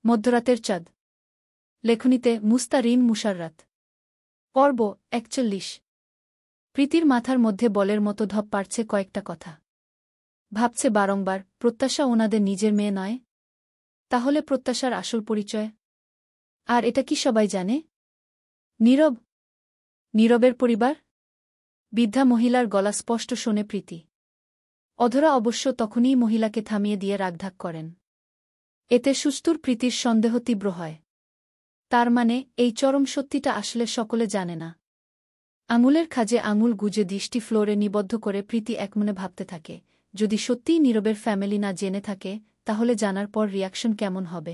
মধ্যরাতের চাঁদ। লেখনীতে মুস্তারিন মুশাররাত। পর্ব ৪১। প্রীতির মাথার মধ্যে বলের মতো ধপ পাড়ছে কয়েকটা কথা। ভাবছে বারংবার, প্রত্যাশা ওনাদের নিজের মেয়ে নয়? তাহলে প্রত্যাশার আসল পরিচয়? আর এটা কি সবাই জানে? নীরব? নীরবের পরিবার? বৃদ্ধা মহিলার গলা স্পষ্ট শোনে প্রীতি। অধরা অবশ্য তখনই মহিলাকে থামিয়ে দিয়ে রাগঢাক করেন। এতে সুস্তুর প্রীতির সন্দেহ তীব্র হয়। তার মানে এই চরম সত্যিটা আসলে সকলে জানে না। আঙুলের খাজে আঙুল গুজে দৃষ্টি ফ্লোরে নিবদ্ধ করে প্রীতি একমনে ভাবতে থাকে, যদি সত্যিই নীরবের ফ্যামিলি না জেনে থাকে, তাহলে জানার পর রিয়াকশন কেমন হবে?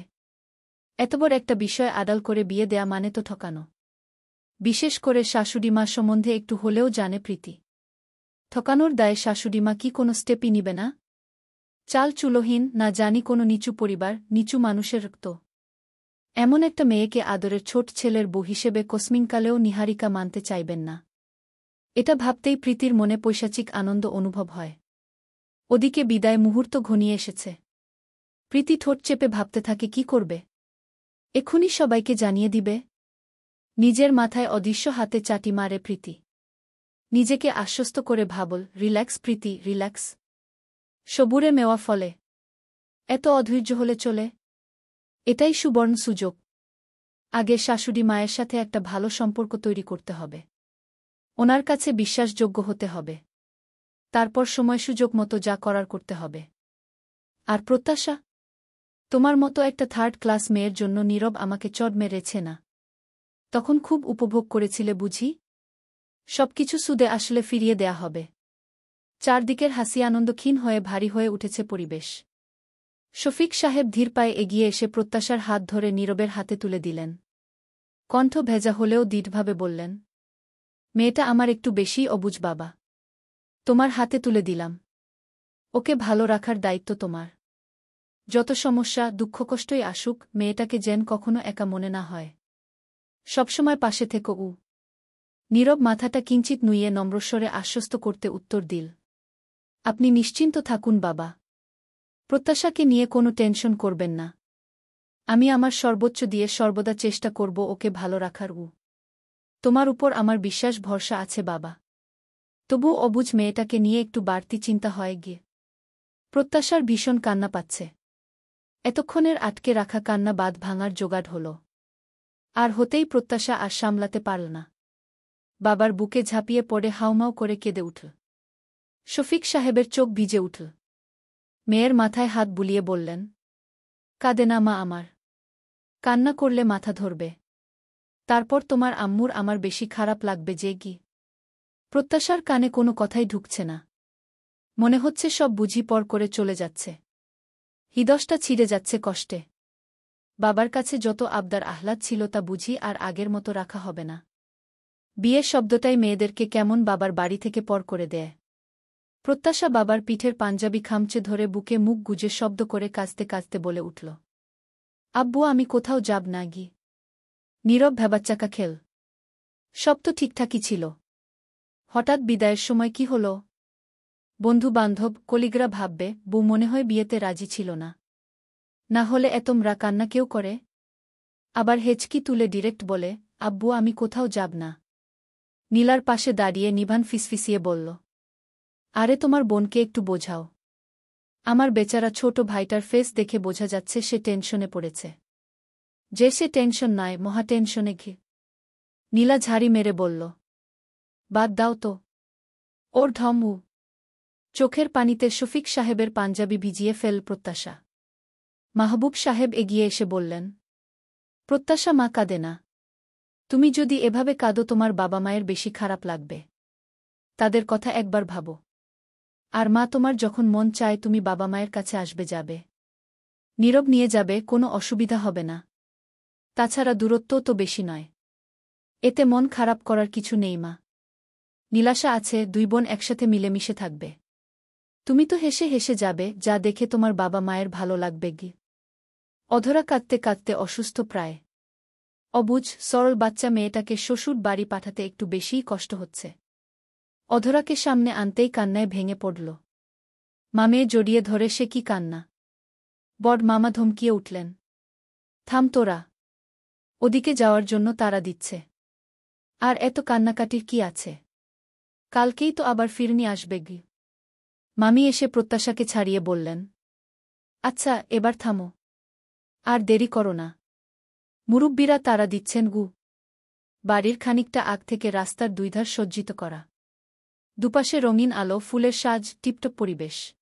এত বড় একটা বিষয় আড়াল করে বিয়ে দেয়া মানে তো ঠকানো। বিশেষ করে শাশুড়িমা সম্বন্ধে একটু হলেও জানে প্রীতি। ঠকানোর দায়ে শাশুড়িমা কি কোনো স্টেপই নিবে না? চাল চুলোহীন, না জানি কোনো নিচু পরিবার, নিচু মানুষের রক্ত। এমন একটা মেয়েকে আদরের ছোট ছেলের বউ হিসেবে কসমিনকালেও নিহারিকা মানতে চাইবেন না। এটা ভাবতেই প্রীতির মনে পৈশাচিক আনন্দ অনুভব হয়। ওদিকে বিদায় মুহূর্ত ঘনিয়ে এসেছে। প্রীতি ঠোঁট চেপে ভাবতে থাকে কি করবে। এক্ষুনি সবাইকে জানিয়ে দিবে? নিজের মাথায় অদৃশ্য হাতে চাটি মারে প্রীতি। নিজেকে আশ্বস্ত করে ভাবল, রিল্যাক্স প্রীতি, রিল্যাক্স। সবুরে মেওয়া ফলে। এত অধৈর্য হলে চলে? এটাই সুবর্ণ সুযোগ। আগে শাশুড়ি মায়ের সাথে একটা ভালো সম্পর্ক তৈরি করতে হবে। ওনার কাছে বিশ্বাসযোগ্য হতে হবে। তারপর সময় সুযোগ মতো যা করার করতে হবে। আর প্রত্যাশা? তোমার মতো একটা থার্ড ক্লাস মেয়ের জন্য নীরব আমাকে চড় মেরেছে না? তখন খুব উপভোগ করেছিলে বুঝি? সবকিছু সুদে আসলে ফিরিয়ে দেয়া হবে। চারদিকের হাসি আনন্দ ক্ষীণ হয়ে ভারী হয়ে উঠেছে পরিবেশ। শফিক সাহেব ধীর পায়ে এগিয়ে এসে প্রত্যাশার হাত ধরে নীরবের হাতে তুলে দিলেন। কণ্ঠ ভেজা হলেও দৃঢ়ভাবে বললেন, মেয়েটা আমার একটু বেশিই অবুঝ বাবা। তোমার হাতে তুলে দিলাম। ওকে ভালো রাখার দায়িত্ব তোমার। যত সমস্যা দুঃখকষ্টই আসুক, মেয়েটাকে যেন কখনো একা মনে না হয়। সবসময় পাশে থেকো। নীরব মাথাটা কিঞ্চিত নুইয়ে নম্রস্বরে আশ্বস্ত করতে উত্তর দিল, আপনি নিশ্চিন্ত থাকুন বাবা। প্রত্যাশাকে নিয়ে কোনো টেনশন করবেন না। আমি আমার সর্বোচ্চ দিয়ে সর্বদা চেষ্টা করব ওকে ভালো রাখার। তোমার উপর আমার বিশ্বাস ভরসা আছে বাবা। তবু অবুঝ মেয়েটাকে নিয়ে একটু বাড়তি চিন্তা হয় গিয়ে। প্রত্যাশার ভীষণ কান্না পাচ্ছে। এতক্ষণের আটকে রাখা কান্না বাঁধ ভাঙার জোগাড় হল। আর হতেই প্রত্যাশা আর সামলাতে পারল না। বাবার বুকে ঝাঁপিয়ে পড়ে হাউমাউ করে কেঁদে উঠল। শফিক সাহেবের চোখ ভিজে উঠল। মেয়ের মাথায় হাত বুলিয়ে বললেন, কাঁদে না মা আমার। কান্না করলে মাথা ধরবে। তারপর তোমার আম্মুর আমার বেশি খারাপ লাগবে যে কি। প্রত্যাশার কানে কোনো কথাই ঢুকছে না। মনে হচ্ছে সব বুঝি পর করে চলে যাচ্ছে। হৃদয়টা ছিঁড়ে যাচ্ছে কষ্টে। বাবার কাছে যত আবদার আহ্লাদ ছিল তা বুঝি আর আগের মতো রাখা হবে না। বিয়ে শব্দটাই মেয়েদেরকে কেমন বাবার বাড়ি থেকে পর করে দেয়। প্রত্যাশা বাবার পিঠের পাঞ্জাবি খামচে ধরে বুকে মুখ গুজে শব্দ করে কাঁদতে কাঁদতে বলে উঠল, আব্বু আমি কোথাও যাব না গি। নীরব ভেবাচ্চাকা খেল। সব তো ঠিকঠাকই ছিল। হঠাৎ বিদায়ের সময় কি হল? বন্ধু বান্ধব কলিগরা ভাববে বউ মনে হয় বিয়েতে রাজি ছিল না। না হলে এতমরা কান্না কেউ করে? আবার হেঁচকি তুলে ডিরেক্ট বলে, আব্বু আমি কোথাও যাব না। নীলার পাশে দাঁড়িয়ে নিভান ফিসফিসিয়ে বলল, আরে তোমার বোনকে একটু বোঝাও। আমার বেচারা ছোট ভাইটার ফেস দেখে বোঝা যাচ্ছে সে টেনশনে পড়েছে। যে সে টেনশন নয়, মহা টেনশনে ঘি। নীলা ঝাড়ি মেরে বলল, বাদ দাও তো। ওর ধমু। চোখের পানিতে শফিক সাহেবের পাঞ্জাবি ভিজিয়ে ফেল প্রত্যাশা। মাহবুব সাহেব এগিয়ে এসে বললেন, প্রত্যাশা মা কাঁদে না। তুমি যদি এভাবে কাঁদো তোমার বাবা মায়ের বেশি খারাপ লাগবে। তাদের কথা একবার ভাবো। আর মা তোমার যখন মন চায় তুমি বাবা মায়ের কাছে আসবে যাবে। নীরব নিয়ে যাবে, কোনো অসুবিধা হবে না। তাছাড়া দূরত্বও তো বেশি নয়। এতে মন খারাপ করার কিছু নেই মা। নীলাশা আছে, দুই বোন একসাথে মিলেমিশে থাকবে। তুমি তো হেসে হেসে যাবে, যা দেখে তোমার বাবা মায়ের ভালো লাগবে গি। অধরা কাঁদতে কাঁদতে অসুস্থ প্রায়। অবুঝ সরল বাচ্চা মেয়েটাকে শ্বশুর বাড়ি পাঠাতে একটু বেশিই কষ্ট হচ্ছে। অধরাকে সামনে আনতেই কান্নায় ভেঙে পড়ল। মামে জড়িয়ে ধরে সে কি কান্না। বড় মামা ধমকিয়ে উঠলেন, থাম তোরা। ওদিকে যাওয়ার জন্য তাড়া দিচ্ছে। আর এত কান্নাকাটির কি আছে? কালকেই তো আবার ফিরনি আসবে গি। মামি এসে প্রত্যাশাকে ছাড়িয়ে বললেন, আচ্ছা এবার থামো। আর দেরি করো না। মুরুব্বিরা তাড়া দিচ্ছেন গু। বাড়ির খানিকটা আগ থেকে রাস্তার দুইধার সজ্জিত করা। দুপাশে রঙিন আলো, ফুলের সাজ, টিপটপ পরিবেশ।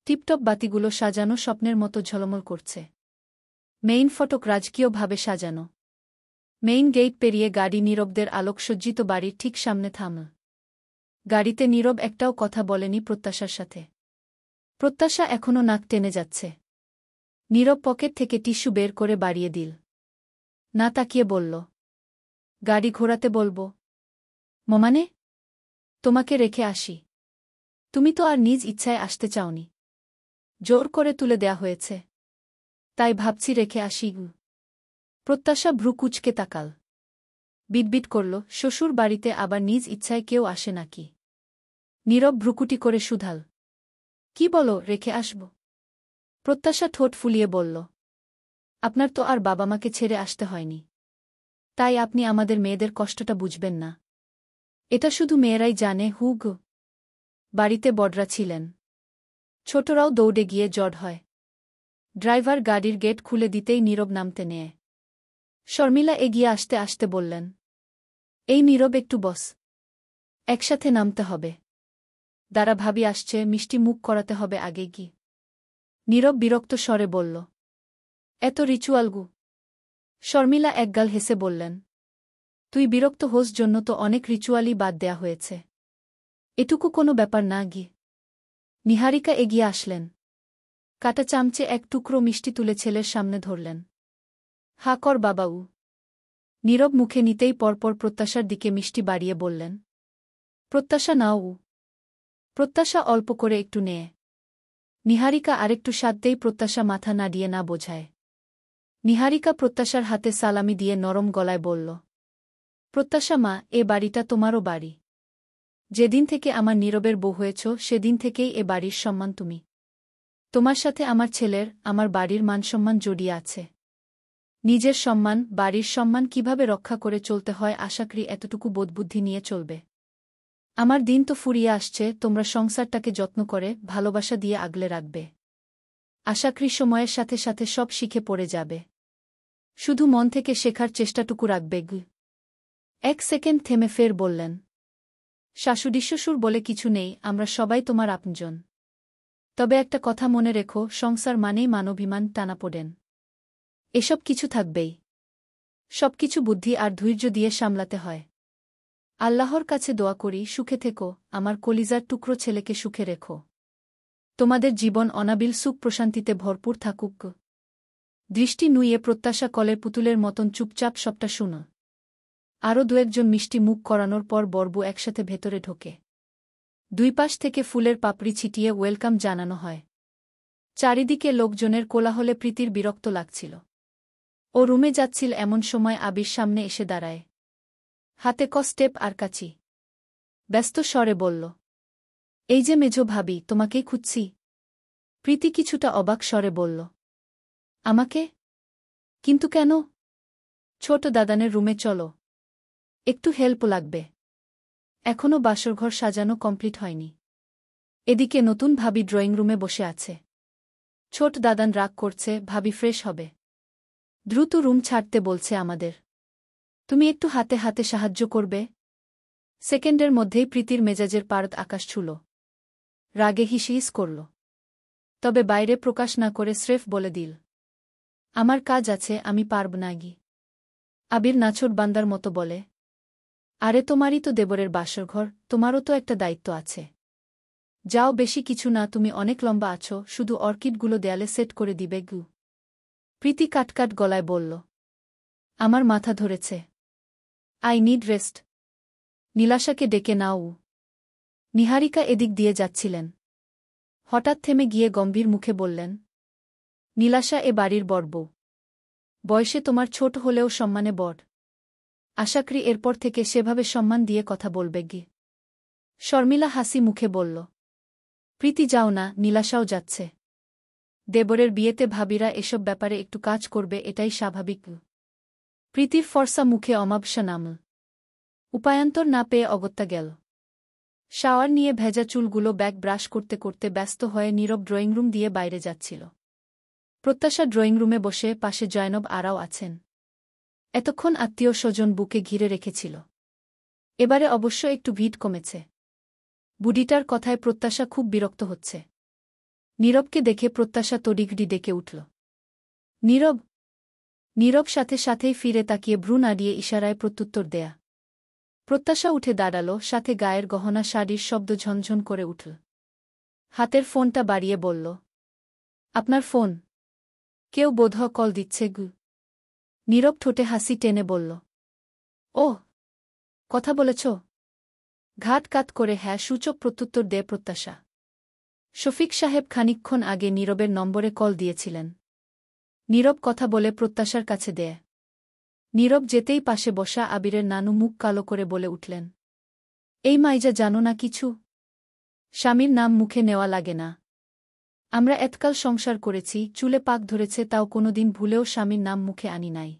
টিপটপ বাতিগুলো সাজানো স্বপ্নের মতো ঝলমল করছে। মেইন ফটক রাজকীয়ভাবে সাজানো। মেইন গেট পেরিয়ে গাড়ি নীরবদের আলোকসজ্জিত বাড়ির ঠিক সামনে থামল। গাড়িতে নীরব একটাও কথা বলেনি প্রত্যাশার সাথে। প্রত্যাশা এখনও নাক টেনে যাচ্ছে। নীরব পকেট থেকে টিস্যু বের করে বাড়িয়ে দিল। না তাকিয়ে বলল, গাড়ি ঘোরাতে বলবো? মমানে? তোমাকে রেখে আসি। তুমি তো আর নিজ ইচ্ছায় আসতে চাওনি। জোর করে তুলে দেয়া হয়েছে। তাই ভাবছি রেখে আসি গু। প্রত্যাশা ভ্রু কুঁচকে তাকাল। বিটবিট করল, শ্বশুর বাড়িতে আবার নিজ ইচ্ছায় কেউ আসে নাকি? নীরব ভ্রুকুটি করে শুধাল, কি বলো, রেখে আসব? প্রত্যাশা ঠোঁট ফুলিয়ে বলল, আপনার তো আর বাবা মাকে ছেড়ে আসতে হয়নি। তাই আপনি আমাদের মেয়েদের কষ্টটা বুঝবেন না। এটা শুধু মেয়েরাই জানে। হু গো। বাড়িতে বড়রা ছিলেন। ছোটরাও দৌড়ে গিয়ে জড় হয়। ড্রাইভার গাড়ির গেট খুলে দিতেই নীরব নামতে নেয়। শর্মিলা এগিয়ে আসতে আসতে বললেন, এই নীরব একটু বস। একসাথে নামতে হবে। দাঁড়া, ভাবি আসছে, মিষ্টি মুখ করাতে হবে আগে কি। নীরব বিরক্ত স্বরে বলল, এত রিচুয়াল গু। শর্মিলা একগাল হেসে বললেন, তুই বিরক্ত হোস জন্য তো অনেক রিচুয়ালই বাদ দেয়া হয়েছে। এটুকু কোনো ব্যাপার না গি। নিহারিকা এগিয়ে আসলেন। কাটা চামচে এক টুকরো মিষ্টি তুলে ছেলের সামনে ধরলেন। হা কর বাবাউ। নীরব মুখে নিতেই পরপর প্রত্যাশার দিকে মিষ্টি বাড়িয়ে বললেন, প্রত্যাশা নাও। প্রত্যাশা অল্প করে একটু নেয়। নিহারিকা আরেকটু স্বাদতেই প্রত্যাশা মাথা নাড়িয়ে না বোঝায়। নিহারিকা প্রত্যাশার হাতে সালামি দিয়ে নরম গলায় বলল, প্রত্যাশা মা, এ বাড়িটা তোমারও বাড়ি। যেদিন থেকে আমার নীরবের বউ হয়েছ সেদিন থেকেই এ বাড়ির সম্মান তুমি। তোমার সাথে আমার ছেলের, আমার বাড়ির মানসম্মান জড়িয়ে আছে। নিজের সম্মান, বাড়ির সম্মান কিভাবে রক্ষা করে চলতে হয় আশা করি এতটুকু বোধবুদ্ধি নিয়ে চলবে। আমার দিন তো ফুরিয়ে আসছে, তোমরা সংসারটাকে যত্ন করে ভালোবাসা দিয়ে আগলে রাখবে। আশা করি সময়ের সাথে সাথে সব শিখে পড়ে যাবে। শুধু মন থেকে শেখার চেষ্টাটুকু রাখবে গু। এক সেকেন্ড থেমে ফের বললেন, শাশুড়ি শ্বশুর বলে কিছু নেই, আমরা সবাই তোমার আপনজন। তবে একটা কথা মনে রেখো, সংসার মানেই মানবিমান, টানাপোড়েন, এসব কিছু থাকবেই। সবকিছু বুদ্ধি আর ধৈর্য দিয়ে সামলাতে হয়। আল্লাহর কাছে দোয়া করি, সুখে থেকো, আমার কলিজার টুকরো ছেলেকে সুখে রেখো। তোমাদের জীবন অনাবিল সুখ প্রশান্তিতে ভরপুর থাকুক। দৃষ্টি নুইয়ে প্রত্যাশা কলের পুতুলের মতন চুপচাপ সবটা শুনো। আরও দু-একজন মিষ্টি মুখ করানোর পর বরবু একসাথে ভেতরে ঢোকে। দুই পাশ থেকে ফুলের পাপড়ি ছিটিয়ে ওয়েলকাম জানানো হয়। চারিদিকে লোকজনের কোলাহলে প্রীতির বিরক্ত লাগছিল। ও রুমে যাচ্ছিল এমন সময় আবির সামনে এসে দাঁড়ায়। হাতে স্টেপ আর কাচি। ব্যস্ত স্বরে বলল, এই যে মেজো ভাবি, তোমাকেই খুঁজছি। প্রীতি কিছুটা অবাক স্বরে বলল, আমাকে? কিন্তু কেন? ছোট দাদানের রুমে চলো, একটু হেল্প লাগবে। এখনও বাসরঘর সাজানো কমপ্লিট হয়নি। এদিকে নতুন ভাবি ড্রয়িং রুমে বসে আছে। ছোট দাদান রাগ করছে, ভাবি ফ্রেশ হবে। দ্রুত রুম ছাড়তে বলছে আমাদের। তুমি একটু হাতে হাতে সাহায্য করবে? সেকেন্ডের মধ্যেই প্রীতির মেজাজের পারদ আকাশ ছুল। রাগে হিসিস করল। তবে বাইরে প্রকাশ না করে স্রেফ বলে দিল, আমার কাজ আছে, আমি পারব না গি। আবির নাছোড় বান্দার মতো বলে, আরে তোমারই তো দেবরের বাসরঘর, তোমারও তো একটা দায়িত্ব আছে। যাও, বেশি কিছু না, তুমি অনেক লম্বা আছো, শুধু অর্কিডগুলো দেয়ালে সেট করে দিবে গু। প্রীতি কাটকাট গলায় বলল, আমার মাথা ধরেছে। I need rest. নীলাশাকে ডেকে নাও। নিহারিকা এদিক দিয়ে যাচ্ছিলেন। হঠাৎ থেমে গিয়ে গম্ভীর মুখে বললেন, নীলাশা এ বাড়ির বড় বউ। বয়সে তোমার ছোট হলেও সম্মানে বড়। আশা করি এরপর থেকে সেভাবে সম্মান দিয়ে কথা বলবে গি। শর্মিলা হাসি মুখে বলল, প্রীতি যাও না, নীলাশাও যাচ্ছে। দেবরের বিয়েতে ভাবিরা এসব ব্যাপারে একটু কাজ করবে, এটাই স্বাভাবিক। প্রীতির ফর্সা মুখে অমাবস্যা নামল। উপায়ান্তর না পেয়ে অগত্যা গেল। শাওয়ার নিয়ে ভেজা চুলগুলো ব্যাগ ব্রাশ করতে করতে ব্যস্ত হয়ে নীরব ড্রয়িংরুম দিয়ে বাইরে যাচ্ছিল। প্রত্যাশা ড্রয়িংরুমে বসে, পাশে জয়নব আরাও আছেন। এতক্ষণ আত্মীয় স্বজন বুকে ঘিরে রেখেছিল। এবারে অবশ্য একটু ভিড় কমেছে। বুড়িটার কথায় প্রত্যাশা খুব বিরক্ত হচ্ছে। নীরবকে দেখে প্রত্যাশা তড়িঘড়ি ডেকে উঠল। নীরব! নীরব সাথে সাথেই ফিরে তাকিয়ে ভ্রু নাড়িয়ে ইশারায় প্রত্যুত্তর দেয়া। প্রত্যাশা উঠে দাঁড়াল, সাথে গায়ের গহনা শাড়ির শব্দ ঝনঝন করে উঠল। হাতের ফোনটা বাড়িয়ে বলল, আপনার ফোন? কেউ বোধহয় কল দিচ্ছে গু। নীরব ঠোঁটে হাসি টেনে বলল, ওহ, কথা বলেছ? ঘাট কাত করে হ্যাঁ সূচক প্রত্যুত্তর দেয় প্রত্যাশা। শফিক সাহেব খানিকক্ষণ আগে নীরবের নম্বরে কল দিয়েছিলেন। নীরব কথা বলে প্রত্যাশার কাছে দেয়। নীরব যেতেই পাশে বসা আবিরের নানু মুখ কালো করে বলে উঠলেন, এই মাইজা জানো না কিছু? স্বামীর নাম মুখে নেওয়া লাগে না। আমরা এতকাল সংসার করেছি, চুলে পাক ধরেছে, তাও কোনোদিন ভুলেও স্বামীর নাম মুখে আনি নাই।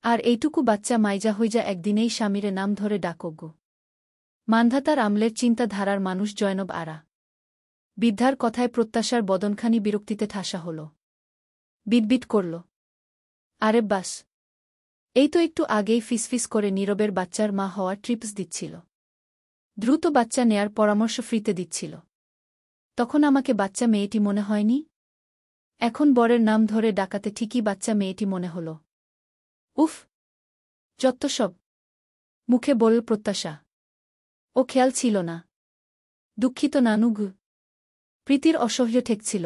আর এইটুকু বাচ্চা মাইজা হইজা একদিনেই স্বামীরে নাম ধরে ডাকোগ। মান্ধাতার আমলের চিন্তাধারার মানুষ জয়নব আরা। বৃদ্ধার কথায় প্রত্যাশার বদনখানি বিরক্তিতে ঠাসা হল। বিটবিট করল, আরে বাস, এই তো একটু আগেই ফিসফিস করে নীরবের বাচ্চার মা হওয়ার ট্রিপস দিচ্ছিল। দ্রুত বাচ্চা নেয়ার পরামর্শ ফ্রিতে দিচ্ছিল। তখন আমাকে বাচ্চা মেয়েটি মনে হয়নি? এখন বরের নাম ধরে ডাকাতে ঠিকই বাচ্চা মেয়েটি মনে হল। উফ, যত্ত সব! মুখে বলল প্রত্যাশা। ও খেয়াল ছিল না। দুঃখিত নানুগু। প্রীতির অসহ্য ঠেকছিল।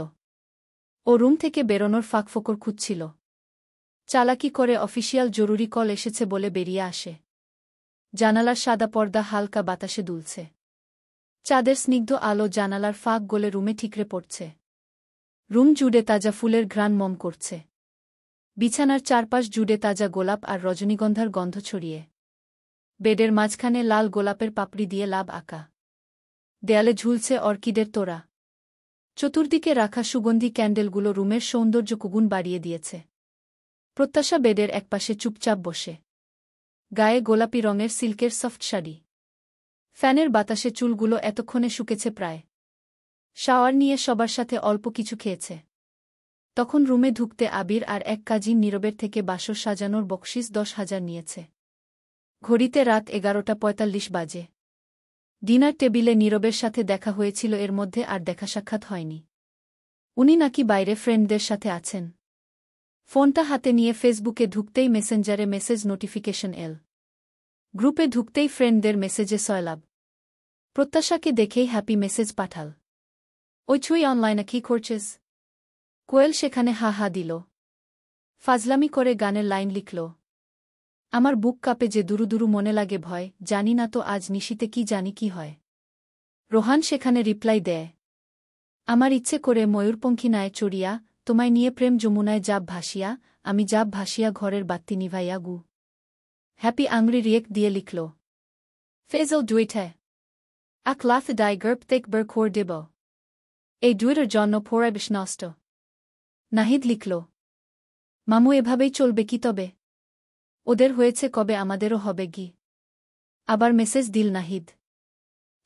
ও রুম থেকে বেরোনোর ফাঁকফোকর খুঁজছিল। চালাকি করে অফিসিয়াল জরুরি কল এসেছে বলে বেরিয়ে আসে। জানালার সাদা পর্দা হালকা বাতাসে দুলছে। চাঁদের স্নিগ্ধ আলো জানালার ফাঁক গলে রুমে ঠিকরে পড়ছে। রুম জুড়ে তাজা ফুলের ঘ্রাণ মম করছে। বিছানার চারপাশ জুড়ে তাজা গোলাপ আর রজনীগন্ধার গন্ধ ছড়িয়ে। বেডের মাঝখানে লাল গোলাপের পাপড়ি দিয়ে লাভ আঁকা। দেয়ালে ঝুলছে অর্কিডের তোড়া। চতুর্দিকে রাখা সুগন্ধি ক্যান্ডেলগুলো রুমের সৌন্দর্য কুগুণ বাড়িয়ে দিয়েছে। প্রত্যাশা বেডের একপাশে চুপচাপ বসে। গায়ে গোলাপি রঙের সিল্কের সফট শাড়ি। ফ্যানের বাতাসে চুলগুলো এতক্ষণে শুকেছে প্রায়। শাওয়ার নিয়ে সবার সাথে অল্প কিছু খেয়েছে। তখন রুমে ঢুকতে আবির আর এক কাজিন নীরবের থেকে বাসর সাজানোর বকশিস 10,000 নিয়েছে। ঘড়িতে রাত 11:45 বাজে। ডিনার টেবিলে নীরবের সাথে দেখা হয়েছিল, এর মধ্যে আর দেখা সাক্ষাৎ হয়নি। উনি নাকি বাইরে ফ্রেন্ডদের সাথে আছেন। ফোনটা হাতে নিয়ে ফেসবুকে ঢুকতেই মেসেঞ্জারে মেসেজ নোটিফিকেশন এল। গ্রুপে ঢুকতেই ফ্রেন্ডদের মেসেজে সয়লাভ। প্রত্যাশাকে দেখেই হ্যাপি মেসেজ পাঠাল। ওই ছুঁই অনলাইনে কি করছিস? কোয়েল সেখানে হা হা দিল। ফাজলামি করে গানের লাইন লিখল, আমার বুক কাঁপে যে দুরু দুরু মনে লাগে ভয়, জানি না তো আজ নিশিতে কি জানি কি হয়। রোহান সেখানে রিপ্লাই দেয়, আমার ইচ্ছে করে ময়ূরপঙ্খিনায় চড়িয়া তোমায় নিয়ে প্রেম যমুনায় যাব ভাসিয়া, আমি যাব ভাসিয়া ঘরের বাত্তি নিভাইয়া গু। হ্যাপি আংরি রিয়েক্ট দিয়ে লিখল, ফেজল ডুইট হ্যায় আক লাফ দাই গর্প তেক বার খোর দেব। এই ডুইটার জন্য ফোরাবিশ নষ্ট। নাহিদ লিখল, মামু এভাবেই চলবে কি তবে? ওদের হয়েছে কবে, আমাদেরও হবে গি। আবার মেসেজ দিল নাহিদ,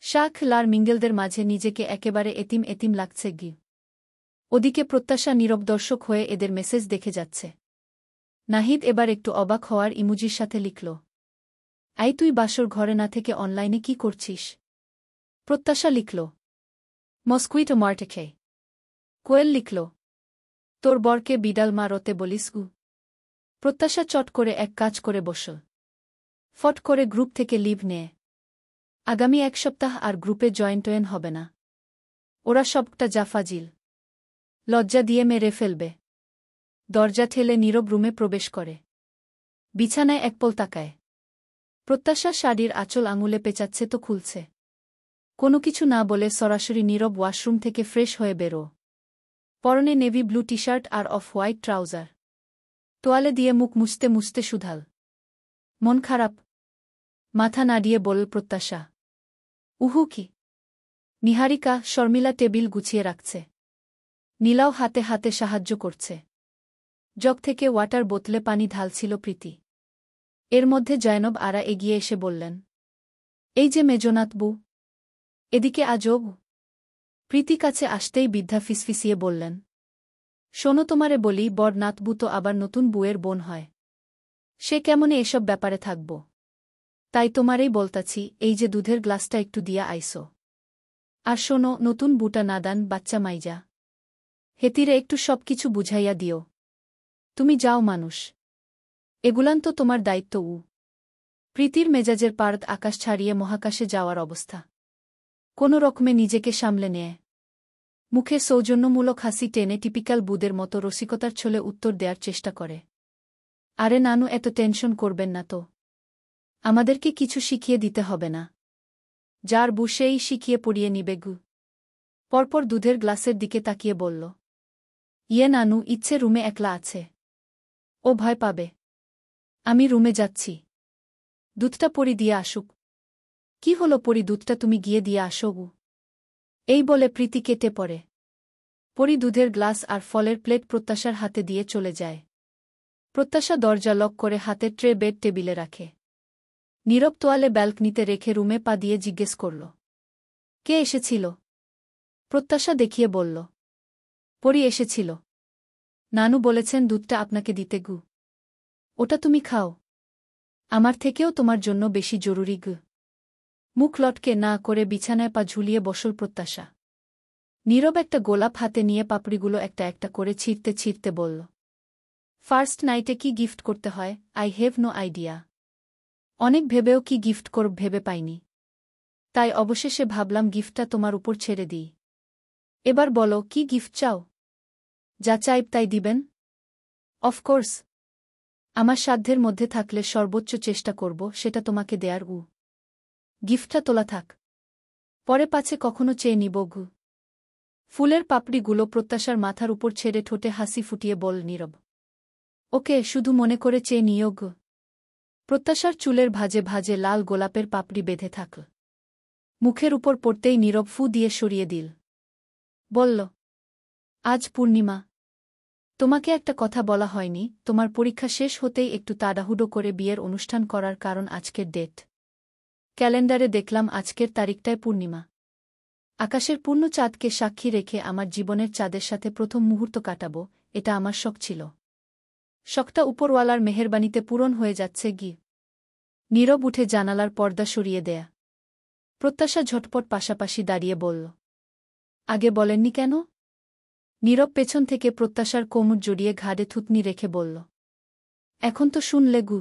শাখ লার মিঙ্গেলদের মাঝে নিজেকে একেবারে এতিম এতিম লাগছে গি। ওদিকে প্রত্যাশা নীরব দর্শক হয়ে এদের মেসেজ দেখে যাচ্ছে। নাহিদ এবার একটু অবাক হওয়ার ইমুজির সাথে লিখল, আই তুই বাসর ঘরে না থেকে অনলাইনে কি করছিস? প্রত্যাশা লিখল, মস্কুইটো মার্টেখে। কোয়েল লিখল, তোর বরকে বিড়াল মারতে বলিস গু। প্রত্যাশা চট করে এক কাজ করে বসল। ফট করে গ্রুপ থেকে লিভ নেয়। আগামী 1 সপ্তাহ আর গ্রুপে জয়েন্টয়েন হবে না। ওরা সবটা জাফাজিল। লজ্জা দিয়ে মেরে ফেলবে। দরজা ঠেলে নীরব রুমে প্রবেশ করে। বিছানায় একপল তাকায়। প্রত্যাশা শাড়ির আঁচল আঙুলে পেঁচাচ্ছে তো খুলছে। কোনো কিছু না বলে সরাসরি নীরব ওয়াশরুম থেকে ফ্রেশ হয়ে বেরো। পরনে নেভি ব্লু টি শার্ট আর অফ হোয়াইট ট্রাউজার। তোয়ালে দিয়ে মুখ মুছতে মুছতে সুধাল, মন খারাপ? মাথা নাড়িয়ে বলল প্রত্যাশা। উহু কি? নিহারিকা শর্মিলা টেবিল গুছিয়ে রাখছে। নীলাও হাতে হাতে সাহায্য করছে। জগ থেকে ওয়াটার বোতলে পানি ঢালছিল প্রীতি। এর মধ্যে জয়নব আরা এগিয়ে এসে বললেন, এই যে মেজনাত বউ, এদিকে আজব। প্রীতি কাছে আসতেই বৃদ্ধা ফিসফিসিয়ে বললেন, শোনো তোমারে বলি, বড় নাতবু তো আবার নতুন বুয়ের বোন হয়। সে কেমনে এসব ব্যাপারে থাকব? তাই তোমারেই বলতাছি, এই যে দুধের গ্লাসটা একটু দিয়া আইসো। আর শোনো, নতুন বুটা নাদান বাচ্চা মাইজা, হেতিরে একটু সব কিছু বুঝাইয়া দিও। তুমি যাও মানুষ, এগুলান তো তোমার দায়িত্ব। প্রীতির মেজাজের পারদ আকাশ ছাড়িয়ে মহাকাশে যাওয়ার অবস্থা। কোনো রকমে নিজেকে সামলে নেয়। মুখে সৌজন্যমূলক হাসি টেনে টিপিক্যাল বুদের মতো রসিকতার ছলে উত্তর দেওয়ার চেষ্টা করে, আরে নানু, এত টেনশন করবেন না তো। আমাদেরকে কিছু শিখিয়ে দিতে হবে না। যার বু সেই শিখিয়ে পড়িয়ে নিবে গু। পরপর দুধের গ্লাসের দিকে তাকিয়ে বলল, ইয়ে নানু, ইচ্ছে রুমে একলা আছে, ও ভয় পাবে। আমি রুমে যাচ্ছি, দুধটা পরি দিয়ে আসুক। কি হলো পরি, দুধটা তুমি গিয়ে দিয়ে আসো গু। এই বলে প্রীতি কেটে পড়ে। পরি দুধের গ্লাস আর ফলের প্লেট প্রত্যাশার হাতে দিয়ে চলে যায়। প্রত্যাশা দরজা লক করে হাতের ট্রে বেড টেবিলে রাখে। নীরব তোয়ালে ব্যালকনিতে রেখে রুমে পা দিয়ে জিজ্ঞেস করল, কে এসেছিল? প্রত্যাশা দেখিয়ে বলল, পরি এসেছিল। নানু বলেছেন দুধটা আপনাকে দিতে গু। ওটা তুমি খাও, আমার থেকেও তোমার জন্য বেশি জরুরি গু। মুখ লটকে না করে বিছানায় পা ঝুলিয়ে বসল প্রত্যাশা। নীরব একটা গোলাপ হাতে নিয়ে পাপড়িগুলো একটা একটা করে ছিঁড়তে ছিঁড়তে বলল, ফার্স্ট নাইটে কি গিফট করতে হয়, আই হ্যাভ নো আইডিয়া। অনেক ভেবেও কি গিফট করব ভেবে পাইনি। তাই অবশেষে ভাবলাম গিফটটা তোমার উপর ছেড়ে দিই। এবার বলো, কি গিফট চাও? যা চাইব তাই দিবেন? অফকোর্স। আমার সাধ্যের মধ্যে থাকলে সর্বোচ্চ চেষ্টা করব সেটা তোমাকে দেয়ার। গিফটটা তোলা থাক, পরে পাছে কখনো চেয়ে নিব গু। ফুলের পাপড়িগুলো প্রত্যাশার মাথার উপর ছেড়ে ঠোঁটে হাসি ফুটিয়ে বল নীরব, ওকে, শুধু মনে করে চেয়ে নিও গু। প্রত্যাশার চুলের ভাজে ভাজে লাল গোলাপের পাপড়ি বেঁধে থাকল। মুখের উপর পড়তেই নীরব ফু দিয়ে সরিয়ে দিল। বলল, আজ পূর্ণিমা। তোমাকে একটা কথা বলা হয়নি, তোমার পরীক্ষা শেষ হতেই একটু তাড়াহুড়ো করে বিয়ের অনুষ্ঠান করার কারণ আজকের ডেট। ক্যালেন্ডারে দেখলাম আজকের তারিখটায় পূর্ণিমা। আকাশের পূর্ণ চাঁদকে সাক্ষী রেখে আমার জীবনের চাঁদের সাথে প্রথম মুহূর্ত কাটাব, এটা আমার শখ ছিল। শখটা উপরওয়ালার মেহেরবানিতে পূরণ হয়ে যাচ্ছে গি। নীরব উঠে জানালার পর্দা সরিয়ে দেয়া। প্রত্যাশা ঝটপট পাশাপাশি দাঁড়িয়ে বলল, আগে বলেননি কেন? নীরব পেছন থেকে প্রত্যাশার কোমর জড়িয়ে ঘাড়ে থুতনি রেখে বলল, এখন তো শুনলে গু।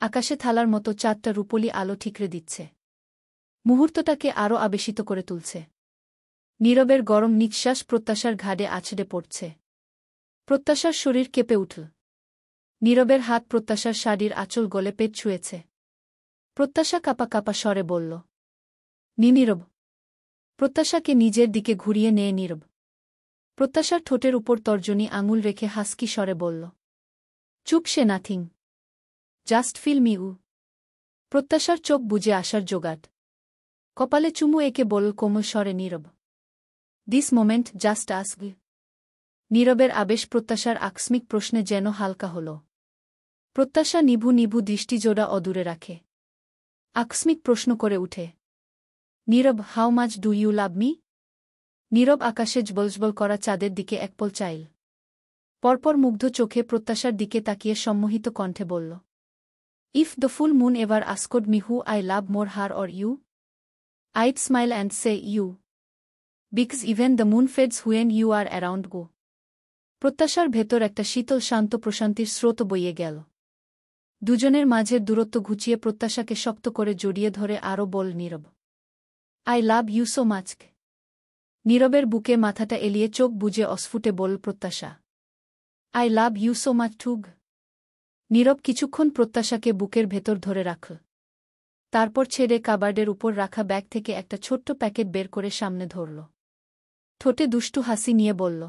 আকাশে থালার মতো চাঁদটা রূপলি আলো ঠিকরে দিচ্ছে, মুহূর্তটাকে আরও আবেশিত করে তুলছে। নীরবের গরম নিঃশ্বাস প্রত্যাশার ঘাড়ে আছড়ে পড়ছে। প্রত্যাশার শরীর কেঁপে উঠল। নীরবের হাত প্রত্যাশার শাড়ির আঁচল গলে পেট ছুঁয়েছে। প্রত্যাশা কাপা কাপা স্বরে বলল, নীরব। প্রত্যাশাকে নিজের দিকে ঘুরিয়ে নেয় নীরব। প্রত্যাশার ঠোঁটের উপর তর্জনী আঙুল রেখে হাসকি স্বরে বলল, চুপ, say nothing, just feel me. প্রত্যাশার চোখ বুজে আসার জোগাড়। কপালে চুমু এঁকে বলল কোমল স্বরে নীরব, দিস মোমেন্ট জাস্ট আস্ক। নীরবের আবেশ প্রত্যাশার আকস্মিক প্রশ্নে যেন হালকা হল। প্রত্যাশা নিভু নিভু দৃষ্টিজোড়া অদূরে রাখে। আকস্মিক প্রশ্ন করে উঠে, Nirab, how much do you love me? Nirab আকাশে জ্বলজ্বল করা চাঁদের দিকে একপল চাইল। পরপর মুগ্ধ চোখে প্রত্যাশার দিকে তাকিয়ে সম্মোহিত কণ্ঠে বলল, if the full moon ever asked me who I love more, her or you, I'd smile and say you, because even the moon fades when you are around গো। প্রত্যাশার ভেতর একটা শীতল শান্ত প্রশান্তির স্রোত বইয়ে গেল। দুজনের মাঝের দূরত্ব ঘুচিয়ে প্রত্যাশাকে শক্ত করে জড়িয়ে ধরে আরও বল Nirab, I love you so much. নীরবের বুকে মাথাটা এলিয়ে চোখ বুজে অস্ফুটে বল Pratyasha, I love you so much too. নীরব কিছুক্ষণ প্রত্যাশাকে বুকের ভেতর ধরে রাখল। তারপর ছেড়ে কাবার্ডের উপর রাখা ব্যাগ থেকে একটা ছোট্ট প্যাকেট বের করে সামনে ধরল। ঠোঁটে দুষ্টু হাসি নিয়ে বলল,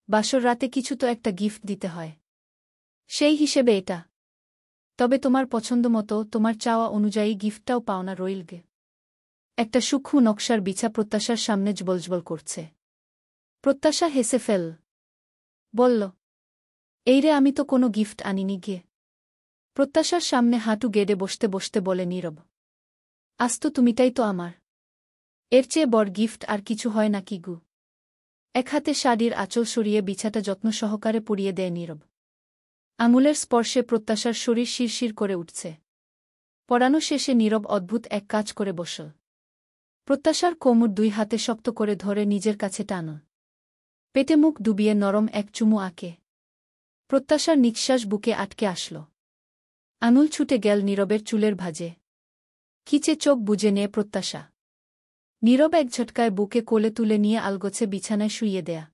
বাসর রাতে কিছু তো একটা গিফট দিতে হয়, সেই হিসেবে এটা। তবে তোমার পছন্দমতো, তোমার চাওয়া অনুযায়ী গিফটটাও পাওনা রইল গে। একটা সূক্ষ্ম নকশার বিছা প্রত্যাশার সামনে জ্বলজ্বল করছে। প্রত্যাশা হেসে ফেল। বলল, এই রে, আমি তো কোনো গিফট আনিনি গিয়ে। প্রত্যাশার সামনে হাঁটু গেড়ে বসতে বসতে বলে নীরব, আজ তো তুমিটাই তো আমার। এর চেয়ে বড় গিফট আর কিছু হয় নাকি গু? এক হাতে শাড়ির আঁচল সরিয়ে বিছাটা যত্ন সহকারে পুড়িয়ে দেয় নীরব। আঙুলের স্পর্শে প্রত্যাশার শরীর শিরশির করে উঠছে। পড়ানো শেষে নীরব অদ্ভুত এক কাজ করে বসল। প্রত্যাশার কোমর দুই হাতে শক্ত করে ধরে নিজের কাছে টানল। পেটে মুখ ডুবিয়ে নরম এক চুমু আঁকে। প্রত্যাশার নিঃশ্বাস বুকে আটকে আসল। আঙুল ছুটে গেল নীরবের চুলের ভাঁজে। খিচে চোখ বুজে নিয়ে প্রত্যাশা। নীরব এক ঝটকায় বুকে কোলে তুলে নিয়ে আলগোছে বিছানায় শুইয়ে দেয়া।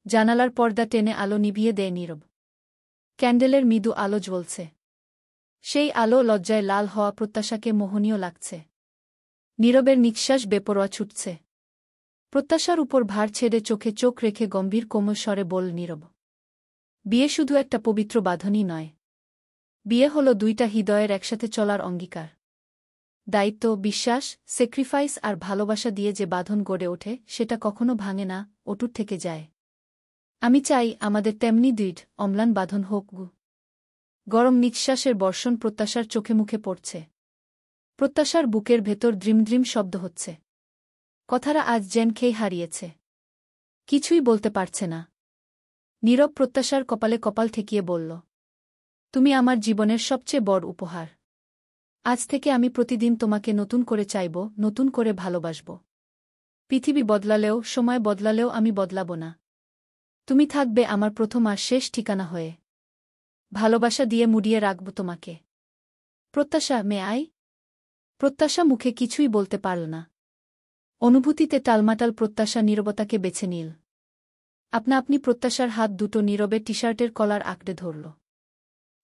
জানালার পর্দা টেনে আলো নিভিয়ে দেয় নীরব। ক্যান্ডেলের মৃদু আলো জ্বলছে। সেই আলো লজ্জায় লাল হওয়া প্রত্যাশাকে মোহনীয় লাগছে। নীরবের নিঃশ্বাস বেপরোয়া ছুটছে। প্রত্যাশার উপর ভার ছেড়ে চোখে চোখ রেখে গম্ভীর কোমল স্বরে বল নীরব, বিয়ে শুধু একটা পবিত্র বাঁধনই নয়। বিয়ে হল দুইটা হৃদয়ের একসাথে চলার অঙ্গীকার। দায়িত্ব, বিশ্বাস, স্যাক্রিফাইস আর ভালোবাসা দিয়ে যে বাঁধন গড়ে ওঠে সেটা কখনো ভাঙে না, অটুট থেকে যায়। আমি চাই আমাদের তেমনি দৃঢ়, অম্লান বাঁধন হোক গু। গরম নিঃশ্বাসের বর্ষণ প্রত্যাশার চোখে মুখে পড়ছে। প্রত্যাশার বুকের ভেতর দ্রিমদ্রিম শব্দ হচ্ছে। কথারা আজ যেন খেই হারিয়েছে। কিছুই বলতে পারছে না। নীরব প্রত্যাশার কপালে কপাল ঠেকিয়ে বলল, তুমি আমার জীবনের সবচেয়ে বড় উপহার। আজ থেকে আমি প্রতিদিন তোমাকে নতুন করে চাইব, নতুন করে ভালোবাসব। পৃথিবী বদলালেও, সময় বদলালেও আমি বদলাব না। তুমি থাকবে আমার প্রথম আর শেষ ঠিকানা হয়ে। ভালোবাসা দিয়ে মুড়িয়ে রাখব তোমাকে। প্রত্যাশা, মে আই? প্রত্যাশা মুখে কিছুই বলতে পারল না। অনুভূতিতে টালমাটাল প্রত্যাশা নীরবতাকে বেছে নিল। আপনা আপনি প্রত্যাশার হাত দুটো নীরবের টি-শার্টের কলার আঁকড়ে ধরল।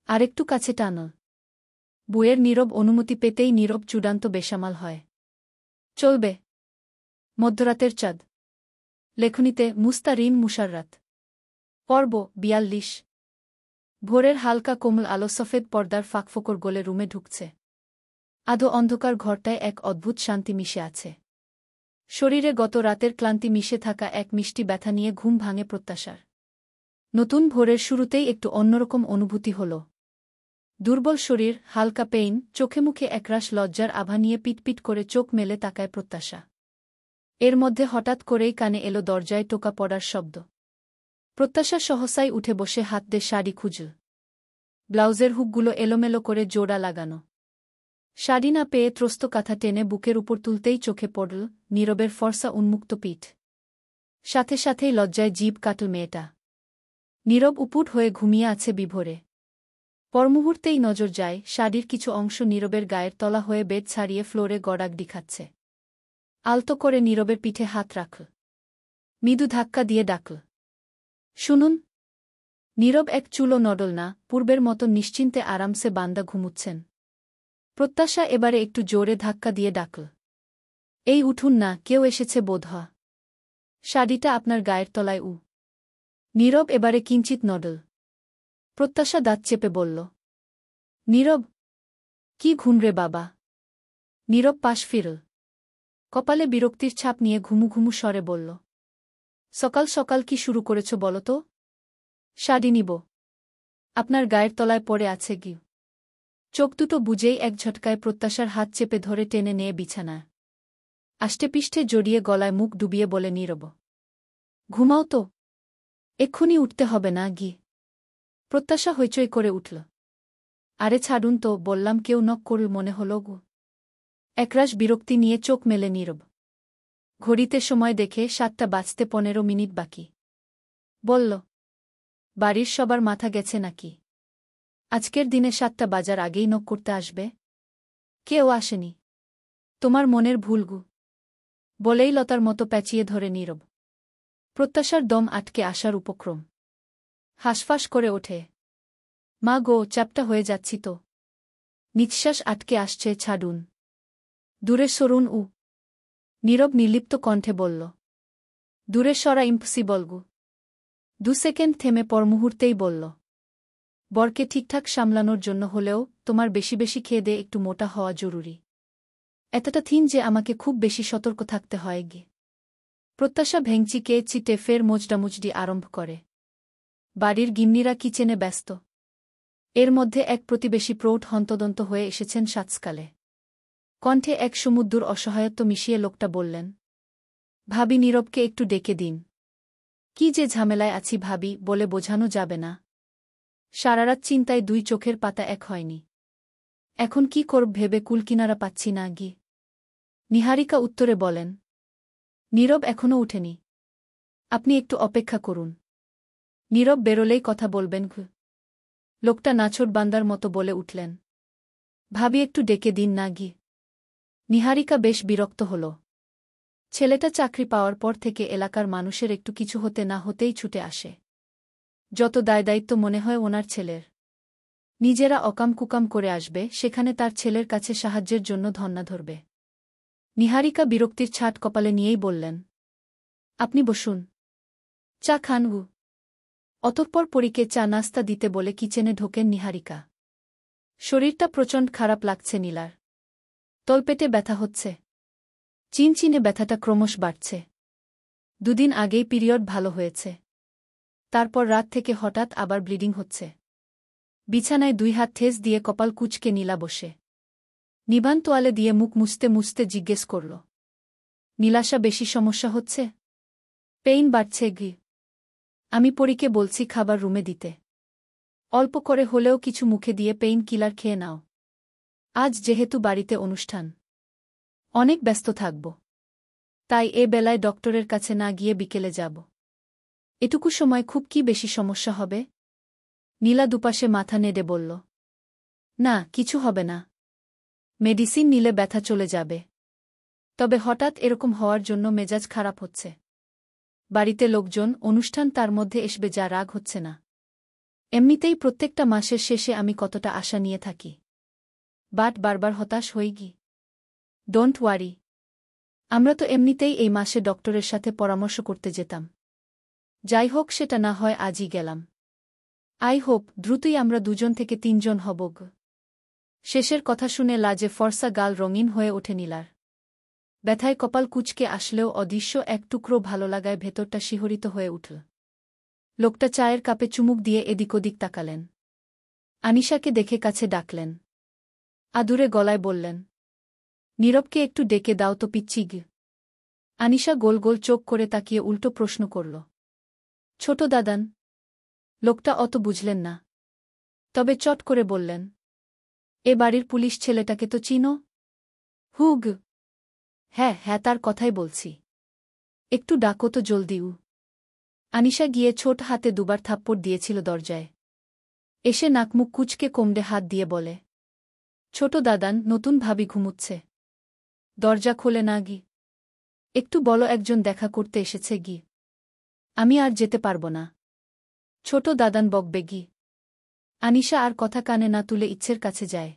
আরেকটু কাছে টানল। বইয়ের নীরব অনুমতি পেতেই নীরব চূড়ান্ত বেসামাল হয়। চলবে। মধ্যরাতের চাঁদ। লেখনীতে মুস্তারিন মুশাররাত। পর্ব ৪২। ভোরের হালকা কোমল আলো সফেদ পর্দার ফাঁকফোকর গলে রুমে ঢুকছে। আধো অন্ধকার ঘরটায় এক অদ্ভুত শান্তি মিশে আছে। শরীরে গত রাতের ক্লান্তি মিশে থাকা এক মিষ্টি ব্যথা নিয়ে ঘুম ভাঙে প্রত্যাশার। নতুন ভোরের শুরুতেই একটু অন্যরকম অনুভূতি হল। দুর্বল শরীর, হালকা পেইন, চোখে মুখে একরাশ লজ্জার আভা নিয়ে পিটপিট করে চোখ মেলে তাকায় প্রত্যাশা। এর মধ্যে হঠাৎ করেই কানে এলো দরজায় টোকা পড়ার শব্দ। প্রত্যাশা সহসাই উঠে বসে হাত দিয়ে শাড়ি খুঁজল। ব্লাউজের হুকগুলো এলোমেলো করে জোড়া লাগানো। শাড়ি না পেয়ে ত্রস্ত কাঁথা টেনে বুকের উপর তুলতেই চোখে পড়ল নীরবের ফর্সা উন্মুক্ত পিঠ। সাথে সাথেই লজ্জায় জিভ কাটল মেয়েটা। নীরব উপুট হয়ে ঘুমিয়ে আছে বিভোরে। পরমুহূর্তেই নজর যায় শাড়ির কিছু অংশ নীরবের গায়ের তলা হয়ে বেড ছাড়িয়ে ফ্লোরে গড়াগড়ি খাচ্ছে। আলতো করে নীরবের পিঠে হাত রাখল। মৃদু ধাক্কা দিয়ে ডাকল, শুনুন। নীরব এক চুলও নড়ল না, পূর্বের মতো নিশ্চিন্তে আরামসে বান্দা ঘুমুচ্ছেন। প্রত্যাশা এবারে একটু জোরে ধাক্কা দিয়ে ডাকল, এই উঠুন না, কেউ এসেছে বোধহয়। শাড়িটা আপনার গায়ের তলায়। নীরব এবারে কিঞ্চিত নড়ল। প্রত্যাশা দাঁত চেপে বলল, নীরব, কি ঘুমরে বাবা? নীরব পাশ ফিরল। কপালে বিরক্তির ছাপ নিয়ে ঘুমু ঘুমু স্বরে বলল, সকাল সকাল কি শুরু করেছ বলো তো? শাড়ি নিব। আপনার গায়ের তলায় পড়ে আছে কি? চোখ দুটো বুঝেই এক ঝটকায় প্রত্যাশার হাত চেপে ধরে টেনে নিয়ে বিছানায় আষ্টেপৃষ্ঠে জড়িয়ে গলায় মুখ ডুবিয়ে বলে নীরব, ঘুমাও তো, এক্ষুনি উঠতে হবে না গি। প্রত্যাশা হইচই করে উঠল। আরে ছাড়ুন তো, বললাম, কেউ নক করল মনে হল গু। একরাশ বিরক্তি নিয়ে চোখ মেলে নীরব। ঘড়িতে সময় দেখে ৭টা বাজতে ১৫ মিনিট বাকি। বলল, বাড়ির সবার মাথা গেছে নাকি? আজকের দিনে ৭টা বাজার আগেই নক করতে আসবে? কেউ আসেনি। তোমার মনের ভুল গু। বলেই লতার মতো প্যাঁচিয়ে ধরে নীরব। প্রত্যাশার দম আটকে আসার উপক্রম। হাঁসফাঁস করে ওঠে, মা গো, চ্যাপ্টা হয়ে যাচ্ছি তো। নিঃশ্বাস আটকে আসছে, ছাড়ুন, দূরে সরুন। নীরব নির্লিপ্ত কণ্ঠে বলল, দূরে সরা ইম্পসিবল গু। ২ সেকেন্ড থেমে পর মুহূর্তেই বলল, বরকে ঠিকঠাক সামলানোর জন্য হলেও তোমার বেশি বেশি খেয়ে দে একটু মোটা হওয়া জরুরি। এতটা থিন যে আমাকে খুব বেশি সতর্ক থাকতে হয় গে। প্রত্যাশা ভেঙচিকে চিটে ফের মোজডামুজডি আরম্ভ করে। বাড়ির গিন্নিরা কিচেনে ব্যস্ত। এর মধ্যে এক প্রতিবেশী প্রৌঢ় হন্তদন্ত হয়ে এসেছেন সাজকালে। কণ্ঠে এক সমুদ্র অসহায়ত্ব মিশিয়ে লোকটা বললেন, ভাবি নীরবকে একটু ডেকে দিন। কি যে ঝামেলায় আছি ভাবি, বলে বোঝানো যাবে না। সারারাত চিন্তায় দুই চোখের পাতা এক হয়নি। এখন কি করব ভেবে কুলকিনারা পাচ্ছি না গি। নিহারিকা উত্তরে বলেন, নীরব এখনও উঠেনি। আপনি একটু অপেক্ষা করুন। নীরব বেরোলেই কথা বলবেন। লোকটা নাছোড় বান্দার মতো বলে উঠলেন, ভাবি একটু ডেকে দিন না গি। নিহারিকা বেশ বিরক্ত হল। ছেলেটা চাকরি পাওয়ার পর থেকে এলাকার মানুষের একটু কিছু হতে না হতেই ছুটে আসে। যত দায়দায়িত্ব মনে হয় ওনার ছেলের। নিজেরা অকাম কুকাম করে আসবে, সেখানে তার ছেলের কাছে সাহায্যের জন্য ধন্না ধরবে। নিহারিকা বিরক্তির ছাট কপালে নিয়েই বললেন, আপনি বসুন, চা খান। অতঃপর পরীকে চা নাস্তা দিতে বলে কিচেনে ঢোকেন নিহারিকা। শরীরটা প্রচণ্ড খারাপ লাগছে নীলার। তলপেটে ব্যথা হচ্ছে। চিনচিনে ব্যথাটা ক্রমশ বাড়ছে। দুদিন আগেই পিরিয়ড ভালো হয়েছে। তারপর রাত থেকে হঠাৎ আবার ব্লিডিং হচ্ছে। বিছানায় দুই হাত ঠেস দিয়ে কপাল কুঁচকে নীলা বসে। নিবান তোয়ালে দিয়ে মুখ মুছতে মুছতে জিজ্ঞেস করল, নীলাশা বেশি সমস্যা হচ্ছে? পেইন বাড়ছে গি। আমি পরীকে বলছি খাবার রুমে দিতে। অল্প করে হলেও কিছু মুখে দিয়ে পেইন কিলার খেয়ে নাও। আজ যেহেতু বাড়িতে অনুষ্ঠান, অনেক ব্যস্ত থাকব, তাই এ বেলায় ডক্টরের কাছে না গিয়ে বিকেলে যাব। এটুকু সময় খুব কি বেশি সমস্যা হবে? নীলা দুপাশে মাথা নেড়ে বলল, না কিছু হবে না। মেডিসিন নিলে ব্যথা চলে যাবে। তবে হঠাৎ এরকম হওয়ার জন্য মেজাজ খারাপ হচ্ছে। বাড়িতে লোকজন, অনুষ্ঠান, তার মধ্যে এসবে যা রাগ হচ্ছে না। এমনিতেই প্রত্যেকটা মাসের শেষে আমি কতটা আশা নিয়ে থাকি, বাট বারবার হতাশ হই গি। ডোন্ট ওয়ারি, আমরা তো এমনিতেই এই মাসে ডক্টরের সাথে পরামর্শ করতে যেতাম। যাই হোক, সেটা না হয় আজই গেলাম। আই হোপ দ্রুতই আমরা 2 থেকে 3 জন হব গ। শেষের কথা শুনে লাজে ফর্সা গাল রঙিন হয়ে ওঠে নীলার। ব্যথায় কপাল কুঁচকে আসলেও অদৃশ্য এক টুকরো ভালো লাগায় ভেতরটা শিহরিত হয়ে উঠল। লোকটা চায়ের কাপে চুমুক দিয়ে এদিক ওদিক তাকালেন। আনিশাকে দেখে কাছে ডাকলেন। আদুরে গলায় বললেন, নীরবকে একটু ডেকে দাও তো পিচ্ছি গ। আনিশা গোল গোল চোখ করে তাকিয়ে উল্টো প্রশ্ন করল, ছোট দাদান? লোকটা অত বুঝলেন না, তবে চট করে বললেন, এ বাড়ির পুলিশ ছেলেটাকে তো চিনো? হুগ। হ্যাঁ হ্যাঁ, তার কথাই বলছি। একটু ডাকো তো জলদি। আনিশা গিয়ে ছোট হাতে দুবার থাপ্পড় দিয়েছিল দরজায়। এসে নাকমুখ কুচকে কোমড়ে হাত দিয়ে বলে, ছোট দাদান, নতুন ভাবি ঘুমুচ্ছে। দরজা খোলে না গি। একটু বলো একজন দেখা করতে এসেছে গি। আমি আর যেতে পারব না। ছোট দাদান বকবে গি। আনিশা আর কথা কানে না তুলে ইচ্ছের কাছে যায়।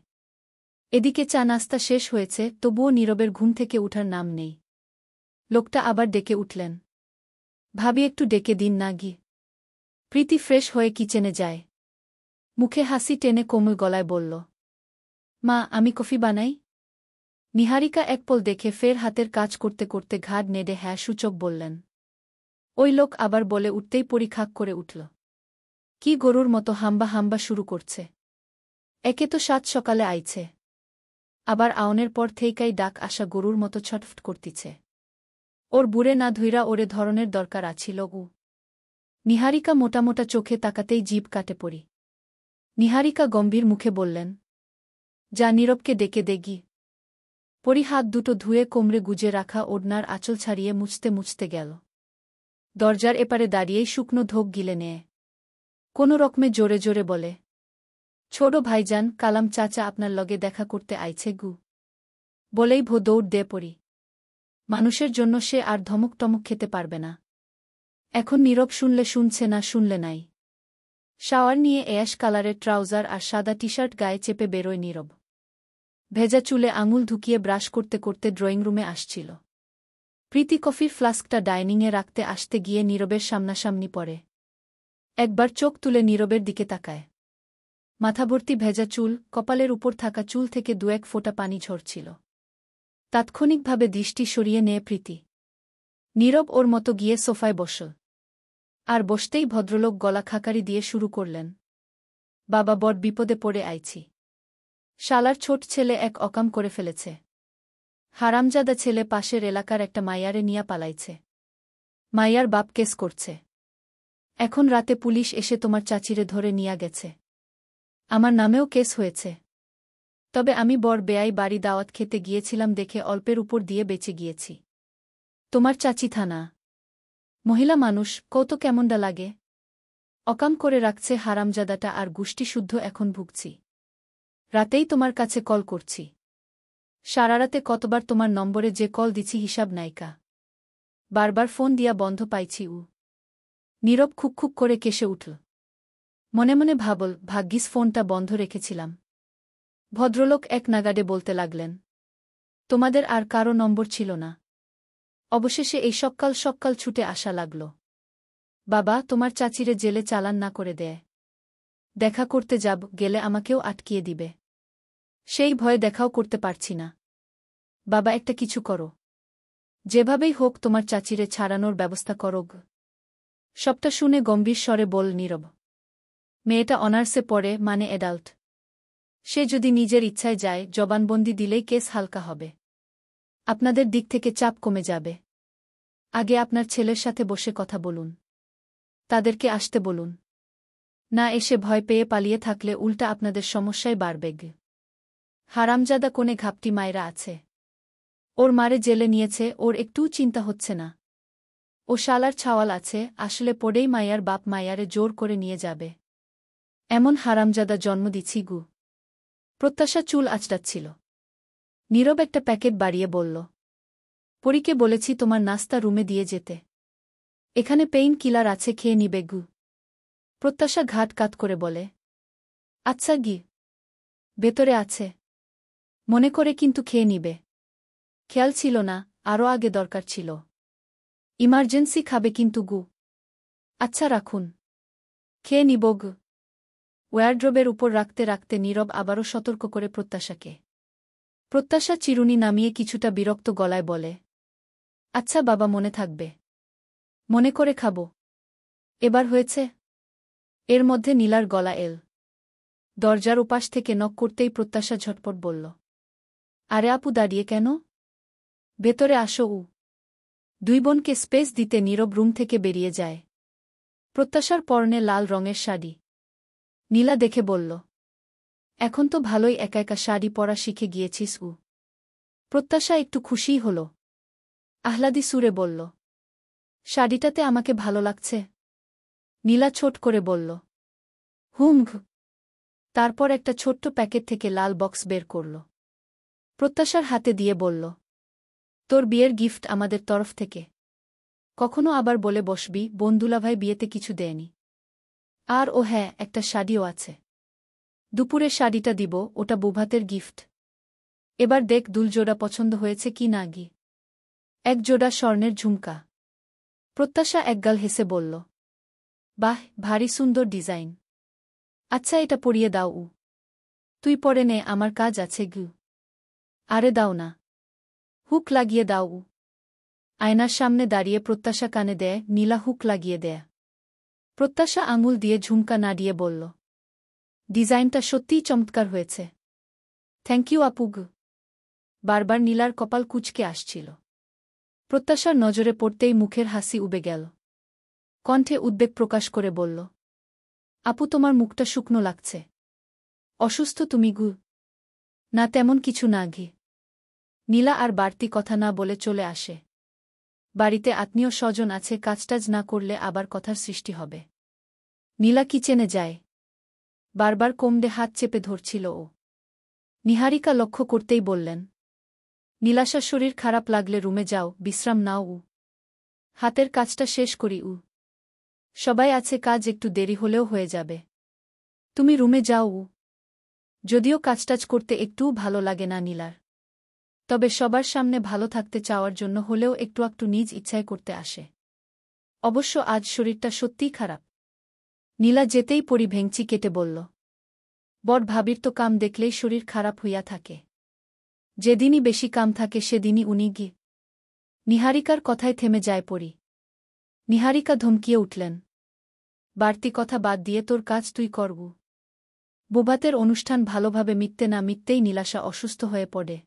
এদিকে চা নাস্তা শেষ হয়েছে, তবুও নীরবের ঘুম থেকে উঠার নাম নেই। লোকটা আবার ডেকে উঠলেন, ভাবি একটু ডেকে দিন না গি। প্রীতি ফ্রেশ হয়ে কিচেনে যায়। মুখে হাসি টেনে কোমল গলায় বলল, মা আমি কফি বানাই? নিহারিকা একপল দেখে ফের হাতের কাজ করতে করতে ঘাড় নেড়ে হ্যাঁ সূচক বললেন। ওই লোক আবার বলে উঠতেই পরিখাক করে উঠল, কি গরুর মতো হাম্বা হাম্বা শুরু করছে। একে তো সাত সকালে আইছে, আবার আওনের পর থেইকাই ডাক আসা গরুর মতো ছটফট করতিছে। ওর বুড়ে না ধুইরা ওরে ধরনের দরকার আছিল উ। নিহারিকা মোটা মোটা চোখে তাকাতেই জিভ কাটে পড়ি। নিহারিকা গম্ভীর মুখে বললেন, যা নীরবকে ডেকে দেগি। পরি হাত দুটো ধুয়ে কোমরে গুজে রাখা ওড়নার আঁচল ছাড়িয়ে মুছতে মুছতে গেল। দরজার এপারে দাঁড়িয়েই শুকনো ঢোক গিলে নেয়। কোনো রকমে জোরে জোরে বলে, ছোট ভাইজান, কালাম চাচা আপনার লগে দেখা করতে আইছে গু। বলেই ভো দৌড় দে পড়ি। মানুষের জন্য সে আর ধমক টমক খেতে পারবে না। এখন নীরব শুনলে শুনছে, না শুনলে নাই। শাওয়ার নিয়ে অ্যাশ কালারের ট্রাউজার আর সাদা টি শার্ট গায়ে চেপে বেরোয় নীরব। ভেজা চুলে আঙুল ঢুকিয়ে ব্রাশ করতে করতে ড্রয়িং রুমে আসছিল। প্রীতি কফির ফ্লাস্কটা ডাইনিংয়ে রাখতে আসতে গিয়ে নীরবের সামনাসামনি পড়ে। একবার চোখ তুলে নীরবের দিকে তাকায়। মাথাভর্তি ভেজা চুল, কপালের উপর থাকা চুল থেকে 2-1 ফোঁটা পানি ঝরছিল। তাৎক্ষণিকভাবে দৃষ্টি সরিয়ে নেয় প্রীতি। নীরব ওর মতো গিয়ে সোফায় বসল। আর বসতেই ভদ্রলোক গলা খাকারি দিয়ে শুরু করলেন। বাবা, বড় বিপদে পড়ে আইছি। শালার ছোট ছেলে এক অকাম করে ফেলেছে। হারামজাদা ছেলে পাশের এলাকার একটা মাইয়ারে নিয়া পালাইছে। মাইয়ার বাপ কেস করছে। এখন রাতে পুলিশ এসে তোমার চাচিরে ধরে নিয়া গেছে। আমার নামেও কেস হয়েছে। তবে আমি বর বেয়াই বাড়ি দাওয়াত খেতে গিয়েছিলাম দেখে অল্পের উপর দিয়ে বেঁচে গিয়েছি। তোমার চাচি থানা মহিলা মানুষ, কত কেমনডা লাগে। অকাম করে রাখছে হারামজাদাটা আর গুষ্টি শুদ্ধ এখন ভুগছি। রাতেই তোমার কাছে কল করছি। সারারাতে কতবার তোমার নম্বরে যে কল দিছি হিসাব নাইকা। বারবার ফোন দিয়া বন্ধ পাইছি। নীরব খুক করে কেসে উঠল। মনে মনে ভাবল, ভাগ্যিস ফোনটা বন্ধ রেখেছিলাম। ভদ্রলোক এক নাগাডে বলতে লাগলেন, তোমাদের আর কারো নম্বর ছিল না? অবশেষে এই সক্কাল ছুটে আসা লাগল। বাবা, তোমার চাচিরে জেলে চালান না করে দেয়। দেখা করতে যাব, গেলে আমাকেও আটকিয়ে দিবে। সেই ভয়ে দেখাও করতে পারছি না। বাবা, একটা কিছু করো। যেভাবেই হোক তোমার চাচিরে ছাড়ানোর ব্যবস্থা করোগ। সবটা শুনে গম্ভীর স্বরে বল নীরব। মেয়েটা অনার্সে পড়ে, মানে অ্যাডাল্ট। সে যদি নিজের ইচ্ছায় যায়, জবানবন্দি দিলেই কেস হালকা হবে। আপনাদের দিক থেকে চাপ কমে যাবে। আগে আপনার ছেলের সাথে বসে কথা বলুন। তাদেরকে আসতে বলুন। না এসে ভয় পেয়ে পালিয়ে থাকলে উল্টা আপনাদের সমস্যায় বাড়বে। হারামজাদা কোণে ঘাপটি মায়েরা আছে। ওর মারে জেলে নিয়েছে, ওর একটুও চিন্তা হচ্ছে না। ও শালার ছাওয়াল আছে, আসলে পড়েই মাইয়ার বাপ মাইয়ারে জোর করে নিয়ে যাবে। এমন হারামজাদা জন্ম দিছি গু। প্রত্যাশা চুল আঁচড়াচ্ছিল। নীরব একটা প্যাকেট বাড়িয়ে বলল, পরীকে বলেছি তোমার নাস্তা রুমে দিয়ে যেতে। এখানে পেইন কিলার আছে, খেয়ে নিবে গু। প্রত্যাশা ঘাট কাত করে বলে, আচ্ছা গি, ভেতরে আছে। মনে করে কিন্তু খেয়ে নিবে। খেয়াল ছিল না, আরও আগে দরকার ছিল। ইমার্জেন্সি খাবে কিন্তু গু। আচ্ছা রাখুন, খেয়ে নিব গু। ওয়ারড্রোবের উপর রাখতে রাখতে নীরব আবারও সতর্ক করে প্রত্যাশাকে। প্রত্যাশা চিরুনি নামিয়ে কিছুটা বিরক্ত গলায় বলে, আচ্ছা বাবা, মনে থাকবে। মনে করে খাব। এবার হয়েছে? এর মধ্যে নীলার গলা এল। দরজার উপাস থেকে নক করতেই প্রত্যাশা ঝটপট বলল, আরে আপু, দাঁড়িয়ে কেন? ভেতরে আসো। দুই বোনকে স্পেস দিতে নীরব রুম থেকে বেরিয়ে যায়। প্রত্যাশার পরনে লাল রঙের শাড়ি। নীলা দেখে বলল, এখন তো ভালোই একা একা শাড়ি পরা শিখে গিয়েছিস। প্রত্যাশা একটু খুশিই হল। আহ্লাদি সুরে বলল, শাড়িটাতে আমাকে ভালো লাগছে। নীলা ছোট করে বলল, হুম। তারপর একটা ছোট্ট প্যাকেট থেকে লাল বক্স বের করল। প্রত্যাশার হাতে দিয়ে বলল, তোর বিয়ের গিফট আমাদের তরফ থেকে। কখনো আবার বলে বসবি বন্ধুলাভাই বিয়েতে কিছু দেয়নি। আর ও হ্যাঁ, একটা শাড়িও আছে। দুপুরে শাড়িটা দিব, ওটা বুভাতের গিফট। এবার দেখ দুলজোড়া পছন্দ হয়েছে কি না গি। এক জোড়া স্বর্ণের ঝুমকা। প্রত্যাশা একগাল হেসে বলল, বাহ, ভারী সুন্দর ডিজাইন। আচ্ছা, এটা পরিয়ে দাও। তুই পরে নে, আমার কাজ আছে গু। আরে দাও না, হুক লাগিয়ে দাও। আয়নার সামনে দাঁড়িয়ে প্রত্যাশা কানে দেয়, নীলা হুক লাগিয়ে দেয়। প্রত্যাশা আঙুল দিয়ে ঝুমকা নাড়িয়ে বলল, ডিজাইনটা সত্যিই চমৎকার হয়েছে। থ্যাংক ইউ আপু গু। বারবার নীলার কপাল কুঁচকে আসছিল। প্রত্যাশার নজরে পড়তেই মুখের হাসি উবে গেল। কণ্ঠে উদ্বেগ প্রকাশ করে বলল, আপু, তোমার মুখটা শুকনো লাগছে। অসুস্থ তুমি গু? না, তেমন কিছু না ঘি। নীলা আর বাড়তি কথা না বলে চলে আসে। বাড়িতে আত্মীয় স্বজন আছে, কাজটাজ না করলে আবার কথার সৃষ্টি হবে। নীলা কিচেনে যায়। বারবার কোমরে হাত চেপে ধরছিল ও। নিহারিকা লক্ষ্য করতেই বললেন, নীলাশার শরীর খারাপ লাগলে রুমে যাও, বিশ্রাম নাও। হাতের কাজটা শেষ করি। সবাই আছে, কাজ একটু দেরি হলেও হয়ে যাবে। তুমি রুমে যাও। যদিও কাজটাজ করতে একটুও ভালো লাগে না নীলার, তবে সবার সামনে ভালো থাকতে চাওয়ার জন্য হলেও একটু নিজ ইচ্ছায় করতে আসে। অবশ্য আজ শরীরটা সত্যিই খারাপ। নীলা যেতেই পরি ভেঙচি কেটে বলল, বড় ভাবির তো কাম দেখলেই শরীর খারাপ হইয়া থাকে। যেদিনই বেশি কাম থাকে সেদিনই উনি গি। নিহারিকার কথায় থেমে যায় পরি। নিহারিকা ধমকিয়ে উঠলেন, বাড়তি কথা বাদ দিয়ে তোর কাজ তুই করবু। বোবাতের অনুষ্ঠান ভালোভাবে মিটতে না মিটতেই নীলাশা অসুস্থ হয়ে পড়ে।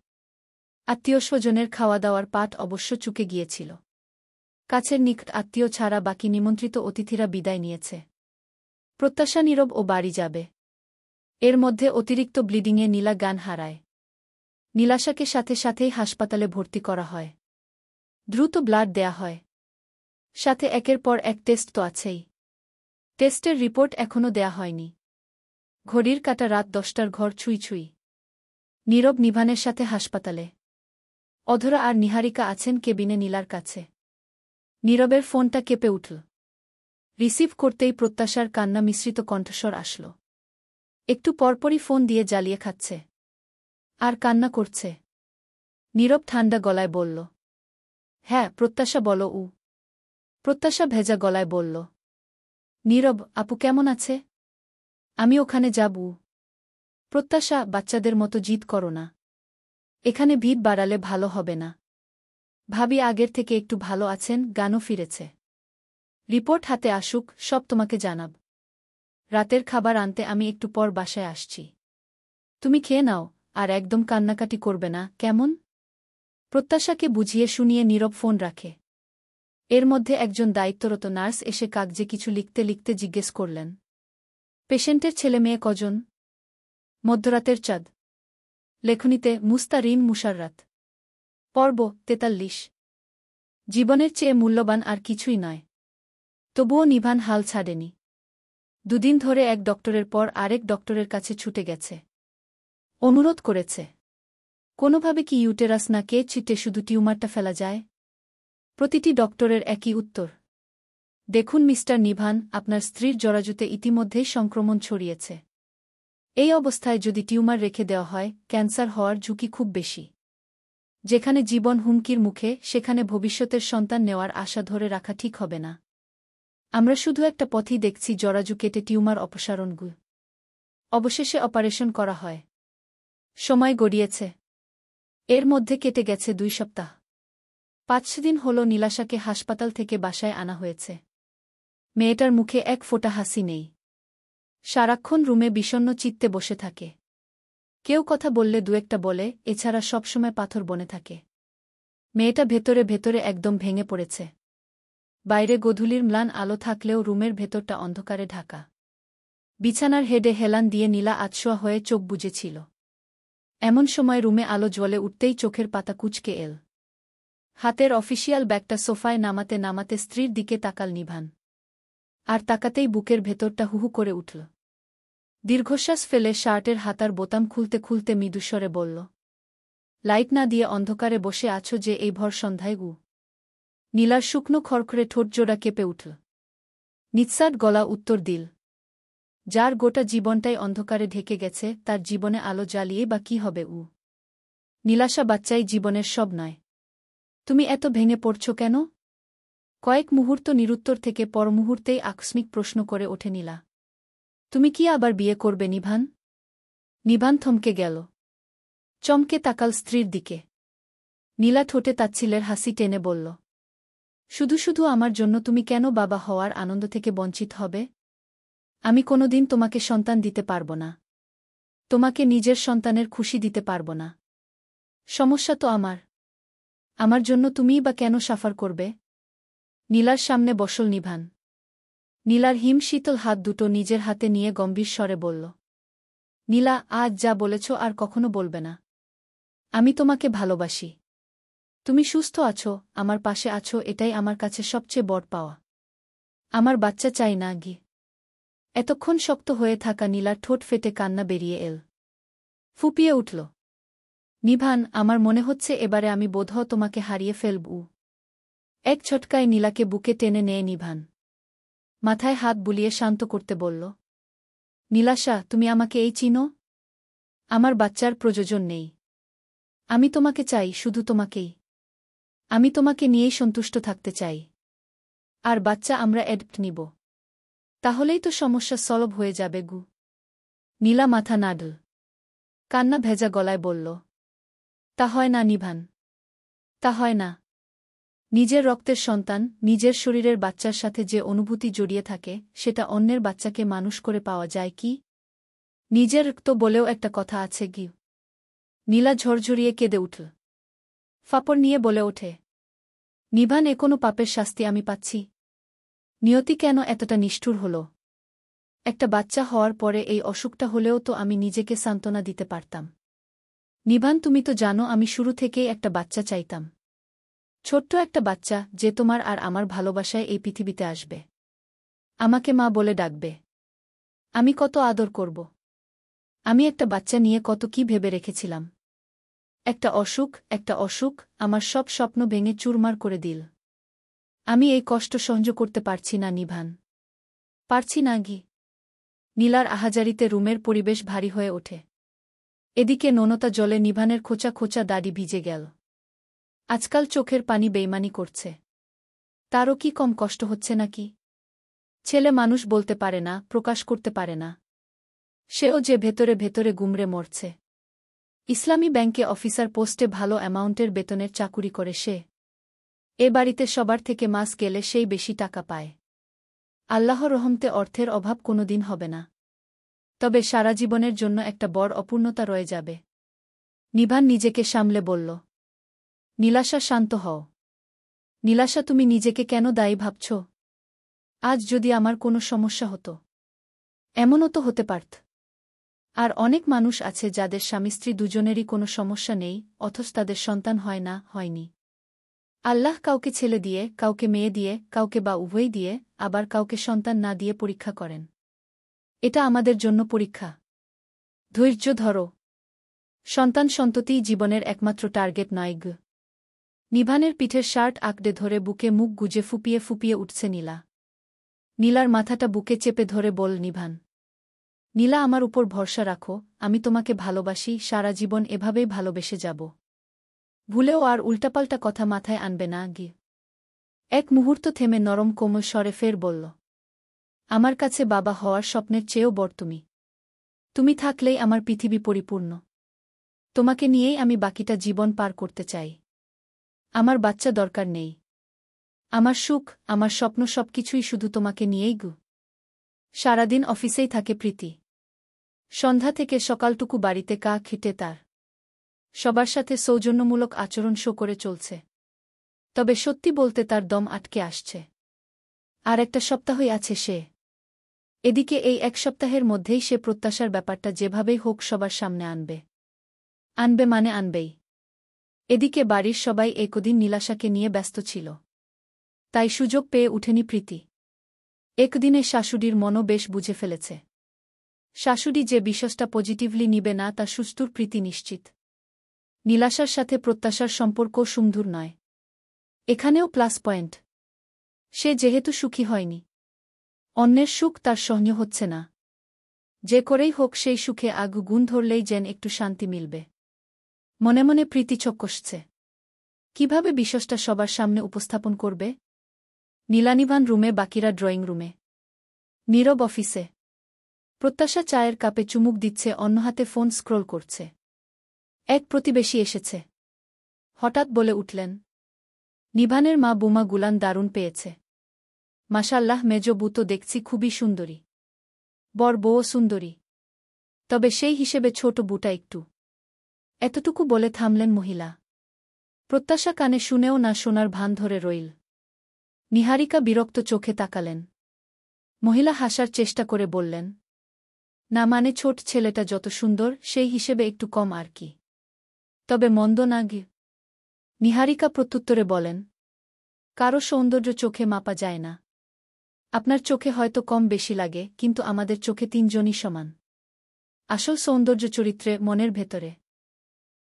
আত্মীয়স্বজনের খাওয়া দাওয়ার পাট অবশ্য চুকে গিয়েছিল। কাছের নিকট আত্মীয় ছাড়া বাকি নিমন্ত্রিত অতিথিরা বিদায় নিয়েছে। প্রত্যাশা নীরব ও বাড়ি যাবে। এর মধ্যে অতিরিক্ত ব্লিডিংয়ে নীলা জ্ঞান হারায়। নীলাশাকে সাথে সাথেই হাসপাতালে ভর্তি করা হয়। দ্রুত ব্লাড দেয়া হয়। সাথে একের পর এক টেস্ট তো আছেই। টেস্টের রিপোর্ট এখনও দেয়া হয়নি। ঘড়ির কাঁটা রাত 10টার ঘর ছুঁই ছুঁই। নীরব নিভানের সাথে হাসপাতালে। অধরা আর নিহারিকা আছেন কেবিনে নীলার কাছে। নীরবের ফোনটা কেঁপে উঠল। রিসিভ করতেই প্রত্যাশার কান্না মিশ্রিত কণ্ঠস্বর আসল। একটু পরপরই ফোন দিয়ে জ্বালিয়ে খাচ্ছে। আর কান্না করছে। নীরব ঠান্ডা গলায় বলল, হ্যাঁ প্রত্যাশা বলো। প্রত্যাশা ভেজা গলায় বলল, নীরব আপু কেমন আছে? আমি ওখানে যাব। প্রত্যাশা বাচ্চাদের মতো জিদ করো না। এখানে ভিড় বাড়ালে ভালো হবে না। ভাবি আগের থেকে একটু ভালো আছেন, গানও ফিরেছে। রিপোর্ট হাতে আসুক, সব তোমাকে জানাব। রাতের খাবার আনতে আমি একটু পর বাসায় আসছি। তুমি খেয়ে নাও, আর একদম কান্নাকাটি করবে না, কেমন? প্রত্যাশাকে বুঝিয়ে শুনিয়ে নীরব ফোন রাখে। এর মধ্যে একজন দায়িত্বরত নার্স এসে কাগজে কিছু লিখতে লিখতে জিজ্ঞেস করলেন, পেশেন্টের ছেলে মেয়ে কজন? মধ্যরাতের চাঁদ। লেখনীতে মুস্তা রিম মুশাররাত। পর্ব 43। জীবনের চেয়ে মূল্যবান আর কিছুই নয়। তবুও নিভান হাল ছাড়েনি। দুদিন ধরে এক ডক্টরের পর আরেক ডক্টরের কাছে ছুটে গেছে। অনুরোধ করেছে, কোনোভাবে কি ইউটেরাস না চিটে শুধু টিউমারটা ফেলা যায়? প্রতিটি ডক্টরের একই উত্তর, দেখুন মিস্টার নিভান, আপনার স্ত্রীর জরাজুতে ইতিমধ্যেই সংক্রমণ ছড়িয়েছে। এই অবস্থায় যদি টিউমার রেখে দেওয়া হয়, ক্যান্সার হওয়ার ঝুঁকি খুব বেশি। যেখানে জীবন হুমকির মুখে, সেখানে ভবিষ্যতের সন্তান নেওয়ার আশা ধরে রাখা ঠিক হবে না। আমরা শুধু একটা পথই দেখছি, জরাজু কেটে টিউমার অপসারণ। অবশেষে অপারেশন করা হয়। সময় গড়িয়েছে। এর মধ্যে কেটে গেছে 2 সপ্তাহ। 5 দিন হল নীলাশাকে হাসপাতাল থেকে বাসায় আনা হয়েছে। মেয়েটার মুখে এক ফোঁটা হাসি নেই। সারাক্ষণ রুমে বিষণ্ণ চিত্তে বসে থাকে। কেউ কথা বললে দু একটা বলে, এছাড়া সবসময় পাথর বনে থাকে। মেয়েটা ভেতরে ভেতরে একদম ভেঙে পড়েছে। বাইরে গোধূলির ম্লান আলো থাকলেও রুমের ভেতরটা অন্ধকারে ঢাকা। বিছানার হেডে হেলান দিয়ে নীলা আতশোয়া হয়ে চোখ বুজেছিল। এমন সময় রুমে আলো জ্বলে উঠতেই চোখের পাতা কুঁচকে এল। হাতের অফিসিয়াল ব্যাগটা সোফায় নামাতে নামাতে স্ত্রীর দিকে তাকাল নিভান। আর তাকাতেই বুকের ভেতরটা হুহু করে উঠল। দীর্ঘশ্বাস ফেলে শার্টের হাতার বোতাম খুলতে খুলতে মৃদুস্বরে বলল, লাইট না দিয়ে অন্ধকারে বসে আছো যে এই ভর সন্ধ্যায়? নীলার শুকনো খড়খড়ে ঠোঁটজোড়া কেঁপে উঠল। নিঃসাট গলা উত্তর দিল, যার গোটা জীবনটাই অন্ধকারে ঢেকে গেছে, তার জীবনে আলো জ্বালিয়ে বা কী হবে? নীলাশা বাচ্চাই জীবনের সব নয়। তুমি এত ভেঙে পড়ছ কেন? কয়েক মুহূর্ত নিরুত্তর থেকে পরমুহূর্তেই আকস্মিক প্রশ্ন করে ওঠে নীলা, তুমি কি আবার বিয়ে করবে নিভান? নিভান থমকে গেল। চমকে তাকাল স্ত্রীর দিকে। নীলা ঠোঁটে তাচ্ছিলের হাসি টেনে বলল, শুধু শুধু আমার জন্য তুমি কেন বাবা হওয়ার আনন্দ থেকে বঞ্চিত হবে? আমি কোনোদিন তোমাকে সন্তান দিতে পারব না। তোমাকে নিজের সন্তানের খুশি দিতে পারব না। সমস্যা তো আমার। আমার জন্য তুমিই বা কেন সাফার করবে? নীলার সামনে বসল নিভান। নীলার হিমশীতল হাত দুটো নিজের হাতে নিয়ে গম্ভীর স্বরে বলল, নীলা, আজ যা বলেছ আর কখনো বলবে না। আমি তোমাকে ভালোবাসি। তুমি সুস্থ আছো, আমার পাশে আছো, এটাই আমার কাছে সবচেয়ে বড় পাওয়া। আমার বাচ্চা চাই না। এতক্ষণ শক্ত হয়ে থাকা নীলার ঠোঁট ফেটে কান্না বেরিয়ে এল। ফুপিয়ে উঠল। নিভান, আমার মনে হচ্ছে এবারে আমি বোধহয় তোমাকে হারিয়ে ফেলব। এক ছটকায় নীলাকে বুকে টেনে নেয় নিভান। মাথায় হাত বুলিয়ে শান্ত করতে বলল, নীলাশা, তুমি আমাকে এই চিনো? আমার বাচ্চার প্রয়োজন নেই। আমি তোমাকে চাই, শুধু তোমাকেই। আমি তোমাকে নিয়েই সন্তুষ্ট থাকতে চাই। আর বাচ্চা আমরা অ্যাডপ্ট নিব। তাহলেই তো সমস্যা সলভ হয়ে যাবে। নীলা মাথা নাড়ল। কান্না ভেজা গলায় বলল, তা হয় না নিভান, তা হয় না। নিজের রক্তের সন্তান, নিজের শরীরের বাচ্চার সাথে যে অনুভূতি জড়িয়ে থাকে সেটা অন্যের বাচ্চাকে মানুষ করে পাওয়া যায় কি? নিজের রক্ত বলেও একটা কথা আছে কি? নীলা ঝরঝরিয়ে কেঁদে উঠল। ফাপড় নিয়ে বলে ওঠে, নিভান, এ কোনো পাপের শাস্তি আমি পাচ্ছি? নিয়তি কেন এতটা নিষ্ঠুর হল? একটা বাচ্চা হওয়ার পরে এই অসুখটা হলেও তো আমি নিজেকে সান্ত্বনা দিতে পারতাম। নিভান, তুমি তো জানো আমি শুরু থেকেই একটা বাচ্চা চাইতাম। ছোট্ট একটা বাচ্চা যে তোমার আর আমার ভালোবাসায় এই পৃথিবীতে আসবে। আমাকে মা বলে ডাকবে। আমি কত আদর করব। আমি একটা বাচ্চা নিয়ে কত কি ভেবে রেখেছিলাম। একটা অসুখ আমার সব স্বপ্ন ভেঙে চুরমার করে দিল। আমি এই কষ্ট সহ্য করতে পারছি না নিভান। পারছি না গি। নীলার আহাজারিতে রুমের পরিবেশ ভারী হয়ে ওঠে। এদিকে নোনতা জলে নিভানের খোঁচা খোঁচা দাড়ি ভিজে গেল। আজকাল চোখের পানি বেইমানি করছে। তারও কি কম কষ্ট হচ্ছে নাকি? ছেলে মানুষ বলতে পারে না, প্রকাশ করতে পারে না। সেও যে ভেতরে ভেতরে গুমরে মরছে। ইসলামী ব্যাংকে অফিসার পোস্টে ভালো অ্যামাউন্টের বেতনের চাকুরি করে সে। এ বাড়িতে সবার থেকে মাস গেলে সেই বেশি টাকা পায়। আল্লাহর রহমতে অর্থের অভাব কোনোদিন হবে না। তবে সারা জীবনের জন্য একটা বড় অপূর্ণতা রয়ে যাবে। নিভান নিজেকে সামলে বলল। নীলাশা, শান্ত হও। নীলাশা, তুমি নিজেকে কেন দায়ী ভাবছ? আজ যদি আমার কোনো সমস্যা হতো? এমনও তো হতে পারত। আর অনেক মানুষ আছে যাদের স্বামী স্ত্রী দুজনেরই কোনো সমস্যা নেই, অথচ তাদের সন্তান হয় না, হয়নি। আল্লাহ কাউকে ছেলে দিয়ে, কাউকে মেয়ে দিয়ে, কাউকে বা উভয় দিয়ে, আবার কাউকে সন্তান না দিয়ে পরীক্ষা করেন। এটা আমাদের জন্য পরীক্ষা। ধৈর্য ধরো। সন্তান সন্ততিই জীবনের একমাত্র টার্গেট নয় গ। নিভানের পিঠের শার্ট আঁকড়ে ধরে বুকে মুখ গুজে ফুপিয়ে ফুপিয়ে উঠছে নীলা। নীলার মাথাটা বুকে চেপে ধরে বল, নিভান, নীলা, আমার উপর ভরসা রাখো, আমি তোমাকে ভালোবাসি, সারা জীবন এভাবেই ভালোবেসে যাব। ভুলেও আর উল্টাপাল্টা কথা মাথায় আনবে না গি। এক মুহূর্ত থেমে নরম কোমল স্বরে ফের বলল, আমার কাছে বাবা হওয়ার স্বপ্নের চেয়েও বড় তুমি। তুমি থাকলেই আমার পৃথিবী পরিপূর্ণ। তোমাকে নিয়েই আমি বাকিটা জীবন পার করতে চাই। আমার বাচ্চা দরকার নেই। আমার সুখ, আমার স্বপ্ন সবকিছুই শুধু তোমাকে নিয়েই গু। সারাদিন অফিসেই থাকে প্রীতি। সন্ধ্যা থেকে সকালটুকু বাড়িতে খেটে তার। সবার সাথে সৌজন্যমূলক আচরণ শো করে চলছে। তবে সত্যি বলতে তার দম আটকে আসছে। আর একটা সপ্তাহই আছে সে। এদিকে এই এক সপ্তাহের মধ্যেই সে প্রত্যাশার ব্যাপারটা যেভাবেই হোক সবার সামনে আনবে। মানে আনবেই। এদিকে বাড়ির সবাই এই কদিন নীলাশাকে নিয়ে ব্যস্ত ছিল। তাই সুযোগ পেয়ে উঠেনি প্রীতি। একদিনে শাশুড়ির মনও বেশ বুঝে ফেলেছে। শাশুড়ি যে বিষয়টা পজিটিভলি নিবে না তা সুস্থুর প্রীতি নিশ্চিত। নীলাশার সাথে প্রত্যাশার সম্পর্ক সুমধুর নয়। এখানেও প্লাস পয়েন্ট। সে যেহেতু সুখী হয়নি। অন্যের সুখ তার সহ্য হচ্ছে না। যে করেই হোক সেই সুখে গুণ ধরলেই যেন একটু শান্তি মিলবে। মনে মনে প্রীতি চক্কসছে। কিভাবে বিষয়টা সবার সামনে উপস্থাপন করবে? নীলানিভান রুমে, বাকিরা ড্রয়িং রুমে। নীরব অফিসে। প্রত্যাশা চায়ের কাপে চুমুক দিচ্ছে, অন্য হাতে ফোন স্ক্রোল করছে। এক প্রতিবেশী এসেছে। হঠাৎ বলে উঠলেন, নিভানের মা বুমা গুলান দারুণ পেয়েছে। মাশাল্লাহ, মেজ বউ তো দেখছি খুবই সুন্দরী। বড় বউও সুন্দরী। তবে সেই হিসেবে ছোট বুটা একটু। এতটুকু বলে থামলেন মহিলা। প্রত্যাশা কানে শুনেও না শোনার ভান ধরে রইল। নিহারিকা বিরক্ত চোখে তাকালেন। মহিলা হাসার চেষ্টা করে বললেন, না মানে ছোট ছেলেটা যত সুন্দর সেই হিসেবে একটু কম আর কি। তবে মন্দ না গি। নিহারিকা প্রত্যুত্তরে বলেন, কারো সৌন্দর্য চোখে মাপা যায় না। আপনার চোখে হয়তো কম বেশি লাগে, কিন্তু আমাদের চোখে তিনজনই সমান। আসল সৌন্দর্য চরিত্রে, মনের ভেতরে।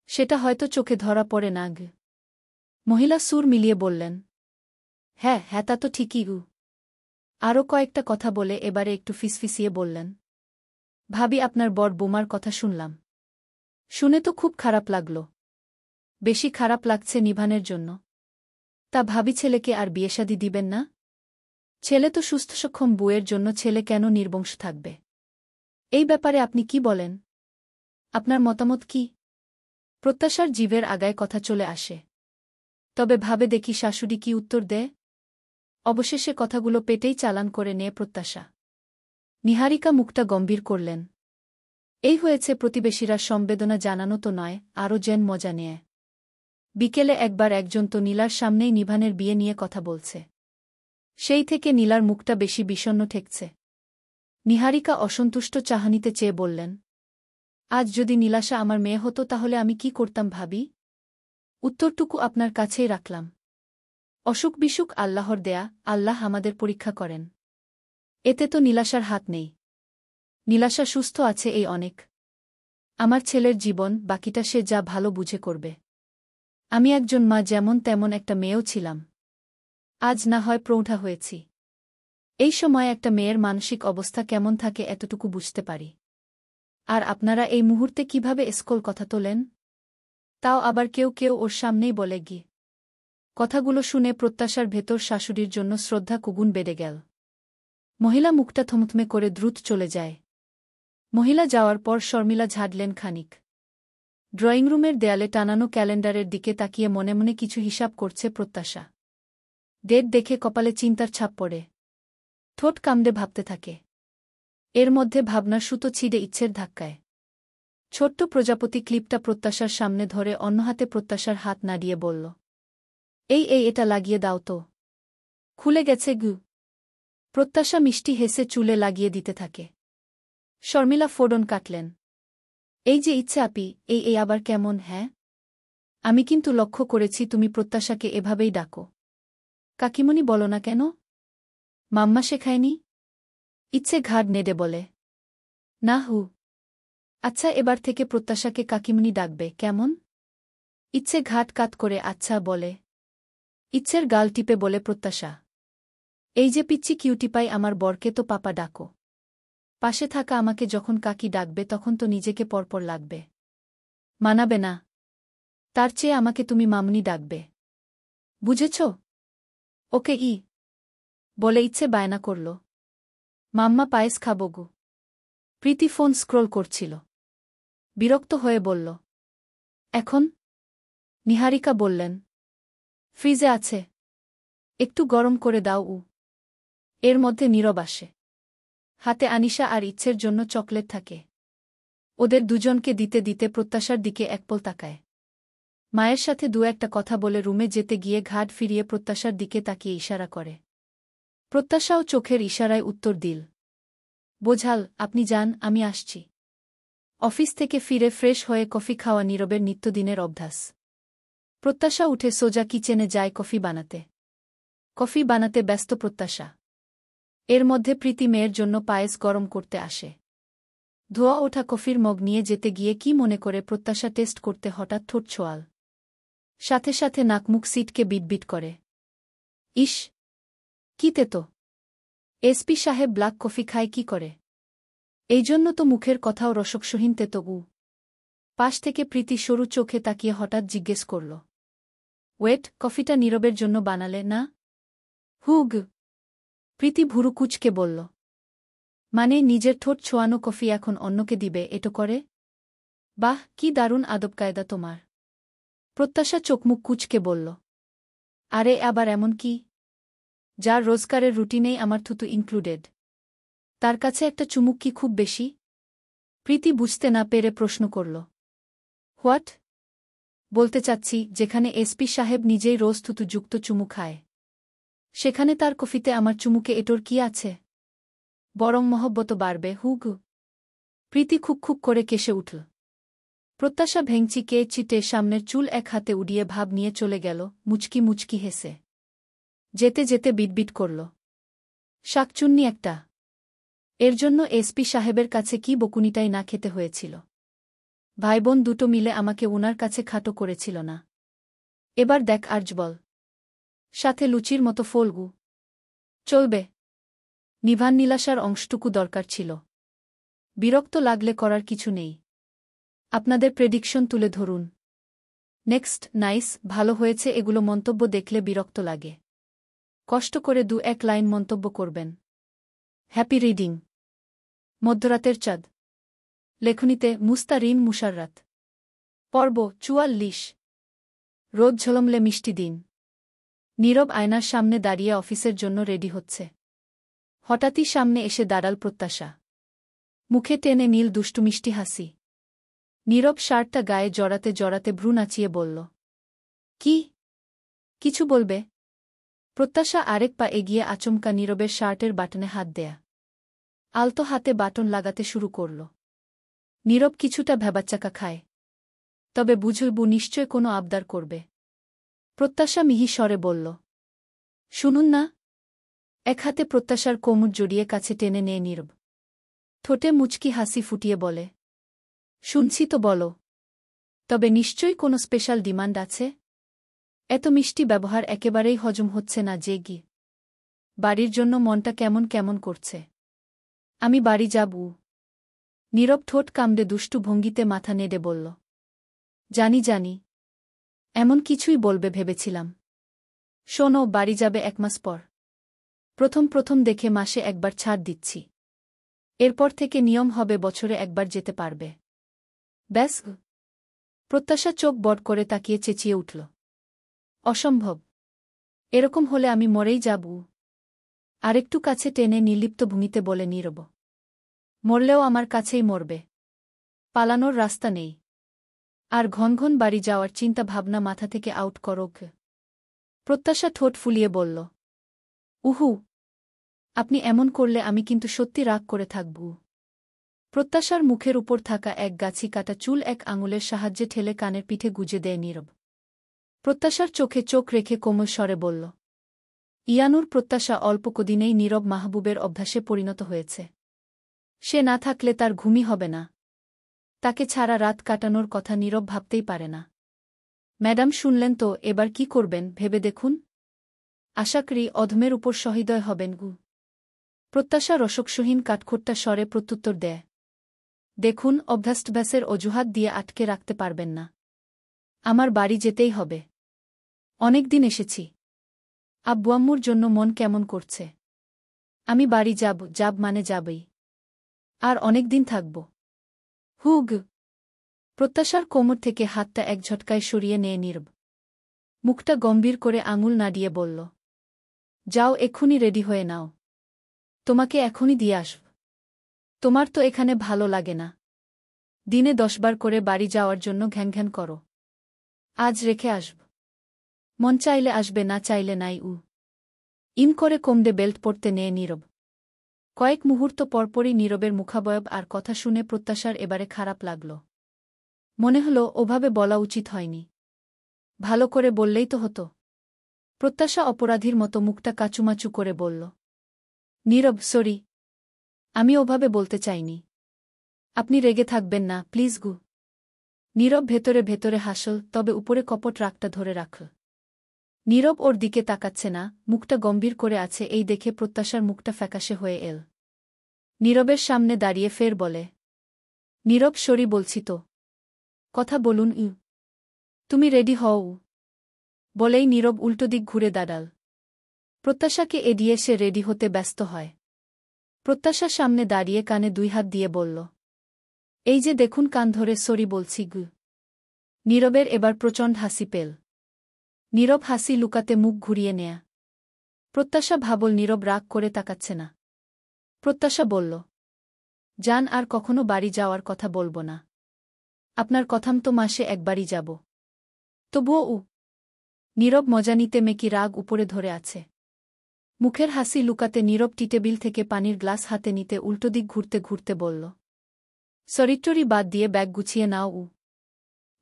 সেটা হয়তো চোখে ধরা পড়ে না গ। মহিলা সুর মিলিয়ে বললেন, হ্যাঁ হ্যাঁ, তা তো ঠিকই গু। আরও কয়েকটা কথা বলে এবারে একটু ফিসফিসিয়ে বললেন, ভাবি, আপনার বড় বৌমার কথা শুনলাম। শুনে তো খুব খারাপ লাগল। বেশি খারাপ লাগছে নিভানের জন্য। তা ভাবি, ছেলেকে আর বিয়েশাদি দিবেন না? ছেলে তো সুস্থ সক্ষম, বউয়ের জন্য ছেলে কেন নির্বংশ থাকবে? এই ব্যাপারে আপনি কি বলেন? আপনার মতামত কি? প্রত্যাশার জিভের আগায় কথা চলে আসে। তবে ভাবে দেখি শাশুড়ি কি উত্তর দেয়। অবশেষে কথাগুলো পেটেই চালান করে নিয়ে প্রত্যাশা। নিহারিকা মুখটা গম্ভীর করলেন। এই হয়েছে প্রতিবেশীরা সম্বেদনা জানানো তো নয়, আরও যেন মজা নেয়। বিকেলে একবার একজন তো নীলার সামনেই নিভানের বিয়ে নিয়ে কথা বলছে। সেই থেকে নীলার মুখটা বেশি বিষণ্ণ ঠেকছে। নিহারিকা অসন্তুষ্ট চাহনিতে চেয়ে বললেন, আজ যদি নীলাশা আমার মেয়ে হতো তাহলে আমি কি করতাম ভাবি? উত্তরটুকু আপনার কাছেই রাখলাম। অসুখ বিসুখ আল্লাহর দেয়া, আল্লাহ আমাদের পরীক্ষা করেন। এতে তো নীলাশার হাত নেই। নীলাশা সুস্থ আছে এই অনেক। আমার ছেলের জীবন, বাকিটা সে যা ভালো বুঝে করবে। আমি একজন মা, যেমন তেমন একটা মেয়েও ছিলাম। আজ না হয় প্রৌঢ়া হয়েছি। এই সময় একটা মেয়ের মানসিক অবস্থা কেমন থাকে এতটুকু বুঝতে পারি। আর আপনারা এই মুহূর্তে কিভাবে এসকল কথা তোলেন? তাও আবার কেউ কেউ ওর সামনেই বলে গি। কথাগুলো শুনে প্রত্যাশার ভেতর শাশুড়ির জন্য শ্রদ্ধা কুগুন বেড়ে গেল। মহিলা মুখটা থমথমে করে দ্রুত চলে যায়। মহিলা যাওয়ার পর শর্মিলা ঝাড়লেন খানিক। ড্রয়িংরুমের দেয়ালে টানানো ক্যালেন্ডারের দিকে তাকিয়ে মনে মনে কিছু হিসাব করছে প্রত্যাশা। ডেট দেখে কপালে চিন্তার ছাপ পড়ে। ঠোঁট কামড়ে ভাবতে থাকে। এর মধ্যে ভাবনার সুতো ছিঁড়ে ইচ্ছের ধাক্কায় ছোট্ট প্রজাপতি ক্লিপটা প্রত্যাশার সামনে ধরে অন্য হাতে প্রত্যাশার হাত নাড়িয়ে বলল, এই এটা লাগিয়ে দাও তো। খুলে গেছে গু। প্রত্যাশা মিষ্টি হেসে চুলে লাগিয়ে দিতে থাকে। শর্মিলা ফোড়ন কাটলেন। এই যে ইচ্ছে আপি, এই আবার কেমন? হ্যাঁ, আমি কিন্তু লক্ষ্য করেছি তুমি প্রত্যাশাকে এভাবেই ডাকো। কাকিমণি বলো না কেন? মাম্মা শেখায়নি? ইচ্ছে ঘাড় নেড়ে বলে, না হু। আচ্ছা, এবার থেকে প্রত্যাশাকে কাকিমণি ডাকবে, কেমন? ইচ্ছে ঘাট কাত করে আচ্ছা বলে। ইচ্ছের গাল টিপে বলে প্রত্যাশা, এই যে পিচ্চি কিউটিপাই, আমার বরকে তো পাপা ডাকো। পাশে থাকা আমাকে যখন কাকি ডাকবে তখন তো নিজেকে পরপর লাগবে। মানাবে না? তার চেয়ে আমাকে তুমি মামনি ডাকবে। বুঝেছ? ওকে বলে ইচ্ছে বায়না করল, মাম্মা পায়েস খাবো গু। প্রীতি ফোন স্ক্রোল করছিল। বিরক্ত হয়ে বলল, এখন? নিহারিকা বললেন, ফ্রিজে আছে, একটু গরম করে দাও। এর মধ্যে নীরব আসে। হাতে আনিশা আর ইচ্ছের জন্য চকলেট থাকে। ওদের দুজনকে দিতে দিতে প্রত্যাশার দিকে একপল তাকায়। মায়ের সাথে দু একটা কথা বলে রুমে যেতে গিয়ে ঘাট ফিরিয়ে প্রত্যাশার দিকে তাকিয়ে ইশারা করে। প্রত্যাশাও চোখের ইশারায় উত্তর দিল, বোঝাল, আপনি যান, আমি আসছি। অফিস থেকে ফিরে ফ্রেশ হয়ে কফি খাওয়া নীরবের নিত্যদিনের অভ্যাস। প্রত্যাশা উঠে সোজা কিচেনে যায় কফি বানাতে। কফি বানাতে ব্যস্ত প্রত্যাশা। এর মধ্যে প্রীতি মেয়ের জন্য পায়েস গরম করতে আসে। ধোয়া ওঠা কফির মগ নিয়ে যেতে গিয়ে কি মনে করে প্রত্যাশা টেস্ট করতে হঠাৎ ঠোঁট ছোঁয়াল। সাথে সাথে নাকমুখ সিটকে বিটবিট করে। ইস, কি তেতো! এসপি সাহেব ব্ল্যাক কফি খায় কি করে? এই জন্য তো মুখের কথাও রসকসহীন তেতো। পাশ থেকে প্রীতি সরু চোখে তাকিয়ে হঠাৎ জিজ্ঞেস করল, ওয়েট, কফিটা নীরবের জন্য বানালে না? হুগ। প্রীতি ভুরু কুচকে বলল, মানে নিজের ঠোঁট ছোঁয়ানো কফি এখন অন্যকে দিবে এটো করে? বাহ, কি দারুণ আদবকায়দা তোমার! প্রত্যাশা চোখমুখ কুচকে বলল, আরে আবার এমন কি? যার রোজকারের রুটিনেই আমার থুতু ইনক্লুডেড, তার কাছে একটা চুমুক কি খুব বেশি? প্রীতি বুঝতে না পেরে প্রশ্ন করল, হোয়াট? বলতে চাচ্ছি, যেখানে এসপি সাহেব নিজেই রোজ থুতুযুক্ত চুমু খায়, সেখানে তার কফিতে আমার চুমুকে এটোর কি আছে? বরং মহব্বত বাড়বে। হুগ। প্রীতি খুক করে কেসে উঠল। প্রত্যাশা ভেঙচি কে চিটে সামনের চুল এক হাতে উড়িয়ে ভাব নিয়ে চলে গেল, মুচকি মুচকি হেসে। যেতে যেতে বিটবিট করল, শাকচুন্নি একটা। এর জন্য এসপি সাহেবের কাছে কি বকুনিটাই না খেতে হয়েছিল। ভাইবোন দুটো মিলে আমাকে উনার কাছে খাটো করেছিল না? এবার দেখ আর্জ বল। সাথে লুচির মতো ফলগু। চলবে। নিভান নীলাশার অংশটুকু দরকার ছিল। বিরক্ত লাগলে করার কিছু নেই। আপনাদের প্রেডিকশন তুলে ধরুন। নেক্সট, নাইস, ভালো হয়েছে এগুলো মন্তব্য দেখলে বিরক্ত লাগে। কষ্ট করে দু এক লাইন মন্তব্য করবেন। Happy reading. মধ্যরাতের চাঁদ। লেখনীতে মুস্তা রিম মুশাররাত। পর্ব ৪৪। রোদ ঝলমলে মিষ্টি দিন। নীরব আয়নার সামনে দাঁড়িয়ে অফিসের জন্য রেডি হচ্ছে। হঠাৎই সামনে এসে দাঁড়াল প্রত্যাশা। মুখে টেনে নীল দুষ্টু মিষ্টি হাসি। নীরব শার্টটা গায়ে জড়াতে জড়াতে ভ্রু নাচিয়ে বলল, কি? কিছু বলবে? প্রত্যাশা আরেক পা এগিয়ে আচমকা নীরবের শার্টের বাটনে হাত দেয়া। আলতো হাতে বাটন লাগাতে শুরু করল। নীরব কিছুটা ভ্যাবাচ্চাকা খায়। তবে বুঝলবু নিশ্চয় কোনো আবদার করবে। প্রত্যাশা মিহি স্বরে বলল, শুনুন না। এক হাতে প্রত্যাশার কোমর জড়িয়ে কাছে টেনে নেয় নীরব। ঠোঁটে মুচকি হাসি ফুটিয়ে বলে, শুনছি তো বলো। তবে নিশ্চয়ই কোনো স্পেশাল ডিমান্ড আছে? এত মিষ্টি ব্যবহার একেবারেই হজম হচ্ছে না যে গি। বাড়ির জন্য মনটা কেমন কেমন করছে। আমি বাড়ি যাবো। নীরব ঠোঁট কামড়ে দুষ্টু ভঙ্গিতে মাথা নেড়ে বলল, জানি জানি। এমন কিছুই বলবে ভেবেছিলাম। শোনো, বাড়ি যাবে 1 মাস পর। প্রথম দেখে মাসে একবার ছাড় দিচ্ছি। এরপর থেকে নিয়ম হবে বছরে একবার যেতে পারবে। ব্যাস। প্রত্যাশা চোখ বড় করে তাকিয়ে চেঁচিয়ে উঠল, অসম্ভব। এরকম হলে আমি মরেই যাব। আরেকটু কাছে টেনে নির্লিপ্ত ভূমিতে বলে নীরব, মরলেও আমার কাছেই মরবে। পালানোর রাস্তা নেই। আর ঘন ঘন বাড়ি যাওয়ার চিন্তা ভাবনা মাথা থেকে আউট করোক। প্রত্যাশা ঠোঁট ফুলিয়ে বলল, উহু, আপনি এমন করলে আমি কিন্তু সত্যি রাগ করে থাকব। প্রত্যাশার মুখের উপর থাকা এক গাছি কাটা চুল এক আঙুলের সাহায্যে ঠেলে কানের পিঠে গুজে দেয় নীরব। প্রত্যাশার চোখে চোখ রেখে কোমল স্বরে বলল, ইয়ানুর। প্রত্যাশা অল্প কদিনেই নীরব মাহবুবের অভ্যাসে পরিণত হয়েছে। সে না থাকলে তার ঘুমই হবে না। তাকে ছাড়া রাত কাটানোর কথা নীরব ভাবতেই পারে না। ম্যাডাম শুনলেন তো, এবার কি করবেন ভেবে দেখুন। আশা করি অধমের উপর সহৃদয় হবেন গু। প্রত্যাশা রসকসহীন কাঠখোট্টা স্বরে প্রত্যুত্তর দেয়, দেখুন, অভ্যাসের অজুহাত দিয়ে আটকে রাখতে পারবেন না। আমার বাড়ি যেতেই হবে। অনেক দিন এসেছি। আব্বু-আম্মুর জন্য মন কেমন করছে। আমি বাড়ি যাব মানে যাবই। আর অনেক দিন থাকব। হুগ। প্রত্যাশার কোমর থেকে হাতটা এক ঝটকায় সরিয়ে নেয় নীরব। মুখটা গম্ভীর করে আঙুল নাড়িয়ে বলল, যাও, এক্ষুনি রেডি হয়ে নাও। তোমাকে এখনই দিয়ে আসব। তোমার তো এখানে ভালো লাগে না। দিনে 10 বার করে বাড়ি যাওয়ার জন্য ঘ্যান করো। আজ রেখে আসব। মন চাইলে আসবে, না চাইলে নাই। ইন করে কোমরে বেল্ট পরতে নেয় নীরব। কয়েক মুহূর্ত পরপরই নীরবের মুখাবয়ব আর কথা শুনে প্রত্যাশার এবারে খারাপ লাগল। মনে হল ওভাবে বলা উচিত হয়নি। ভালো করে বললেই তো হতো। প্রত্যাশা অপরাধীর মতো মুখটা কাচুমাচু করে বলল, নীরব, সরি। আমি ওভাবে বলতে চাইনি। আপনি রেগে থাকবেন না, প্লিজ গু। নীরব ভেতরে ভেতরে হাসল, তবে উপরে কপট রাগটা ধরে রাখল। নীরব ওর দিকে তাকাচ্ছে না, মুখটা গম্ভীর করে আছে এই দেখে প্রত্যাশার মুখটা ফ্যাকাশে হয়ে এল। নীরবের সামনে দাঁড়িয়ে ফের বলে, নীরব, সরি বলছি তো। কথা বলুন। তুমি রেডি হও। বলেই নীরব উল্টো দিক ঘুরে দাঁড়াল। প্রত্যাশাকে এড়িয়ে সে রেডি হতে ব্যস্ত হয়। প্রত্যাশার সামনে দাঁড়িয়ে কানে 2 হাত দিয়ে বলল, এই যে দেখুন, কান ধরে সরি বলছি গু। নীরবের এবার প্রচণ্ড হাসি পেল। নীরব হাসি লুকাতে মুখ ঘুরিয়ে নেয়া। প্রত্যাশা ভাবল নীরব রাগ করে তাকাচ্ছে না। প্রত্যাশা বলল, যান, আর কখনো বাড়ি যাওয়ার কথা বলব না। আপনার কথাম তো মাসে একবারই যাব। তবুও নীরব মজা নিতে মেকি রাগ উপরে ধরে আছে। মুখের হাসি লুকাতে নীরব টেবিল থেকে পানির গ্লাস হাতে নিতে উল্টোদিক ঘুরতে ঘুরতে বলল, সরিটরি বাদ দিয়ে ব্যাগ গুছিয়ে নাও।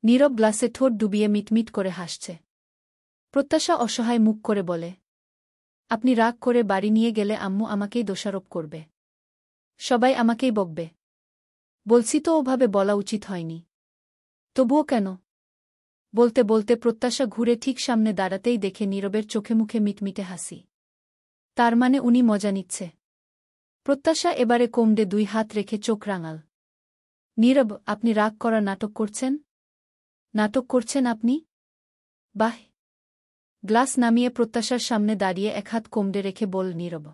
নীরব গ্লাসে ঠোঁট ডুবিয়ে মিটমিট করে হাসছে। প্রত্যাশা অসহায় মুখ করে বলে, আপনি রাগ করে বাড়ি নিয়ে গেলে আম্মু আমাকেই দোষারোপ করবে। সবাই আমাকেই বকবে। বলছি তো ওভাবে বলা উচিত হয়নি। তবুও কেন? বলতে বলতে প্রত্যাশা ঘুরে ঠিক সামনে দাঁড়াতেই দেখে নীরবের চোখে মুখে মিটমিটে হাসি। তার মানে উনি মজা নিচ্ছে। প্রত্যাশা এবারে কোমরে 2 হাত রেখে চোখ রাঙাল। নীরব, আপনি রাগ করা নাটক করছেন? নাটক করছেন আপনি? বাহ। গ্লাস নামিয়ে প্রত্যাশার সামনে দাঁড়িয়ে 1 হাত কোমরে রেখে বল নীরব,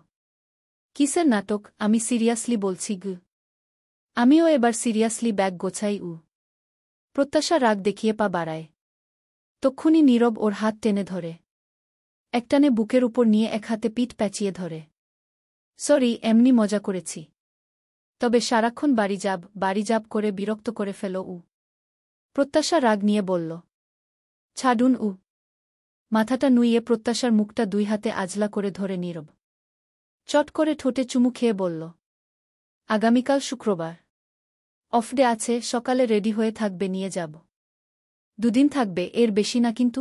কিসের নাটক? আমি সিরিয়াসলি বলছি গু। আমিও এবার সিরিয়াসলি ব্যাগ গোছাই। প্রত্যাশা রাগ দেখিয়ে পা বাড়ায়। তক্ষুনি নীরব ওর হাত টেনে ধরে একটানে বুকের উপর নিয়ে এক হাতে পিঠ প্যাঁচিয়ে ধরে। সরি, এমনি মজা করেছি। তবে সারাক্ষণ বাড়ি যাব করে বিরক্ত করে ফেল উ। প্রত্যাশা রাগ নিয়ে বলল। ছাড়ুন উ। মাথাটা নুইয়ে প্রত্যাশার মুখটা দুই হাতে আজলা করে ধরে নীরব চট করে ঠোঁটে চুমু খেয়ে বলল। আগামীকাল শুক্রবার। অফডে আছে, সকালে রেডি হয়ে থাকবে, নিয়ে যাব। 2 দিন থাকবে, এর বেশি না কিন্তু?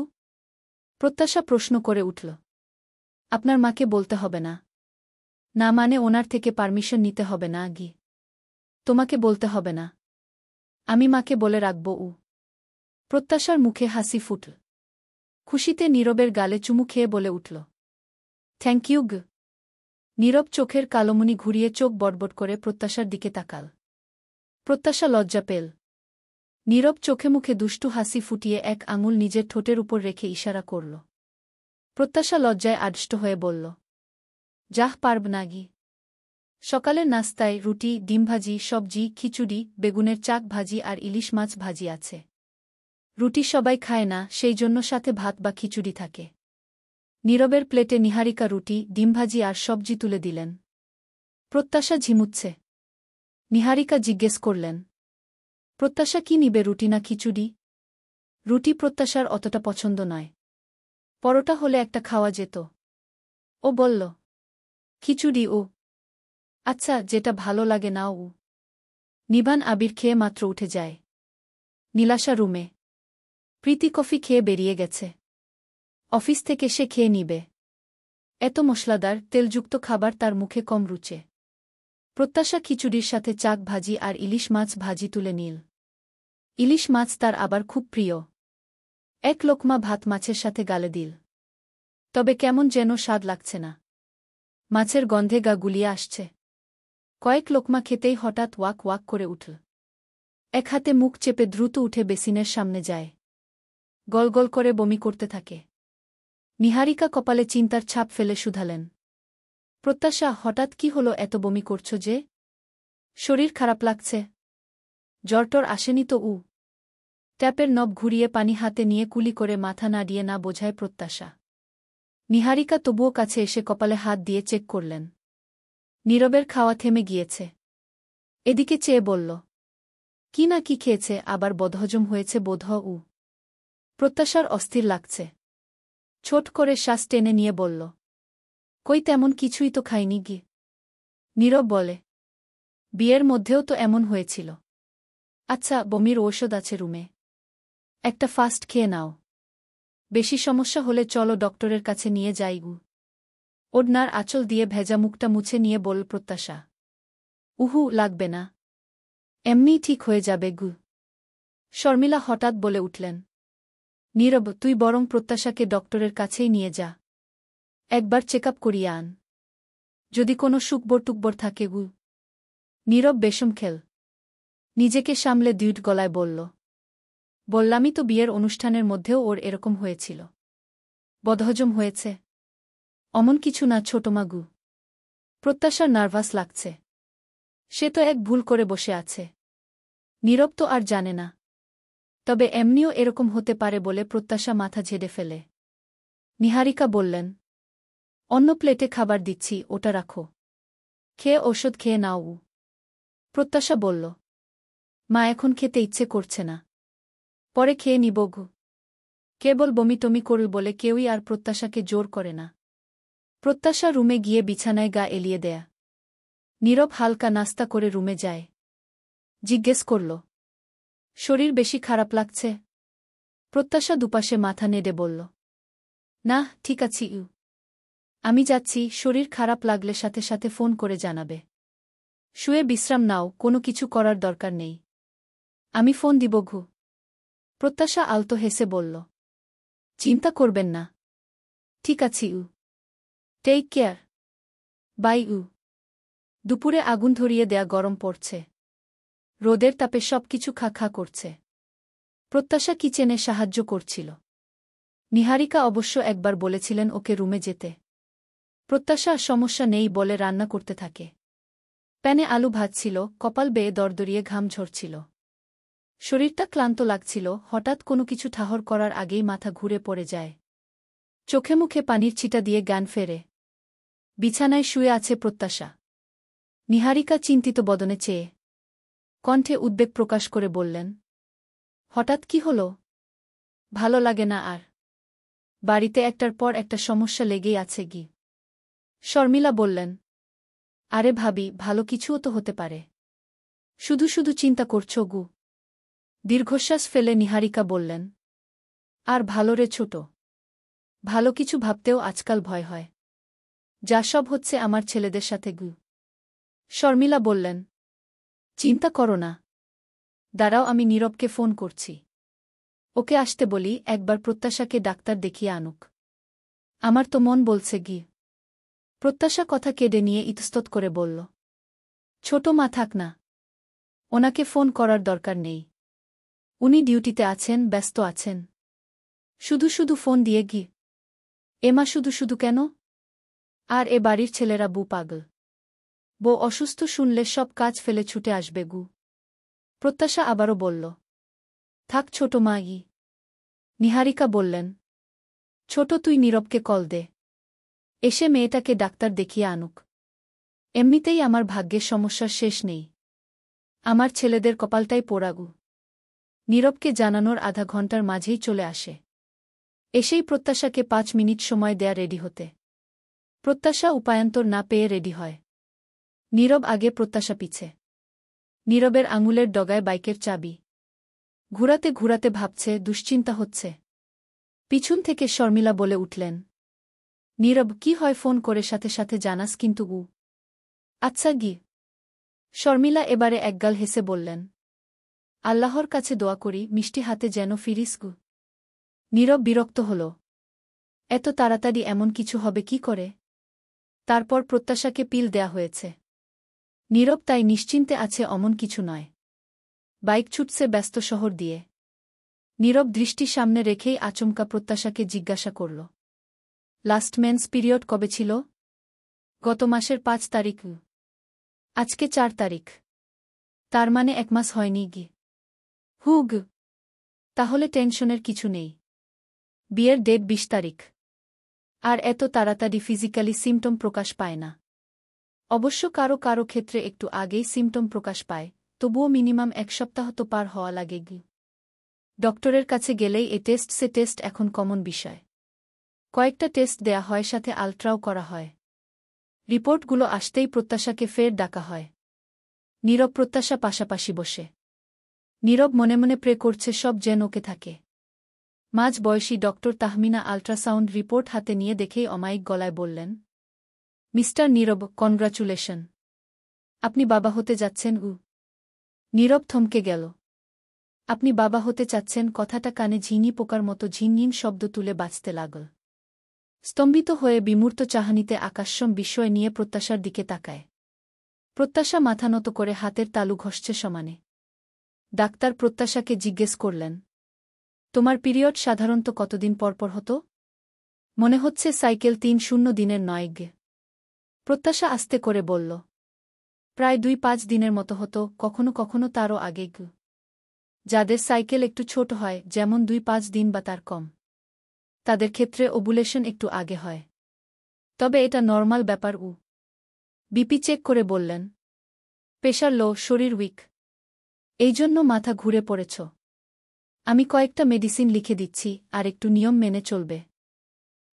প্রত্যাশা প্রশ্ন করে উঠল। আপনার মাকে বলতে হবে না? না মানে ওনার থেকে পারমিশন নিতে হবে না গি? তোমাকে বলতে হবে না, আমি মাকে বলে রাখব উ। প্রত্যাশার মুখে হাসি ফুটল। খুশিতে নীরবের গালে চুমু খেয়ে বলে উঠল। থ্যাংক ইউ গ। নীরব চোখের কালোমণি ঘুরিয়ে চোখ বটবট করে প্রত্যাশার দিকে তাকাল। প্রত্যাশা লজ্জা পেল। নীরব চোখে মুখে দুষ্টু হাসি ফুটিয়ে এক আঙুল নিজের ঠোঁটের উপর রেখে ইশারা করল। প্রত্যাশা লজ্জায় আড়ষ্ট হয়ে বলল। যাহ, পারব না গি। সকালের নাস্তায় রুটি, ডিম ভাজি, সবজি, খিচুড়ি, বেগুনের চাক ভাজি আর ইলিশ মাছ ভাজি আছে। রুটি সবাই খায় না, সেই জন্য সাথে ভাত বা খিচুড়ি থাকে। নীরবের প্লেটে নিহারিকা রুটি, ডিম ভাজি আর সবজি তুলে দিলেন। প্রত্যাশা ঝিমুচ্ছে। নিহারিকা জিজ্ঞেস করলেন। প্রত্যাশা কি নিবে, রুটি না খিচুড়ি? রুটি প্রত্যাশার অতটা পছন্দ নয়। পরোটা হলে একটা খাওয়া যেত। ও বলল। খিচুড়ি ও। আচ্ছা, যেটা ভালো লাগে নাও উ। নিবান আবির খেয়ে মাত্র উঠে যায়। নীলাশা রুমে। প্রীতি কফি খেয়ে বেরিয়ে গেছে। অফিস থেকে সে খেয়ে নিবে। এত মশলাদার, তেলযুক্ত খাবার তার মুখে কম রুচে। প্রত্যাশা খিচুড়ির সাথে চাক ভাজি আর ইলিশ মাছ ভাজি তুলে নিল। ইলিশ মাছ তার আবার খুব প্রিয়। এক লোকমা ভাত মাছের সাথে গালে দিল। তবে কেমন যেন স্বাদ লাগছে না। মাছের গন্ধে গা গুলিয়ে আসছে। কয়েক লোকমা খেতেই হঠাৎ ওয়াক ওয়াক করে উঠল। এক হাতে মুখ চেপে দ্রুত উঠে বেসিনের সামনে যায়। গলগল করে বমি করতে থাকে। নিহারিকা কপালে চিন্তার ছাপ ফেলে শুধালেন। প্রত্যাশা, হঠাৎ কি হলো, এত বমি করছ যে? শরীর খারাপ লাগছে? জ্বরটর আসেনি তো উ? ট্যাপের নব ঘুরিয়ে পানি হাতে নিয়ে কুলি করে মাথা নাড়িয়ে না বোঝায় প্রত্যাশা। নিহারিকা তবুও কাছে এসে কপালে হাত দিয়ে চেক করলেন। নীরবের খাওয়া থেমে গিয়েছে। এদিকে চেয়ে বলল। কি না কি খেয়েছে, আবার বদহজম হয়েছে বোধহ উ। প্রত্যাশার অস্থির লাগছে। ছোট করে শ্বাস টেনে নিয়ে বলল। কই, তেমন কিছুই তো খাইনি গি। নীরব বলে। বিয়ের মধ্যেও তো এমন হয়েছিল। আচ্ছা, বমির ঔষধ আছে রুমে। একটা ফাস্ট খেয়ে নাও। বেশি সমস্যা হলে চলো ডক্টরের কাছে নিয়ে যাই গু। ওড়নার আঁচল দিয়ে ভেজা মুখটা মুছে নিয়ে বলল প্রত্যাশা। উহু, লাগবে না। এমনিই ঠিক হয়ে যাবে গু। শর্মিলা হঠাৎ বলে উঠলেন। নীরব, তুই বরং প্রত্যাশাকে ডক্টরের কাছেই নিয়ে যা। একবার চেকআপ করিয়ে আন। যদি কোনো সুকবর টুকবর থাকে গু। নীরব বেশম খেল। নিজেকে সামলে দ্যুট গলায় বলল। বললামই তো, বিয়ের অনুষ্ঠানের মধ্যেও ওর এরকম হয়েছিল। বদহজম হয়েছে। অমন কিছু না ছোটমা গু। প্রত্যাশার নার্ভাস লাগছে। সে তো এক ভুল করে বসে আছে। নীরব তো আর জানে না। তবে এমনিও এরকম হতে পারে বলে প্রত্যাশা মাথা ঝেড়ে ফেলে। নিহারিকা বললেন। অন্য প্লেটে খাবার দিচ্ছি, ওটা রাখো। খেয়ে ওষুধ খেয়ে নাও উ। প্রত্যাশা বলল। মা, এখন খেতে ইচ্ছে করছে না। পরে খেয়ে নিব গু। কেবল বমিটমি করল বলে কেউই আর প্রত্যাশাকে জোর করে না। প্রত্যাশা রুমে গিয়ে বিছানায় গা এলিয়ে দেয়া। নীরব হালকা নাস্তা করে রুমে যায়। জিজ্ঞেস করল। শরীর বেশি খারাপ লাগছে? প্রত্যাশা দুপাশে মাথা নেড়ে বলল। না, ঠিক আছি ইউ। আমি যাচ্ছি, শরীর খারাপ লাগলে সাথে সাথে ফোন করে জানাবে। শুয়ে বিশ্রাম নাও, কোনো কিছু করার দরকার নেই। আমি ফোন দিব ঘু। প্রত্যাশা আলতো হেসে বলল। চিন্তা করবেন না। ঠিক আছি ইউ। Take care. বাই ইউ। দুপুরে আগুন ধরিয়ে দেয়া গরম পড়ছে। রোদের তাপে সবকিছু খা খা করছে। প্রত্যাশা কিচেনে সাহায্য করছিল। নিহারিকা অবশ্য একবার বলেছিলেন ওকে রুমে যেতে। প্রত্যাশা সমস্যা নেই বলে রান্না করতে থাকে। প্যানে আলু ভাজছিল, কপাল বেয়ে দরদরিয়ে ঘাম ঝরছিল। শরীরটা ক্লান্ত লাগছিল, হঠাৎ কোনো কিছু ঠাহর করার আগেই মাথা ঘুরে পড়ে যায়। চোখে মুখে পানির ছিটা দিয়ে জ্ঞান ফেরে। বিছানায় শুয়ে আছে প্রত্যাশা। নিহারিকা চিন্তিত বদনে চেয়ে কণ্ঠে উদ্বেগ প্রকাশ করে বললেন, হঠাৎ কি হল? ভালো লাগে না আর? বাড়িতে একটার পর একটা সমস্যা লেগেই আছে গি। শর্মিলা বললেন, আরে ভাবি, ভালো কিছুও তো হতে পারে। শুধু শুধু চিন্তা করছো গু। দীর্ঘশ্বাস ফেলে নিহারিকা বললেন, আর ভালো রে ছোট। ভালো কিছু ভাবতেও আজকাল ভয় হয়। যা সব হচ্ছে আমার ছেলেদের সাথে গু। শর্মিলা বললেন, চিন্তা করো না। দাঁড়াও, আমি নীরবকে ফোন করছি। ওকে আসতে বলি, একবার প্রত্যাশাকে ডাক্তার দেখিয়ে আনুক। আমার তো মন বলছে গি। প্রত্যাশা কথা কেড়ে নিয়ে ইতস্তত করে বলল, ছোট মা থাক না। ওনাকে ফোন করার দরকার নেই। উনি ডিউটিতে আছেন, ব্যস্ত আছেন। শুধু শুধু ফোন দিয়ে গি। এমা শুধু শুধু কেন? আর এ বাড়ির ছেলেরা বউ পাগল। বউ অসুস্থ শুনলে সব কাজ ফেলে ছুটে আসবে গু। প্রত্যাশা আবারও বলল, থাক ছোট মা ই। নিহারিকা বললেন, ছোট তুই নীরবকে কল দে। এসে মেয়েটাকে ডাক্তার দেখিয়ে আনুক। এমনিতেই আমার ভাগ্যের সমস্যার শেষ নেই। আমার ছেলেদের কপালটাই পোড়াগু। নীরবকে জানানোর আধা ঘণ্টার মাঝেই চলে আসে। এসেই প্রত্যাশাকে 5 মিনিট সময় দেয়া রেডি হতে। প্রত্যাশা উপায়ান্তর না পেয়ে রেডি হয়। নীরব আগে, প্রত্যাশা পিছে। নীরবের আঙুলের ডগায় বাইকের চাবি। ঘুরাতে ঘুরাতে ভাবছে, দুশ্চিন্তা হচ্ছে। পিছন থেকে শর্মিলা বলে উঠলেন, নীরব কি হয় ফোন করে সাথে সাথে জানাস কিন্তু গু। আচ্ছা গি। শর্মিলা এবারে একগাল হেসে বললেন, আল্লাহর কাছে দোয়া করি মিষ্টি হাতে যেন ফিরিস গু। নীরব বিরক্ত হল। এত তাড়াতাড়ি এমন কিছু হবে কি করে? তারপর প্রত্যাশাকে পিল দেয়া হয়েছে। নীরব তাই নিশ্চিন্তে আছে অমন কিছু নয়। বাইক ছুটছে ব্যস্ত শহর দিয়ে। নীরব দৃষ্টি সামনে রেখেই আচমকা প্রত্যাশাকে জিজ্ঞাসা করল, লাস্ট মেন্স পিরিয়ড কবে ছিল? গত মাসের 5 তারিখ। আজকে 4 তারিখ। তার মানে 1 মাস হয়নি গি। হুগ। তাহলে টেনশনের কিছু নেই। বিয়ের ডেট 20 তারিখ। আর এত তাড়াতাড়ি ফিজিক্যালি সিমটম প্রকাশ পায় না। অবশ্য কারো কারো ক্ষেত্রে একটু আগেই সিমটম প্রকাশ পায়, তবুও মিনিমাম 1 সপ্তাহ তো পার হওয়া লাগে গি। ডক্টরের কাছে গেলেই এ টেস্ট সে টেস্ট এখন কমন বিষয়। কয়েকটা টেস্ট দেয়া হয়, সাথে আলট্রাও করা হয়। রিপোর্টগুলো আসতেই প্রত্যাশাকে ফের ডাকা হয়। নীরব প্রত্যাশা পাশাপাশি বসে। নীরব মনে মনে প্রে করছে সব যেন ওকে থাকে। মাঝ বয়সী ডক্টর তাহমিনা আল্ট্রাসাউন্ড রিপোর্ট হাতে নিয়ে দেখেই অমায়িক গলায় বললেন, মিস্টার নীরব, কনগ্রাচুলেশন। আপনি বাবা হতে যাচ্ছেন উ। নীরব থমকে গেল। আপনি বাবা হতে চাচ্ছেন কথাটা কানে ঝিঙি পোকার মতো ঝিনঝিন শব্দ তুলে বাজতে লাগল। স্তম্ভিত হয়ে বিমূর্ত চাহনিতে আকাশসম বিস্ময় নিয়ে প্রত্যাশার দিকে তাকায়। প্রত্যাশা মাথা নত করে হাতের তালু ঘষছে সমানে। ডাক্তার প্রত্যাশাকে জিজ্ঞেস করলেন, তোমার পিরিয়ড সাধারণত কতদিন পরপর হতো? মনে হচ্ছে সাইকেল 3-0 দিনের নয় গে। প্রত্যাশা আস্তে করে বলল, প্রায় 2-5 দিনের মতো হতো, কখনো কখনো তারও আগে গে। যাদের সাইকেল একটু ছোট হয়, যেমন 2-5 দিন বা তার কম, তাদের ক্ষেত্রে ওভুলেশন একটু আগে হয়। তবে এটা নরমাল ব্যাপার উ। বিপি চেক করে বললেন, প্রেশার লো, শরীর উইক। এই জন্য মাথা ঘুরে পড়েছ। আমি কয়েকটা মেডিসিন লিখে দিচ্ছি, আর একটু নিয়ম মেনে চলবে।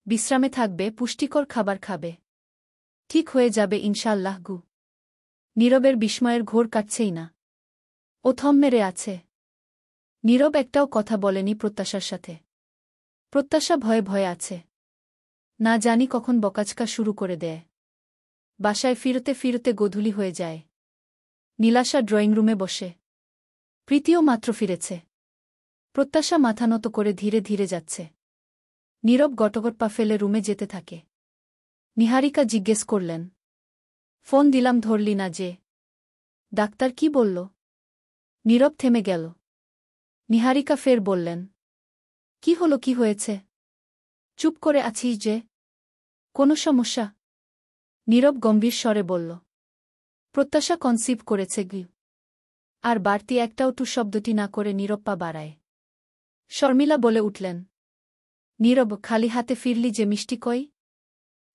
বিশ্রামে থাকবে, পুষ্টিকর খাবার খাবে। ঠিক হয়ে যাবে ইনশাআল্লাহ গু। নীরবের বিস্ময়ের ঘোর কাটছেই না। ও থম মেরে আছে। নীরব একটাও কথা বলেনি প্রত্যাশার সাথে। প্রত্যাশা ভয়ে ভয়ে আছে। না জানি কখন বকাঝকা শুরু করে দেয়। বাসায় ফিরতে ফিরতে গোধূলি হয়ে যায়। নীলাশা ড্রয়িং রুমে বসে। প্রীতিও মাত্র ফিরেছে। প্রত্যাশা মাথা নত করে ধীরে ধীরে যাচ্ছে। নীরব গটগট পা ফেলে রুমে যেতে থাকে। নিহারিকা জিজ্ঞেস করলেন, ফোন দিলাম ধরলি না যে? ডাক্তার কি বলল? নীরব থেমে গেল। নিহারিকা ফের বললেন, কি হলো, কি হয়েছে? চুপ করে আছিস যে? কোনো সমস্যা? নীরব গম্ভীর স্বরে বলল, প্রত্যাশা কনসিভ করেছে গি। আর বাড়তি একটাও টু শব্দটি না করে নীরব পা বাড়ায়। শর্মিলা বলে উঠলেন, নীরব, খালি হাতে ফিরলি যে মিষ্টি কই?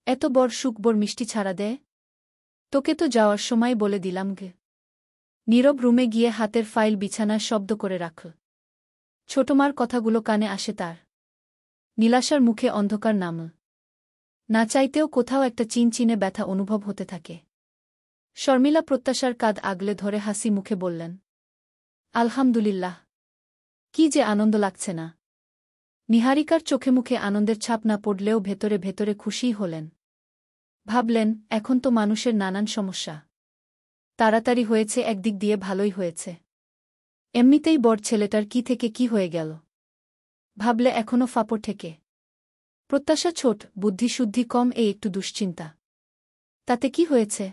এত বড় সুখবর মিষ্টি ছাড়া দেয়? তোকে তো যাওয়ার সময় বলে দিলাম গে। নীরব রুমে গিয়ে হাতের ফাইল বিছানায় শব্দ করে রাখল। ছোটমার কথাগুলো কানে আসে তার। নীলাশার মুখে অন্ধকার নামল। না চাইতেও কোথাও একটা চিনচিনে ব্যথা অনুভব হতে থাকে। শর্মিলা প্রত্যাশার কাঁধ আগলে ধরে হাসি মুখে বললেন, আলহামদুলিল্লাহ, কি যে আনন্দ লাগছে না। নিহারিকার চোখে মুখে আনন্দের ছাপ না পড়লেও ভেতরে ভেতরে খুশিই হলেন। ভাবলেন, এখন তো মানুষের নানান সমস্যা। তাড়াতাড়ি হয়েছে একদিক দিয়ে ভালোই হয়েছে। এমনিতেই বড় ছেলেটার কি থেকে কি হয়ে গেল। ভাবলে এখনও ফাঁপড় ঠেকে। প্রত্যাশা ছোট, বুদ্ধিশুদ্ধি কম, এই একটু দুশ্চিন্তা। তাতে কি হয়েছে?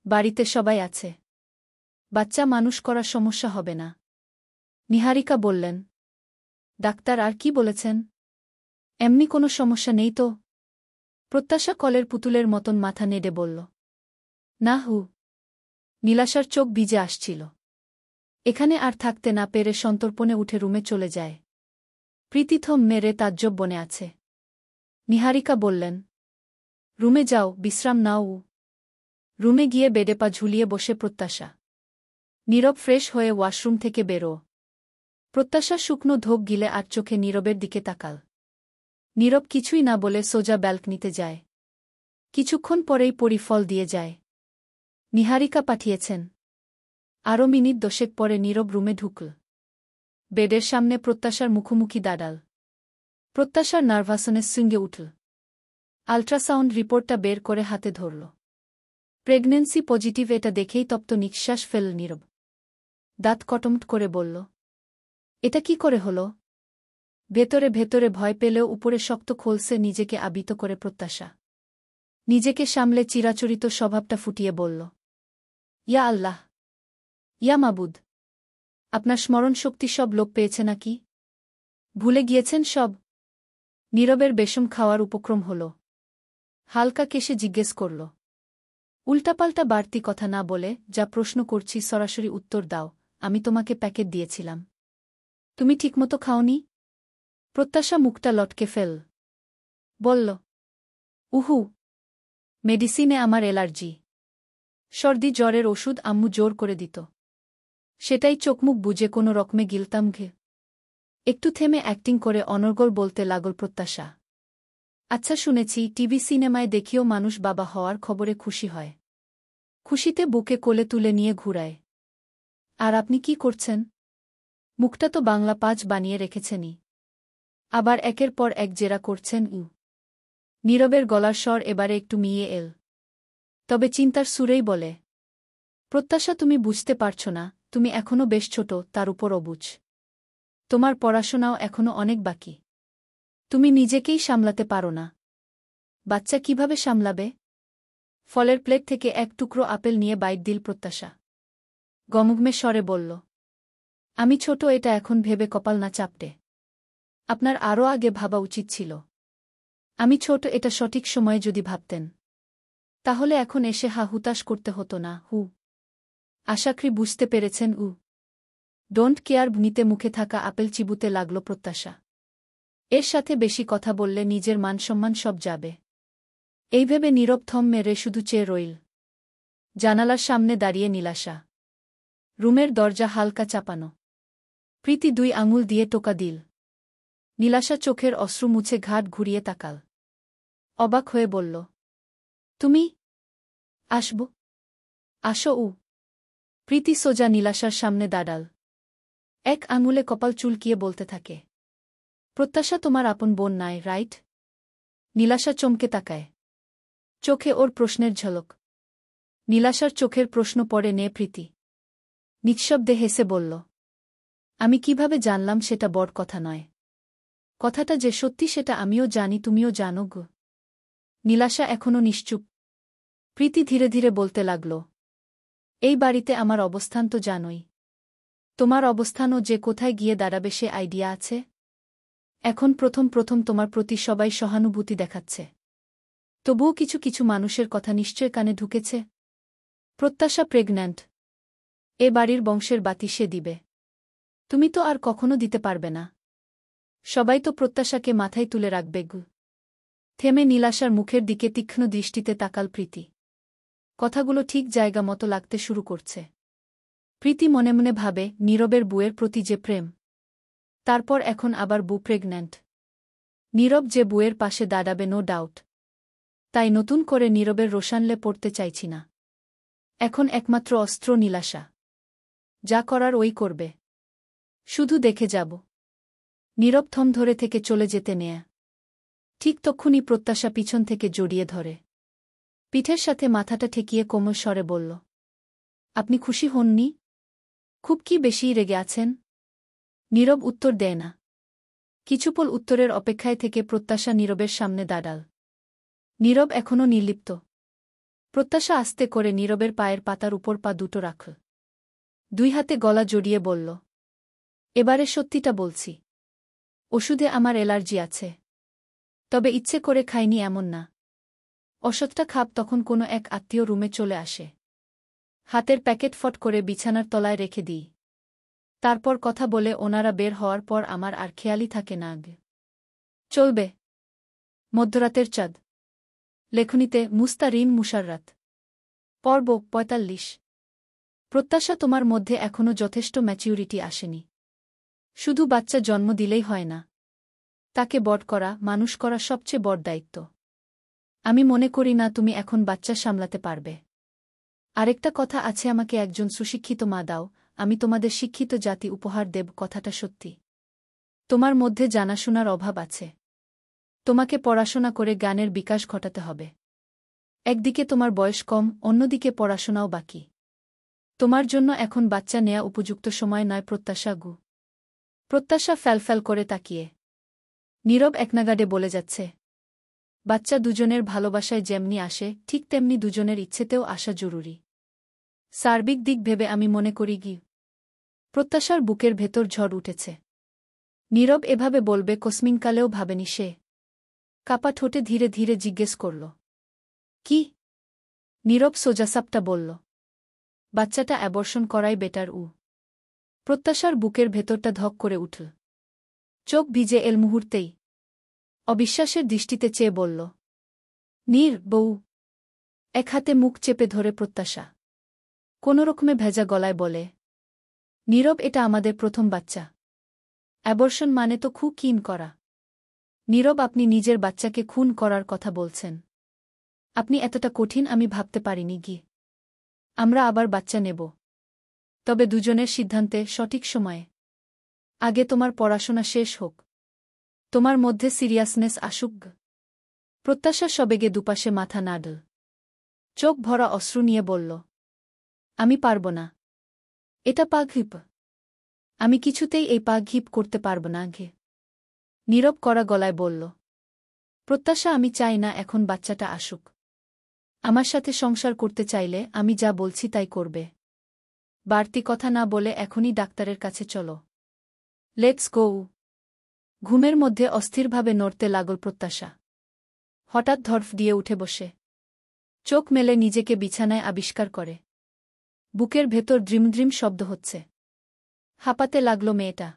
বাড়িতে সবাই আছে। বাচ্চা মানুষ করার সমস্যা হবে না। নিহারিকা বললেন, ডাক্তার আর কি বলেছেন? এমনি কোনো সমস্যা নেই তো? প্রত্যাশা কলের পুতুলের মতন মাথা নেড়ে বলল, না হু। নীলাশার চোখ ভিজে আসছিল। এখানে আর থাকতে না পেরে সন্তর্পণে উঠে রুমে চলে যায়। প্রীতি থম মেরে তাজ্জব বনে আছে। নিহারিকা বললেন, রুমে যাও, বিশ্রাম নাও। রুমে গিয়ে বেডে পা ঝুলিয়ে বসে প্রত্যাশা। নীরব ফ্রেশ হয়ে ওয়াশরুম থেকে বেরো। প্রত্যাশা শুকনো ধোক গিলে আর চোখে নীরবের দিকে তাকাল। নীরব কিছুই না বলে সোজা ব্যালকনিতে যায়। কিছুক্ষণ পরেই পরিফল দিয়ে যায়। নিহারিকা পাঠিয়েছেন। আরও মিনিট 10 পরে নীরব রুমে ঢুকল। বেডের সামনে প্রত্যাশার মুখোমুখি দাঁড়াল। প্রত্যাশার নার্ভাসনেস সুঙ্গে উঠল। আল্ট্রাসাউন্ড রিপোর্টটা বের করে হাতে ধরল। প্রেগন্যান্সি পজিটিভ, এটা দেখেই তপ্ত নিঃশ্বাস ফেলল নীরব। দাঁত কটমট করে বলল, এটা কি করে হল? ভেতরে ভেতরে ভয় পেলেও উপরে শক্ত খোলসে নিজেকে আবিত করে প্রত্যাশা। নিজেকে সামলে চিরাচরিত স্বভাবটা ফুটিয়ে বলল, ইয়া আল্লাহ, ইয়া মাবুদ, আপনার স্মরণশক্তি সব লোপ পেয়েছে নাকি? ভুলে গিয়েছেন সব? নীরবের বেশম খাওয়ার উপক্রম হল। হালকা কেশে জিজ্ঞেস করল, উল্টাপাল্টা বাড়তি কথা না বলে যা প্রশ্ন করছি সরাসরি উত্তর দাও। আমি তোমাকে প্যাকেট দিয়েছিলাম, তুমি ঠিকমতো খাওনি? প্রত্যাশা মুখটা লটকে ফেল। বলল, উহু, মেডিসিনে আমার অ্যালার্জি। সর্দি জ্বরের ওষুধ আম্মু জোর করে দিত, সেটাই চোখমুখ বুজে কোনো রকমে গিলতাম ঘে। একটু থেমে অ্যাক্টিং করে অনর্গল বলতে লাগল প্রত্যাশা, আচ্ছা, শুনেছি টিভি সিনেমায় দেখিও মানুষ বাবা হওয়ার খবরে খুশি হয়। খুশিতে বুকে কোলে তুলে নিয়ে ঘুরায়। আর আপনি কি করছেন? মুখটা তো বাংলা 5 বানিয়ে রেখেছেনই, আবার একের পর এক জেরা করছেন। নীরবের গলার স্বর এবারে একটু মিয়ে এল, তবে চিন্তার সুরেই বলে, প্রত্যাশা, তুমি বুঝতে পারছ না, তুমি এখনও বেশ ছোট, তার উপর অবুঝ। তোমার পড়াশোনাও এখনও অনেক বাকি। তুমি নিজেকেই সামলাতে পারো না, বাচ্চা কিভাবে সামলাবে? ফলের প্লেট থেকে এক টুকরো আপেল নিয়ে বাইট দিল প্রত্যাশা। গমগ্মে স্বরে বলল, আমি ছোট, এটা এখন ভেবে কপাল না চাপটে। আপনার আরও আগে ভাবা উচিত ছিল। আমি ছোট, এটা সঠিক সময়ে যদি ভাবতেন, তাহলে এখন এসে হা হুতাশ করতে হতো না। আশাকরি বুঝতে পেরেছেন। ডোন্ট কেয়ার নিতে মুখে থাকা আপেল চিবুতে লাগল প্রত্যাশা। এর সাথে বেশি কথা বললে নিজের মানসম্মান সব যাবে। এই ভেবে নীরব থম মেরে শুধু চেয়ে রইল। জানালার সামনে দাঁড়িয়ে নীলাশা। রুমের দরজা হালকা চাপানো। প্রীতি 2 আঙুল দিয়ে টোকা দিল। নীলাশা চোখের অশ্রু মুছে ঘাট ঘুরিয়ে তাকাল। অবাক হয়ে বলল, তুমি? আসব? আসো। প্রীতি সোজা নীলাশার সামনে দাঁড়াল। এক আঙুলে কপাল চুলকিয়ে বলতে থাকে, প্রত্যাশা তোমার আপন বোন নাই, রাইট? নীলাশা চমকে তাকায়। চোখে ওর প্রশ্নের ঝলক। নীলাশার চোখের প্রশ্ন পড়ে নে প্রীতি নিঃশব্দে হেসে বলল, আমি কিভাবে জানলাম সেটা বড় কথা নয়। কথাটা যে সত্যি সেটা আমিও জানি, তুমিও জানো গো। নীলাশা এখনও নিশ্চুপ। প্রীতি ধীরে ধীরে বলতে লাগল, এই বাড়িতে আমার অবস্থান তো জানোই। তোমার অবস্থানও যে কোথায় গিয়ে দাঁড়াবে সে আইডিয়া আছে? এখন প্রথম প্রথম তোমার প্রতি সবাই সহানুভূতি দেখাচ্ছে, তবুও কিছু কিছু মানুষের কথা নিশ্চয় কানে ঢুকেছে। প্রত্যাশা প্রেগন্যান্ট। এ বাড়ির বংশের বাতি সে দিবে। তুমি তো আর কখনো দিতে পারবে না। সবাই তো প্রত্যাশাকে মাথায় তুলে রাখবে গু। থেমে নীলাশার মুখের দিকে তীক্ষ্ণ দৃষ্টিতে তাকাল প্রীতি। কথাগুলো ঠিক জায়গা মতো লাগতে শুরু করছে। প্রীতি মনে মনে ভাবে নীরবের বুয়ের প্রতি যে প্রেম। তারপর এখন আবার বু প্রেগন্যান্ট। নীরব যে বুয়ের পাশে দাঁড়াবে নো ডাউট। তাই নতুন করে নীরবের রোশানলে পড়তে চাইছি না। এখন একমাত্র অস্ত্র নীলাশা। যা করার ওই করবে। শুধু দেখে যাব। নীরব থম ধরে থেকে চলে যেতে নেয়া। ঠিক তক্ষুনি প্রত্যাশা পিছন থেকে জড়িয়ে ধরে। পিঠের সাথে মাথাটা ঠেকিয়ে কোমল স্বরে বলল, আপনি খুশি হননি? খুব কি বেশি রেগে আছেন? নীরব উত্তর দেয় না। কিছুপল উত্তরের অপেক্ষায় থেকে প্রত্যাশা নীরবের সামনে দাঁড়াল। নীরব এখনও নির্লিপ্ত। প্রত্যাশা আস্তে করে নীরবের পায়ের পাতার উপর পা দুটো রাখল। দুই হাতে গলা জড়িয়ে বলল, এবারে সত্যিটা বলছি। ওষুধে আমার অ্যালার্জি আছে। তবে ইচ্ছে করে খাইনি এমন না। ওষুধটা খাব তখন কোনো এক আত্মীয় রুমে চলে আসে। হাতের প্যাকেট ফট করে বিছানার তলায় রেখে দিই। তারপর কথা বলে ওনারা বের হওয়ার পর আমার আর খেয়ালই থাকে না আগে। চলবে। মধ্যরাতের চাঁদ। লেখনীতে মুস্তা রিম মুশাররাত। পর্ব ৪৫। প্রত্যাশা তোমার মধ্যে এখনও যথেষ্ট ম্যাচিউরিটি আসেনি। শুধু বাচ্চা জন্ম দিলেই হয় না। তাকে বড় করা, মানুষ করা সবচেয়ে বড় দায়িত্ব। আমি মনে করি না তুমি এখন বাচ্চা সামলাতে পারবে। আরেকটা কথা আছে, আমাকে একজন সুশিক্ষিত মা দাও, আমি তোমাদের শিক্ষিত জাতি উপহার দেব। কথাটা সত্যি। তোমার মধ্যে জানাশোনার অভাব আছে। তোমাকে পড়াশোনা করে জ্ঞানের বিকাশ ঘটাতে হবে। একদিকে তোমার বয়স কম, অন্যদিকে পড়াশোনাও বাকি। তোমার জন্য এখন বাচ্চা নেয়া উপযুক্ত সময় নয়। প্রত্যাশা গু। প্রত্যাশা ফ্যালফ্যাল করে তাকিয়ে। নীরব একনাগাড়ে বলে যাচ্ছে, বাচ্চা দুজনের ভালোবাসায় যেমনি আসে ঠিক তেমনি দুজনের ইচ্ছেতেও আসা জরুরি। সার্বিক দিক ভেবে আমি মনে করি গি। প্রত্যাশার বুকের ভেতর ঝড় উঠেছে। নীরব এভাবে বলবে কসমিনকালেও ভাবেনি সে। কাপা ঠোঁটে ধীরে ধীরে জিজ্ঞেস করল, কি? নীরব সোজাসাপটা বলল, বাচ্চাটা অ্যাবর্শন করাই বেটার। প্রত্যাশার বুকের ভেতরটা ধক করে উঠল। চোখ ভিজে এল মুহূর্তেই। অবিশ্বাসের দৃষ্টিতে চেয়ে বলল, নীর বউ। এক হাতে মুখ চেপে ধরে প্রত্যাশা কোনোরকমে ভেজা গলায় বলে, নীরব, এটা আমাদের প্রথম বাচ্চা। অ্যাবর্শন মানে তো খুব কিন করা। নীরব, আপনি নিজের বাচ্চাকে খুন করার কথা বলছেন? আপনি এতটা কঠিন আমি ভাবতে পারিনি গি। আমরা আবার বাচ্চা নেব, তবে দুজনের সিদ্ধান্তে সঠিক সময়ে। আগে তোমার পড়াশোনা শেষ হোক, তোমার মধ্যে সিরিয়াসনেস আসুক। প্রত্যাশা সবেগে দুপাশে মাথা নাড়ল। চোখ ভরা অশ্রু নিয়ে বলল, আমি পারব না। এটা পাগহিপ। আমি কিছুতেই এই পাগহিপ করতে পারব না ঘে। নীরব করা গলায় বলল, প্রত্যাশা, আমি চাই না এখন বাচ্চাটা আসুক। আমার সাথে সংসার করতে চাইলে আমি যা বলছি তাই করবে। বাড়তি কথা না বলে এখনই ডাক্তারের কাছে চলো। Let's go. ঘুমের মধ্যে অস্থিরভাবে নড়তে লাগল প্রত্যাশা। হঠাৎ ধরফ দিয়ে উঠে বসে চোখ মেলে নিজেকে বিছানায় আবিষ্কার করে। বুকের ভেতর দ্রিমদ্রিম শব্দ হচ্ছে। হাঁপাতে লাগল মেয়েটা।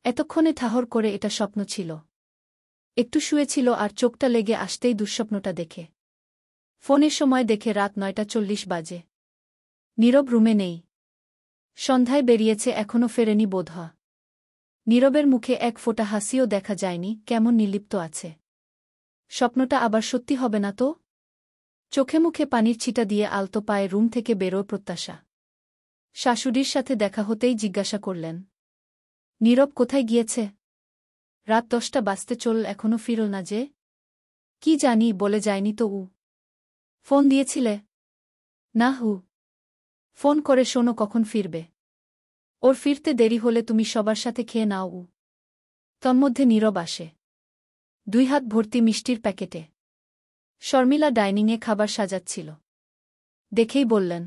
এতক্ষণে ঠাহর করে এটা স্বপ্ন ছিল। একটু শুয়েছিল আর চোখটা লেগে আসতেই দুঃস্বপ্নটা দেখে। ফোনের সময় দেখে রাত ৯:৪০ বাজে। নীরব রুমে নেই। সন্ধ্যায় বেরিয়েছে, এখনও ফেরেনি বোধহয়। নীরবের মুখে এক ফোঁটা হাসিও দেখা যায়নি, কেমন নির্লিপ্ত আছে। স্বপ্নটা আবার সত্যি হবে না তো? চোখে মুখে পানির ছিটা দিয়ে আলতো পায়ে রুম থেকে বেরোয় প্রত্যাশা। শাশুড়ির সাথে দেখা হতেই জিজ্ঞাসা করলেন, নীরব কোথায় গিয়েছে? রাত 10টা বাজতে চলল, এখনও ফিরল না যে। কি জানি, বলে যায়নি তো। ফোন দিয়েছিলে? না। ফোন করে শোনো কখন ফিরবে। ওর ফিরতে দেরি হলে তুমি সবার সাথে খেয়ে নাও। তন্মধ্যে নীরব আসে, 2 হাত ভর্তি মিষ্টির প্যাকেটে। শর্মিলা ডাইনিংয়ে খাবার সাজাচ্ছিল। দেখেই বললেন,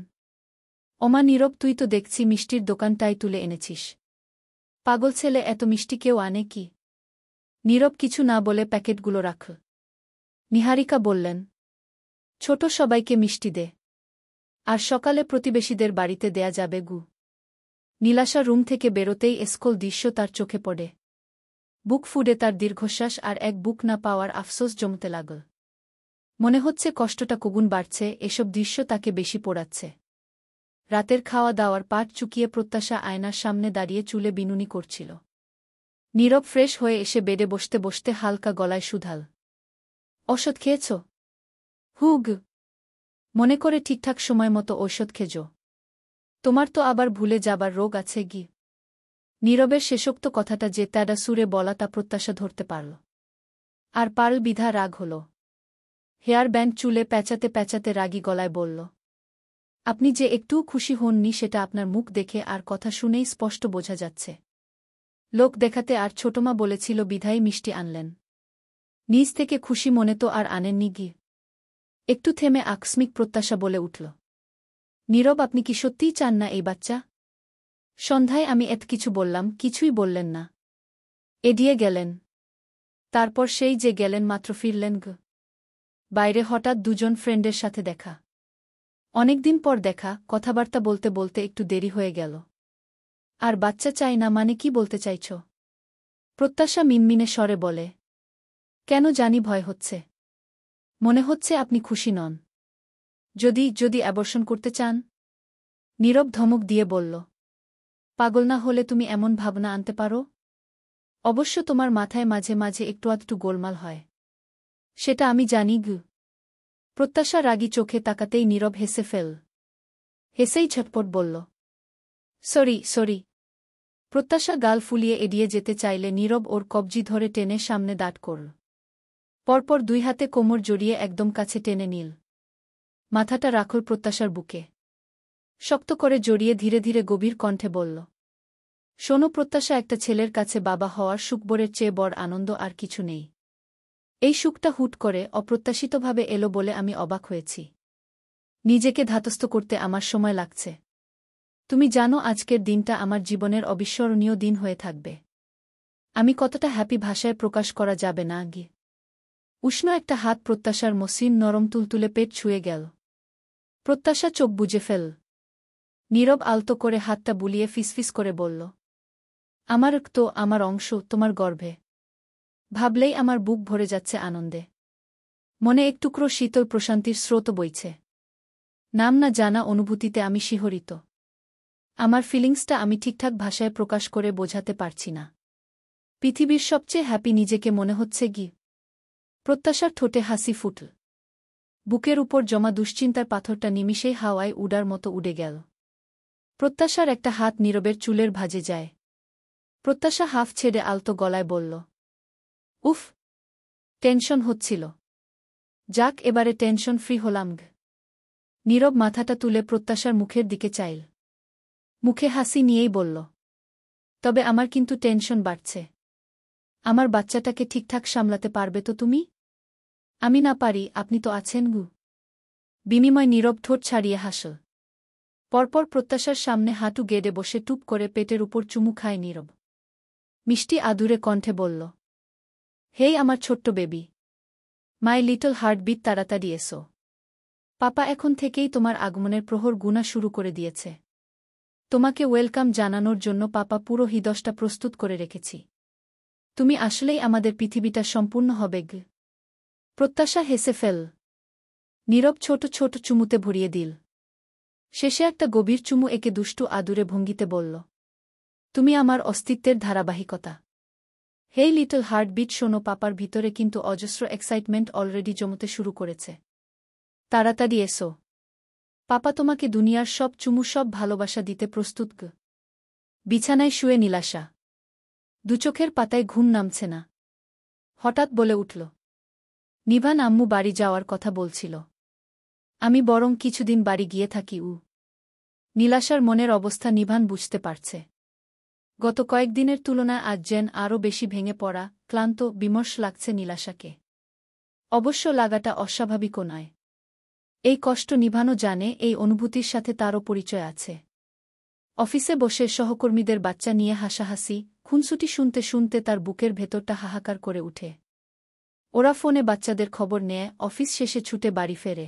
ওমা নীরব, তুই তো দেখছি মিষ্টির দোকানটাই তুলে এনেছিস। পাগল ছেলে, এত মিষ্টি কেউ আনে কি? নীরব কিছু না বলে প্যাকেটগুলো রাখল। নিহারিকা বললেন, ছোট সবাইকে মিষ্টি দে। আর সকালে প্রতিবেশীদের বাড়িতে দেয়া যাবে গু। নীলাশা রুম থেকে বেরোতেই স্কুল দৃশ্য তার চোখে পড়ে। বুক ফুডে তার দীর্ঘশ্বাস আর এক বুক না পাওয়ার আফসোস জমতে লাগল। মনে হচ্ছে কষ্টটা কগুণ বাড়ছে, এসব দৃশ্য তাকে বেশি পোড়াচ্ছে। রাতের খাওয়া দাওয়ার পাট চুকিয়ে প্রত্যাশা আয়নার সামনে দাঁড়িয়ে চুলে বিনুনি করছিল। নীরব ফ্রেশ হয়ে এসে বেডে বসতে বসতে হালকা গলায় শুধাল, ঔষধ খেয়েছ? হুগ। মনে করে ঠিকঠাক সময় মতো ঔষধ খেজ। তোমার তো আবার ভুলে যাবার রোগ আছে গি। নীরবের শেষোক্ত কথাটা যে তেডা সুরে বলা তা প্রত্যাশা ধরতে পারল। আর পারল বিধা রাগ হল। হেয়ার ব্যান্ড চুলে প্যাঁচাতে প্যাঁচাতে রাগী গলায় বলল, আপনি যে একটুও খুশি হননি সেটা আপনার মুখ দেখে আর কথা শুনেই স্পষ্ট বোঝা যাচ্ছে। লোক দেখাতে আর ছোটমা বলেছিল বিধায় মিষ্টি আনলেন। নিজ থেকে খুশি মনে তো আর আনেননি গি। একটু থেমে আকস্মিক প্রত্যাশা বলে উঠল, নীরব, আপনি কি সত্যিই চান না এই বাচ্চা? সন্ধ্যায় আমি এত কিছু বললাম, কিছুই বললেন না। এড়িয়ে গেলেন। তারপর সেই যে গেলেন মাত্র ফিরলেন গ। বাইরে হঠাৎ দুজন ফ্রেন্ডের সাথে দেখা। অনেকদিন পর দেখা, কথাবার্তা বলতে বলতে একটু দেরি হয়ে গেল। আর বাচ্চা চাই না মানে কি বলতে চাইছ? প্রত্যাশা মিনমিনে স্বরে বলে, কেন জানি ভয় হচ্ছে। মনে হচ্ছে আপনি খুশি নন। যদি অ্যাবর্শন করতে চান? নীরব ধমক দিয়ে বলল, পাগল না হলে তুমি এমন ভাবনা আনতে পারো? অবশ্য তোমার মাথায় মাঝে মাঝে একটু আধটু গোলমাল হয়। সেটা আমি জানি গু। প্রত্যাশা রাগী চোখে তাকাতেই নীরব হেসে ফেল। হেসেই ঝটপট বলল, সরি। প্রত্যাশা গাল ফুলিয়ে এড়িয়ে যেতে চাইলে নীরব ওর কবজি ধরে টেনে সামনে দাঁড় করল। পরপর দুই হাতে কোমর জড়িয়ে একদম কাছে টেনে নিল। মাথাটা রাখল প্রত্যাশার বুকে। শক্ত করে জড়িয়ে ধীরে ধীরে গভীর কণ্ঠে বলল, শোনো প্রত্যাশা, একটা ছেলের কাছে বাবা হওয়ার সুখবরের চেয়ে বড় আনন্দ আর কিছু নেই। এই সুখটা হুট করে অপ্রত্যাশিতভাবে এলো বলে আমি অবাক হয়েছি। নিজেকে ধাতস্থ করতে আমার সময় লাগছে। তুমি জানো আজকের দিনটা আমার জীবনের অবিস্মরণীয় দিন হয়ে থাকবে। আমি কতটা হ্যাপি ভাষায় প্রকাশ করা যাবে না গি। উষ্ণ একটা হাত প্রত্যাশার মসৃণ নরম তুলতুলে পেট ছুঁয়ে গেল। প্রত্যাশা চোখ বুজে ফেল। নীরব আলতো করে হাতটা বুলিয়ে ফিসফিস করে বলল, আমার তো আমার অংশ তোমার গর্ভে। ভাবলেই আমার বুক ভরে যাচ্ছে আনন্দে। মনে এক টুকরো শীতল প্রশান্তির স্রোত বইছে। নাম না জানা অনুভূতিতে আমি শিহরিত। আমার ফিলিংসটা আমি ঠিকঠাক ভাষায় প্রকাশ করে বোঝাতে পারছি না। পৃথিবীর সবচেয়ে হ্যাপি নিজেকে মনে হচ্ছে গি। প্রত্যাশার ঠোঁটে হাসি ফুটল। বুকের উপর জমা দুশ্চিন্তার পাথরটা নিমিষেই হাওয়ায় উড়ার মতো উড়ে গেল। প্রত্যাশার একটা হাত নীরবের চুলের ভাঁজে যায়। প্রত্যাশা হাফ ছেড়ে আলতো গলায় বলল, উফ, টেনশন হচ্ছিল। যাক, এবারে টেনশন ফ্রি হলাম গ। নীরব মাথাটা তুলে প্রত্যাশার মুখের দিকে চাইল। মুখে হাসি নিয়েই বলল, তবে আমার কিন্তু টেনশন বাড়ছে। আমার বাচ্চাটাকে ঠিকঠাক সামলাতে পারবে তো তুমি? আমি না পারি, আপনি তো আছেন গু। বিনিময় নীরব ঠোঁট ছাড়িয়ে হাসল। পরপর প্রত্যাশার সামনে হাঁটু গেড়ে বসে টুপ করে পেটের উপর চুমু খায় নীরব। মিষ্টি আদুরে কণ্ঠে বলল, হেই আমার ছোট্ট বেবি, মাই লিটল হার্টবিট, তাড়াতাড়ি এসো। পাপা এখন থেকেই তোমার আগমনের প্রহর গুনা শুরু করে দিয়েছে। তোমাকে ওয়েলকাম জানানোর জন্য পাপা পুরো হৃদয়টা প্রস্তুত করে রেখেছি। তুমি আসলেই আমাদের পৃথিবীটা সম্পূর্ণ হবে গ। প্রত্যাশা হেসে ফেল। নীরব ছোট ছোট চুমুতে ভরিয়ে দিল। শেষে একটা গভীর চুমু একে দুষ্টু আদুরে ভঙ্গিতে বলল, তুমি আমার অস্তিত্বের ধারাবাহিকতা। হেই লিটল হার্টবিট, শোনো, পাপার ভিতরে কিন্তু অজস্র এক্সাইটমেন্ট অলরেডি জমতে শুরু করেছে। তাড়াতাড়ি এসো। পাপা তোমাকে দুনিয়ার সব চুমু, সব ভালোবাসা দিতে প্রস্তুত গ। বিছানায় শুয়ে নীলাশা। দুচোখের পাতায় ঘুম নামছে না। হঠাৎ বলে উঠল, নিভান আম্মু বাড়ি যাওয়ার কথা বলছিল। আমি বরং কিছুদিন বাড়ি গিয়ে থাকি। নীলাশার মনের অবস্থা নিভান বুঝতে পারছে। গত কয়েকদিনের তুলনায় আজ যেন আরও বেশি ভেঙে পড়া, ক্লান্ত, বিমর্ষ লাগছে নীলাশাকে। অবশ্য লাগাটা অস্বাভাবিকও নয়। এই কষ্ট নিভানও জানে, এই অনুভূতির সাথে তারও পরিচয় আছে। অফিসে বসে সহকর্মীদের বাচ্চা নিয়ে হাসাহাসি, খুনসুটি শুনতে শুনতে তার বুকের ভেতরটা হাহাকার করে উঠে। ওরা ফোনে বাচ্চাদের খবর নেয়, অফিস শেষে ছুটে বাড়ি ফেরে।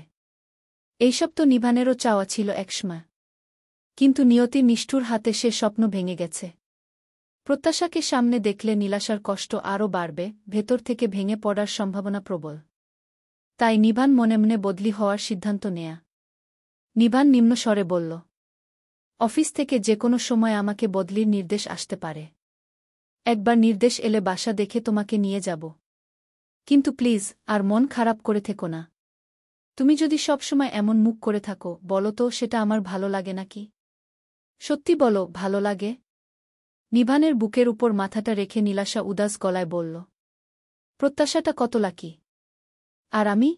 এইসব তো নিভানেরও চাওয়া ছিল একসময়। কিন্তু নিয়তি নিষ্ঠুর হাতে সে স্বপ্ন ভেঙে গেছে। প্রত্যাশাকে সামনে দেখলে নীলাশার কষ্ট আরও বাড়বে, ভেতর থেকে ভেঙে পড়ার সম্ভাবনা প্রবল। তাই নিভান মনে মনে বদলি হওয়ার সিদ্ধান্ত নেয়া। নিভান নিম্ন স্বরে বলল, অফিস থেকে যে কোনো সময় আমাকে বদলির নির্দেশ আসতে পারে। একবার নির্দেশ এলে বাসা দেখে তোমাকে নিয়ে যাব। কিন্তু প্লিজ, আর মন খারাপ করে থেকো না। তুমি যদি সবসময় এমন মুখ করে থাকো, বলো তো সেটা আমার ভালো লাগে নাকি? সত্যি বলো, ভালো লাগে? নিভানের বুকের উপর মাথাটা রেখে নীলাশা উদাস গলায় বলল, প্রত্যাশাটা কত লাকি। আর আমি?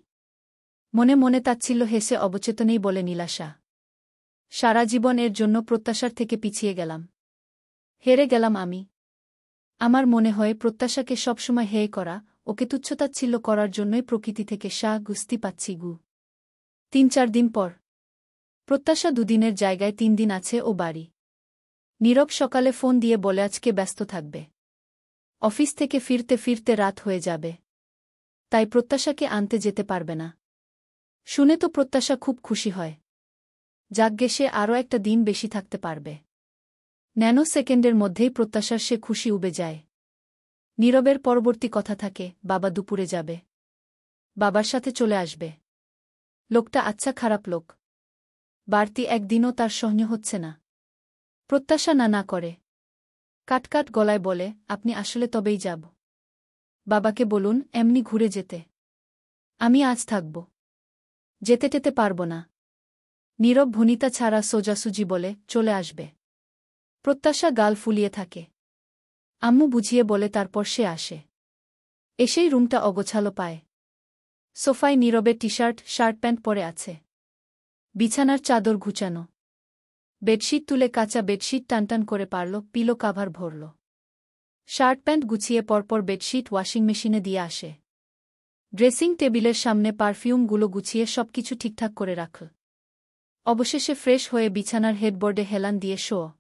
মনে মনে তাচ্ছিল্য হেসে অবচেতনেই বলে নীলাশা, সারা জীবন এর জন্য প্রত্যাশার থেকে পিছিয়ে গেলাম। হেরে গেলাম আমি। আমার মনে হয় প্রত্যাশাকে সবসময় হেয় করা, ওকে তুচ্ছতাচ্ছিল্য করার জন্যই প্রকৃতি থেকে গুস্তি পাচ্ছি গু। ৩-৪ দিন পর। প্রত্যাশা ২ দিনের জায়গায় ৩ দিন আছে ও বাড়ি। নীরব সকালে ফোন দিয়ে বলে আজকে ব্যস্ত থাকবে। অফিস থেকে ফিরতে ফিরতে রাত হয়ে যাবে। তাই প্রত্যাশাকে আনতে যেতে পারবে না। শুনে তো প্রত্যাশা খুব খুশি হয়। যাকগে, সে আরও একটা দিন বেশি থাকতে পারবে। ন্যানো সেকেন্ডের মধ্যেই প্রত্যাশার সে খুশি উবে যায়। নীরবের পরবর্তী কথা থাকে, বাবা দুপুরে যাবে। বাবার সাথে চলে আসবে। লোকটা আচ্ছা খারাপ লোক। বাড়তি একদিনও তার সহ্য হচ্ছে না। প্রত্যাশা না করে কাটকাট গলায় বলে, আপনি আসলে তবেই যাব। বাবাকে বলুন এমনি ঘুরে যেতে। আমি আজ থাকব। যেতে টেতে পারব না। নীরব ভনিতা ছাড়া সোজাসুজি বলে, চলে আসবে। প্রত্যাশা গাল ফুলিয়ে থাকে। আম্মু বুঝিয়ে বলে, তারপর সে আসে। এসেই রুমটা অগোছালো পায়। সোফায় নীরবে টি-শার্ট, শার্ট প্যান্ট পরে আছে। বিছানার চাদর ঘুচানো। বেডশিট তুলে কাঁচা বেডশিট টানটান করে পারল, পিলো কাভার ভরল। শার্ট প্যান্ট গুছিয়ে পরপর বেডশিট ওয়াশিং মেশিনে দিয়ে আসে। ড্রেসিং টেবিলের সামনে পারফিউমগুলো গুছিয়ে সবকিছু ঠিকঠাক করে রাখল। অবশেষে ফ্রেশ হয়ে বিছানার হেডবোর্ডে হেলান দিয়ে শো।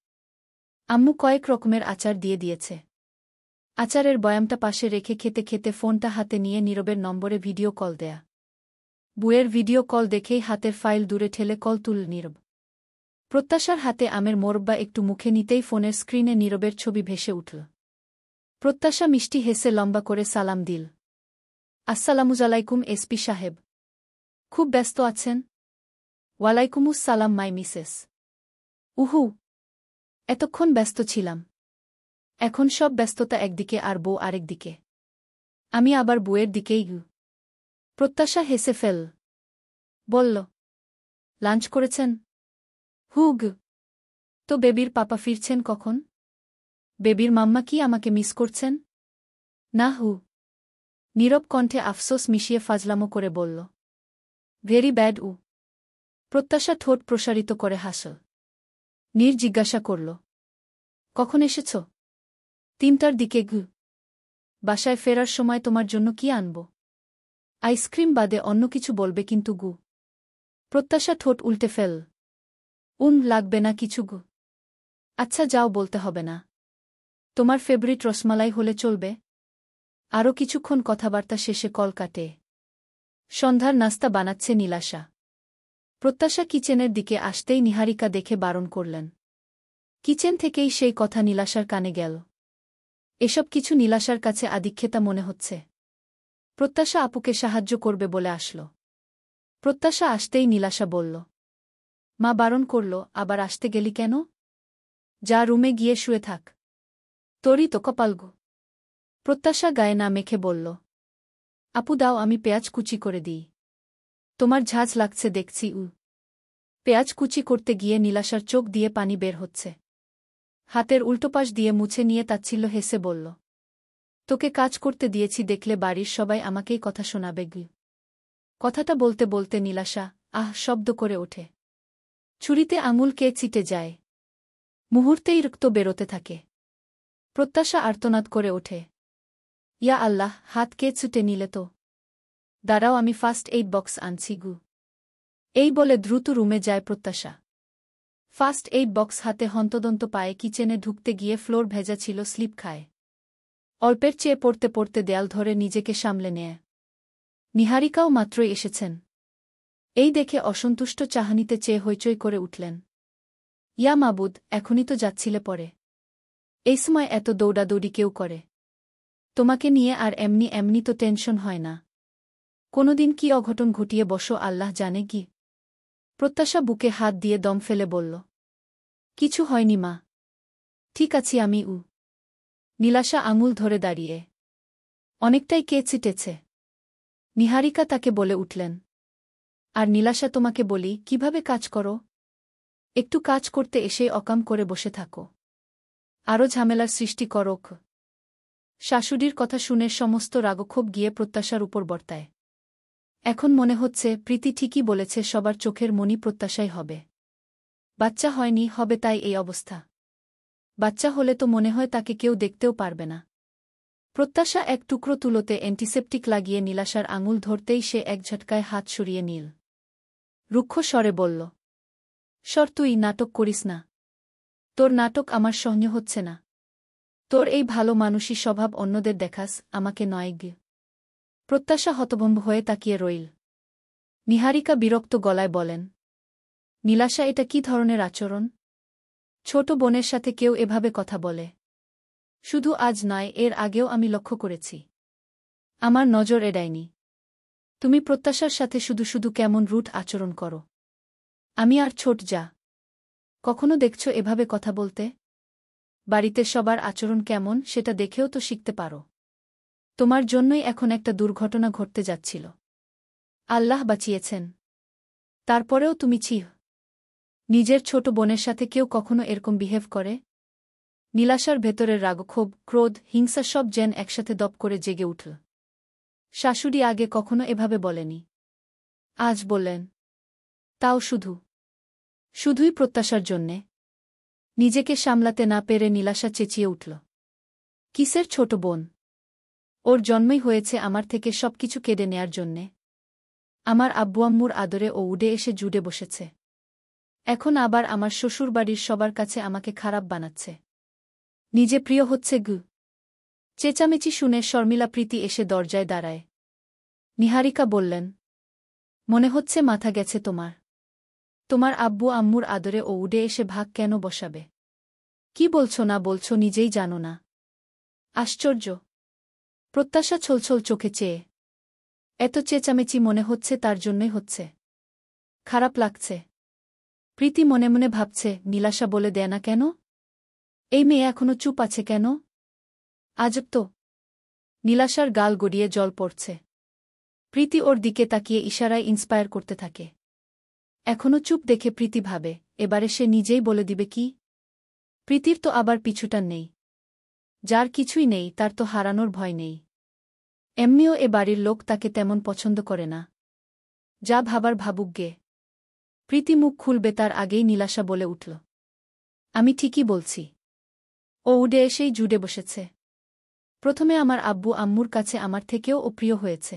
আম্মু কয়েক রকমের আচার দিয়ে দিয়েছে। আচারের বয়ামটা পাশে রেখে খেতে খেতে ফোনটা হাতে নিয়ে নীরবের নম্বরে ভিডিও কল দেয়া। বুয়ের ভিডিও কল দেখেই হাতের ফাইল দূরে ঠেলে কল তুল নীরব। প্রত্যাশার হাতে আমের মোরব্বা একটু মুখে নিতেই ফোনের স্ক্রিনে নীরবের ছবি ভেসে উঠল। প্রত্যাশা মিষ্টি হেসে লম্বা করে সালাম দিল। আসসালামুজালাইকুম এসপি সাহেব। খুব ব্যস্ত আছেন? ওয়ালাইকুমুস সালাম মাই মিসেস। উহু, এতক্ষণ ব্যস্ত ছিলাম। এখন সব ব্যস্ততা একদিকে আর বউ আরেকদিকে। আমি আবার বউয়ের দিকেই গু। প্রত্যাশা হেসে ফেল। বলল, লাঞ্চ করেছেন? হুগ। তো বেবির পাপা ফিরছেন কখন? বেবির মাম্মা কি আমাকে মিস করছেন? না হু। নীরব কণ্ঠে আফসোস মিশিয়ে ফাজলামো করে বলল, ভেরি ব্যাড উ। প্রত্যাশা ঠোঁট প্রসারিত করে হাসল। নীর জিজ্ঞাসা করল, কখন এসেছ? 3টার দিকে গু। বাসায় ফেরার সময় তোমার জন্য কি আনব? আইসক্রিম বাদে অন্য কিছু বলবে কিন্তু গু। প্রত্যাশা ঠোঁট উল্টে ফেল। লাগবে না কিছু গু। আচ্ছা যাও, বলতে হবে না। তোমার ফেভারিট রসমালাই হলে চলবে। আরও কিছুক্ষণ কথাবার্তা শেষে কল কাটে। সন্ধ্যার নাস্তা বানাচ্ছে নীলাশা। প্রত্যাশা কিচেনের দিকে আসতেই নিহারিকা দেখে বারণ করলেন। কিচেন থেকেই সেই কথা নীলাশার কানে গেল। এসব কিছু নীলাশার কাছে আদিক্ষেতা মনে হচ্ছে। প্রত্যাশা আপুকে সাহায্য করবে বলে আসল। প্রত্যাশা আসতেই নীলাশা বলল, মা বারণ করল, আবার আসতে গেলি কেন? যা রুমে গিয়ে শুয়ে থাক। তোরই তো কপালগো। প্রত্যাশা গায়ে না মেখে বলল, আপু দাও, আমি পেঁয়াজ কুচি করে দিই। তোমার ঝাঁজ লাগছে দেখছি উ। পেঁয়াজ কুচি করতে গিয়ে নীলাশার চোখ দিয়ে পানি বের হচ্ছে। হাতের উল্টোপাশ দিয়ে মুছে নিয়ে তাচ্ছিল্য হেসে বলল, তোকে কাজ করতে দিয়েছি দেখলে বাড়ির সবাই আমাকেই কথা শোনাবে গু। কথাটা বলতে বলতে নীলাশা শব্দ করে ওঠে। ছুরিতে আঙুল কে চিটে যায়। মুহূর্তেই রক্ত বেরোতে থাকে। প্রত্যাশা আর্তনাদ করে ওঠে, ইয়া আল্লাহ, হাত কে ছুটে নিলে তো। দাঁড়াও, আমি ফার্স্ট এইড বক্স আনছি গু। এই বলে দ্রুত রুমে যায় প্রত্যাশা। ফার্স্ট এইড বক্স হাতে হন্তদন্ত পায়ে কিচেনে ঢুকতে গিয়ে ফ্লোর ভেজা ছিল, স্লিপ খায়। অল্পের চেয়ে পড়তে পড়তে দেয়াল ধরে নিজেকে সামলে নেয়। নিহারিকাও মাত্রই এসেছেন। এই দেখে অসন্তুষ্ট চাহানিতে চেয়ে হইচই করে উঠলেন। ইয়া মাবুদ, এখনই তো যাচ্ছিলে পরে। এই সময় এত দৌড়াদৌড়ি কেউ করে? তোমাকে নিয়ে আর এমনি এমনি তো টেনশন হয় না। কোনোদিন কি অঘটন ঘটিয়ে বসো আল্লাহ জানে কি। প্রত্যাশা বুকে হাত দিয়ে দম ফেলে বলল, কিছু হয়নি মা, ঠিক আছি আমি। নীলাশা আঙুল ধরে দাঁড়িয়ে। অনেকটাই কে চিটেছে। নিহারিকা তাকে বলে উঠলেন। আর নীলাশা, তোমাকে বলি কিভাবে কাজ করো? একটু কাজ করতে এসেই অকাম করে বসে থাকো, আরও ঝামেলার সৃষ্টি করোক। শাশুড়ির কথা শুনে সমস্ত রাগক্ষোভ গিয়ে প্রত্যাশার উপর বর্তায়। এখন মনে হচ্ছে প্রীতি ঠিকই বলেছে, সবার চোখের মনি প্রত্যাশাই হবে। বাচ্চা হয়নি, হবে তাই এই অবস্থা। বাচ্চা হলে তো মনে হয় তাকে কেউ দেখতেও পারবে না। প্রত্যাশা এক টুকরো তুলোতে অ্যান্টিসেপটিক লাগিয়ে নীলাশার আঙুল ধরতেই সে এক ঝটকায় হাত সরিয়ে নিল। রুক্ষ স্বরে বলল, সর, তুই নাটক করিস না। তোর নাটক আমার সহ্য হচ্ছে না। তোর এই ভালো মানুষী স্বভাব অন্যদের দেখাস, আমাকে নয় গে। প্রত্যাশা হতভম্ব হয়ে তাকিয়ে রইল। নিহারিকা বিরক্ত গলায় বলেন, নীলাশা, এটা কি ধরনের আচরণ? ছোট বোনের সাথে কেউ এভাবে কথা বলে? শুধু আজ নয়, এর আগেও আমি লক্ষ্য করেছি। আমার নজর এড়ায়নি। তুমি প্রত্যাশার সাথে শুধু শুধু কেমন রুট আচরণ করো। আমি আর ছোট যা, কখনো দেখছো এভাবে কথা বলতে? বাড়িতে সবার আচরণ কেমন সেটা দেখেও তো শিখতে পারো। তোমার জন্যই এখন একটা দুর্ঘটনা ঘটতে যাচ্ছিল। আল্লাহ বাঁচিয়েছেন, তারপরেও তুমি ছিহ। নিজের ছোট বোনের সাথে কেউ কখনো এরকম বিহেভ করে? নীলাশার ভেতরের রাগক্ষোভ, ক্রোধ, হিংসা সব যেন একসাথে দপ করে জেগে উঠল। শাশুড়ি আগে কখনো এভাবে বলেনি, আজ বললেন। তাও শুধুই প্রত্যাশার জন্যে। নিজেকে সামলাতে না পেরে নীলাশা চেঁচিয়ে উঠল, কিসের ছোট বোন? ওর জন্মই হয়েছে আমার থেকে সবকিছু কেড়ে নেয়ার জন্যে। আমার আব্বু আম্মুর আদরে ও উডে এসে জুড়ে বসেছে। এখন আবার আমার শ্বশুরবাড়ির সবার কাছে আমাকে খারাপ বানাচ্ছে। নিজে প্রিয় হচ্ছে গু। চেঁচামেচি শুনে শর্মিলা প্রীতি এসে দরজায় দাঁড়ায়। নিহারিকা বললেন, মনে হচ্ছে মাথা গেছে তোমার। তোমার আব্বু আম্মুর আদরে ও উডে এসে ভাগ কেন বসাবে? কি বলছো না বলছো নিজেই জানো না। আশ্চর্য। প্রত্যাশা ছলছল চোখে চেয়ে। এত চেঁচামেচি মনে হচ্ছে তার জন্যই হচ্ছে। খারাপ লাগছে। প্রীতি মনে মনে ভাবছে, নীলাশা বলে দেয় না কেন? এই মেয়ে এখনো চুপ আছে কেন? আজব তো। নীলাশার গাল গড়িয়ে জল পড়ছে। প্রীতি ওর দিকে তাকিয়ে ইশারায় ইন্সপায়ার করতে থাকে। এখনো চুপ দেখে প্রীতি ভাবে, এবারে সে নিজেই বলে দিবে কি? প্রীতির তো আবার পিছুটান নেই। যার কিছুই নেই তার তো হারানোর ভয় নেই। এমনিও এ বাড়ির লোক তাকে তেমন পছন্দ করে না। যা ভাবার ভাবুক গে। প্রীতি মুখ খুলবে তার আগেই নীলাশা বলে উঠল, আমি ঠিকই বলছি। ও উডে এসেই জুড়ে বসেছে। প্রথমে আমার আব্বু আম্মুর কাছে আমার থেকেও ও প্রিয় হয়েছে।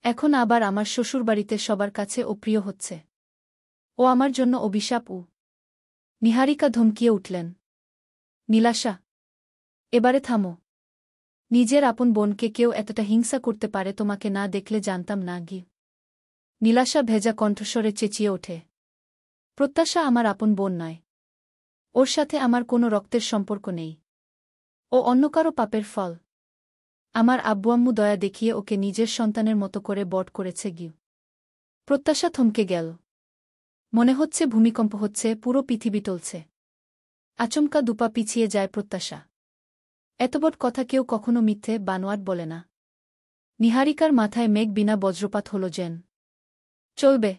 এখন আবার আমার শ্বশুরবাড়িতে সবার কাছে ও প্রিয় হচ্ছে। ও আমার জন্য অভিশাপ। নিহারিকা ধমকিয়ে উঠলেন, নীলাশা, এবারে থামো। নিজের আপন বোনকে কেউ এতটা হিংসা করতে পারে তোমাকে না দেখলে জানতাম না গি। নীলাশা ভেজা কণ্ঠস্বরে চেঁচিয়ে ওঠে, প্রত্যাশা আমার আপন বোন নয়। ওর সাথে আমার কোনো রক্তের সম্পর্ক নেই। ও অন্য কারো পাপের ফল। আমার আব্বু আম্মু দয়া দেখিয়ে ওকে নিজের সন্তানের মতো করে বড় করেছে গি। প্রত্যাশা থমকে গেল। মনে হচ্ছে ভূমিকম্প হচ্ছে, পুরো পৃথিবী টলছে। আচমকা দুপা পিছিয়ে যায় প্রত্যাশা। এত বড় কথা কেউ কখনো মিথ্যে বানোয়াট বলে না। নিহারিকার মাথায় মেঘ বিনা বজ্রপাত হল যেন। চলবে।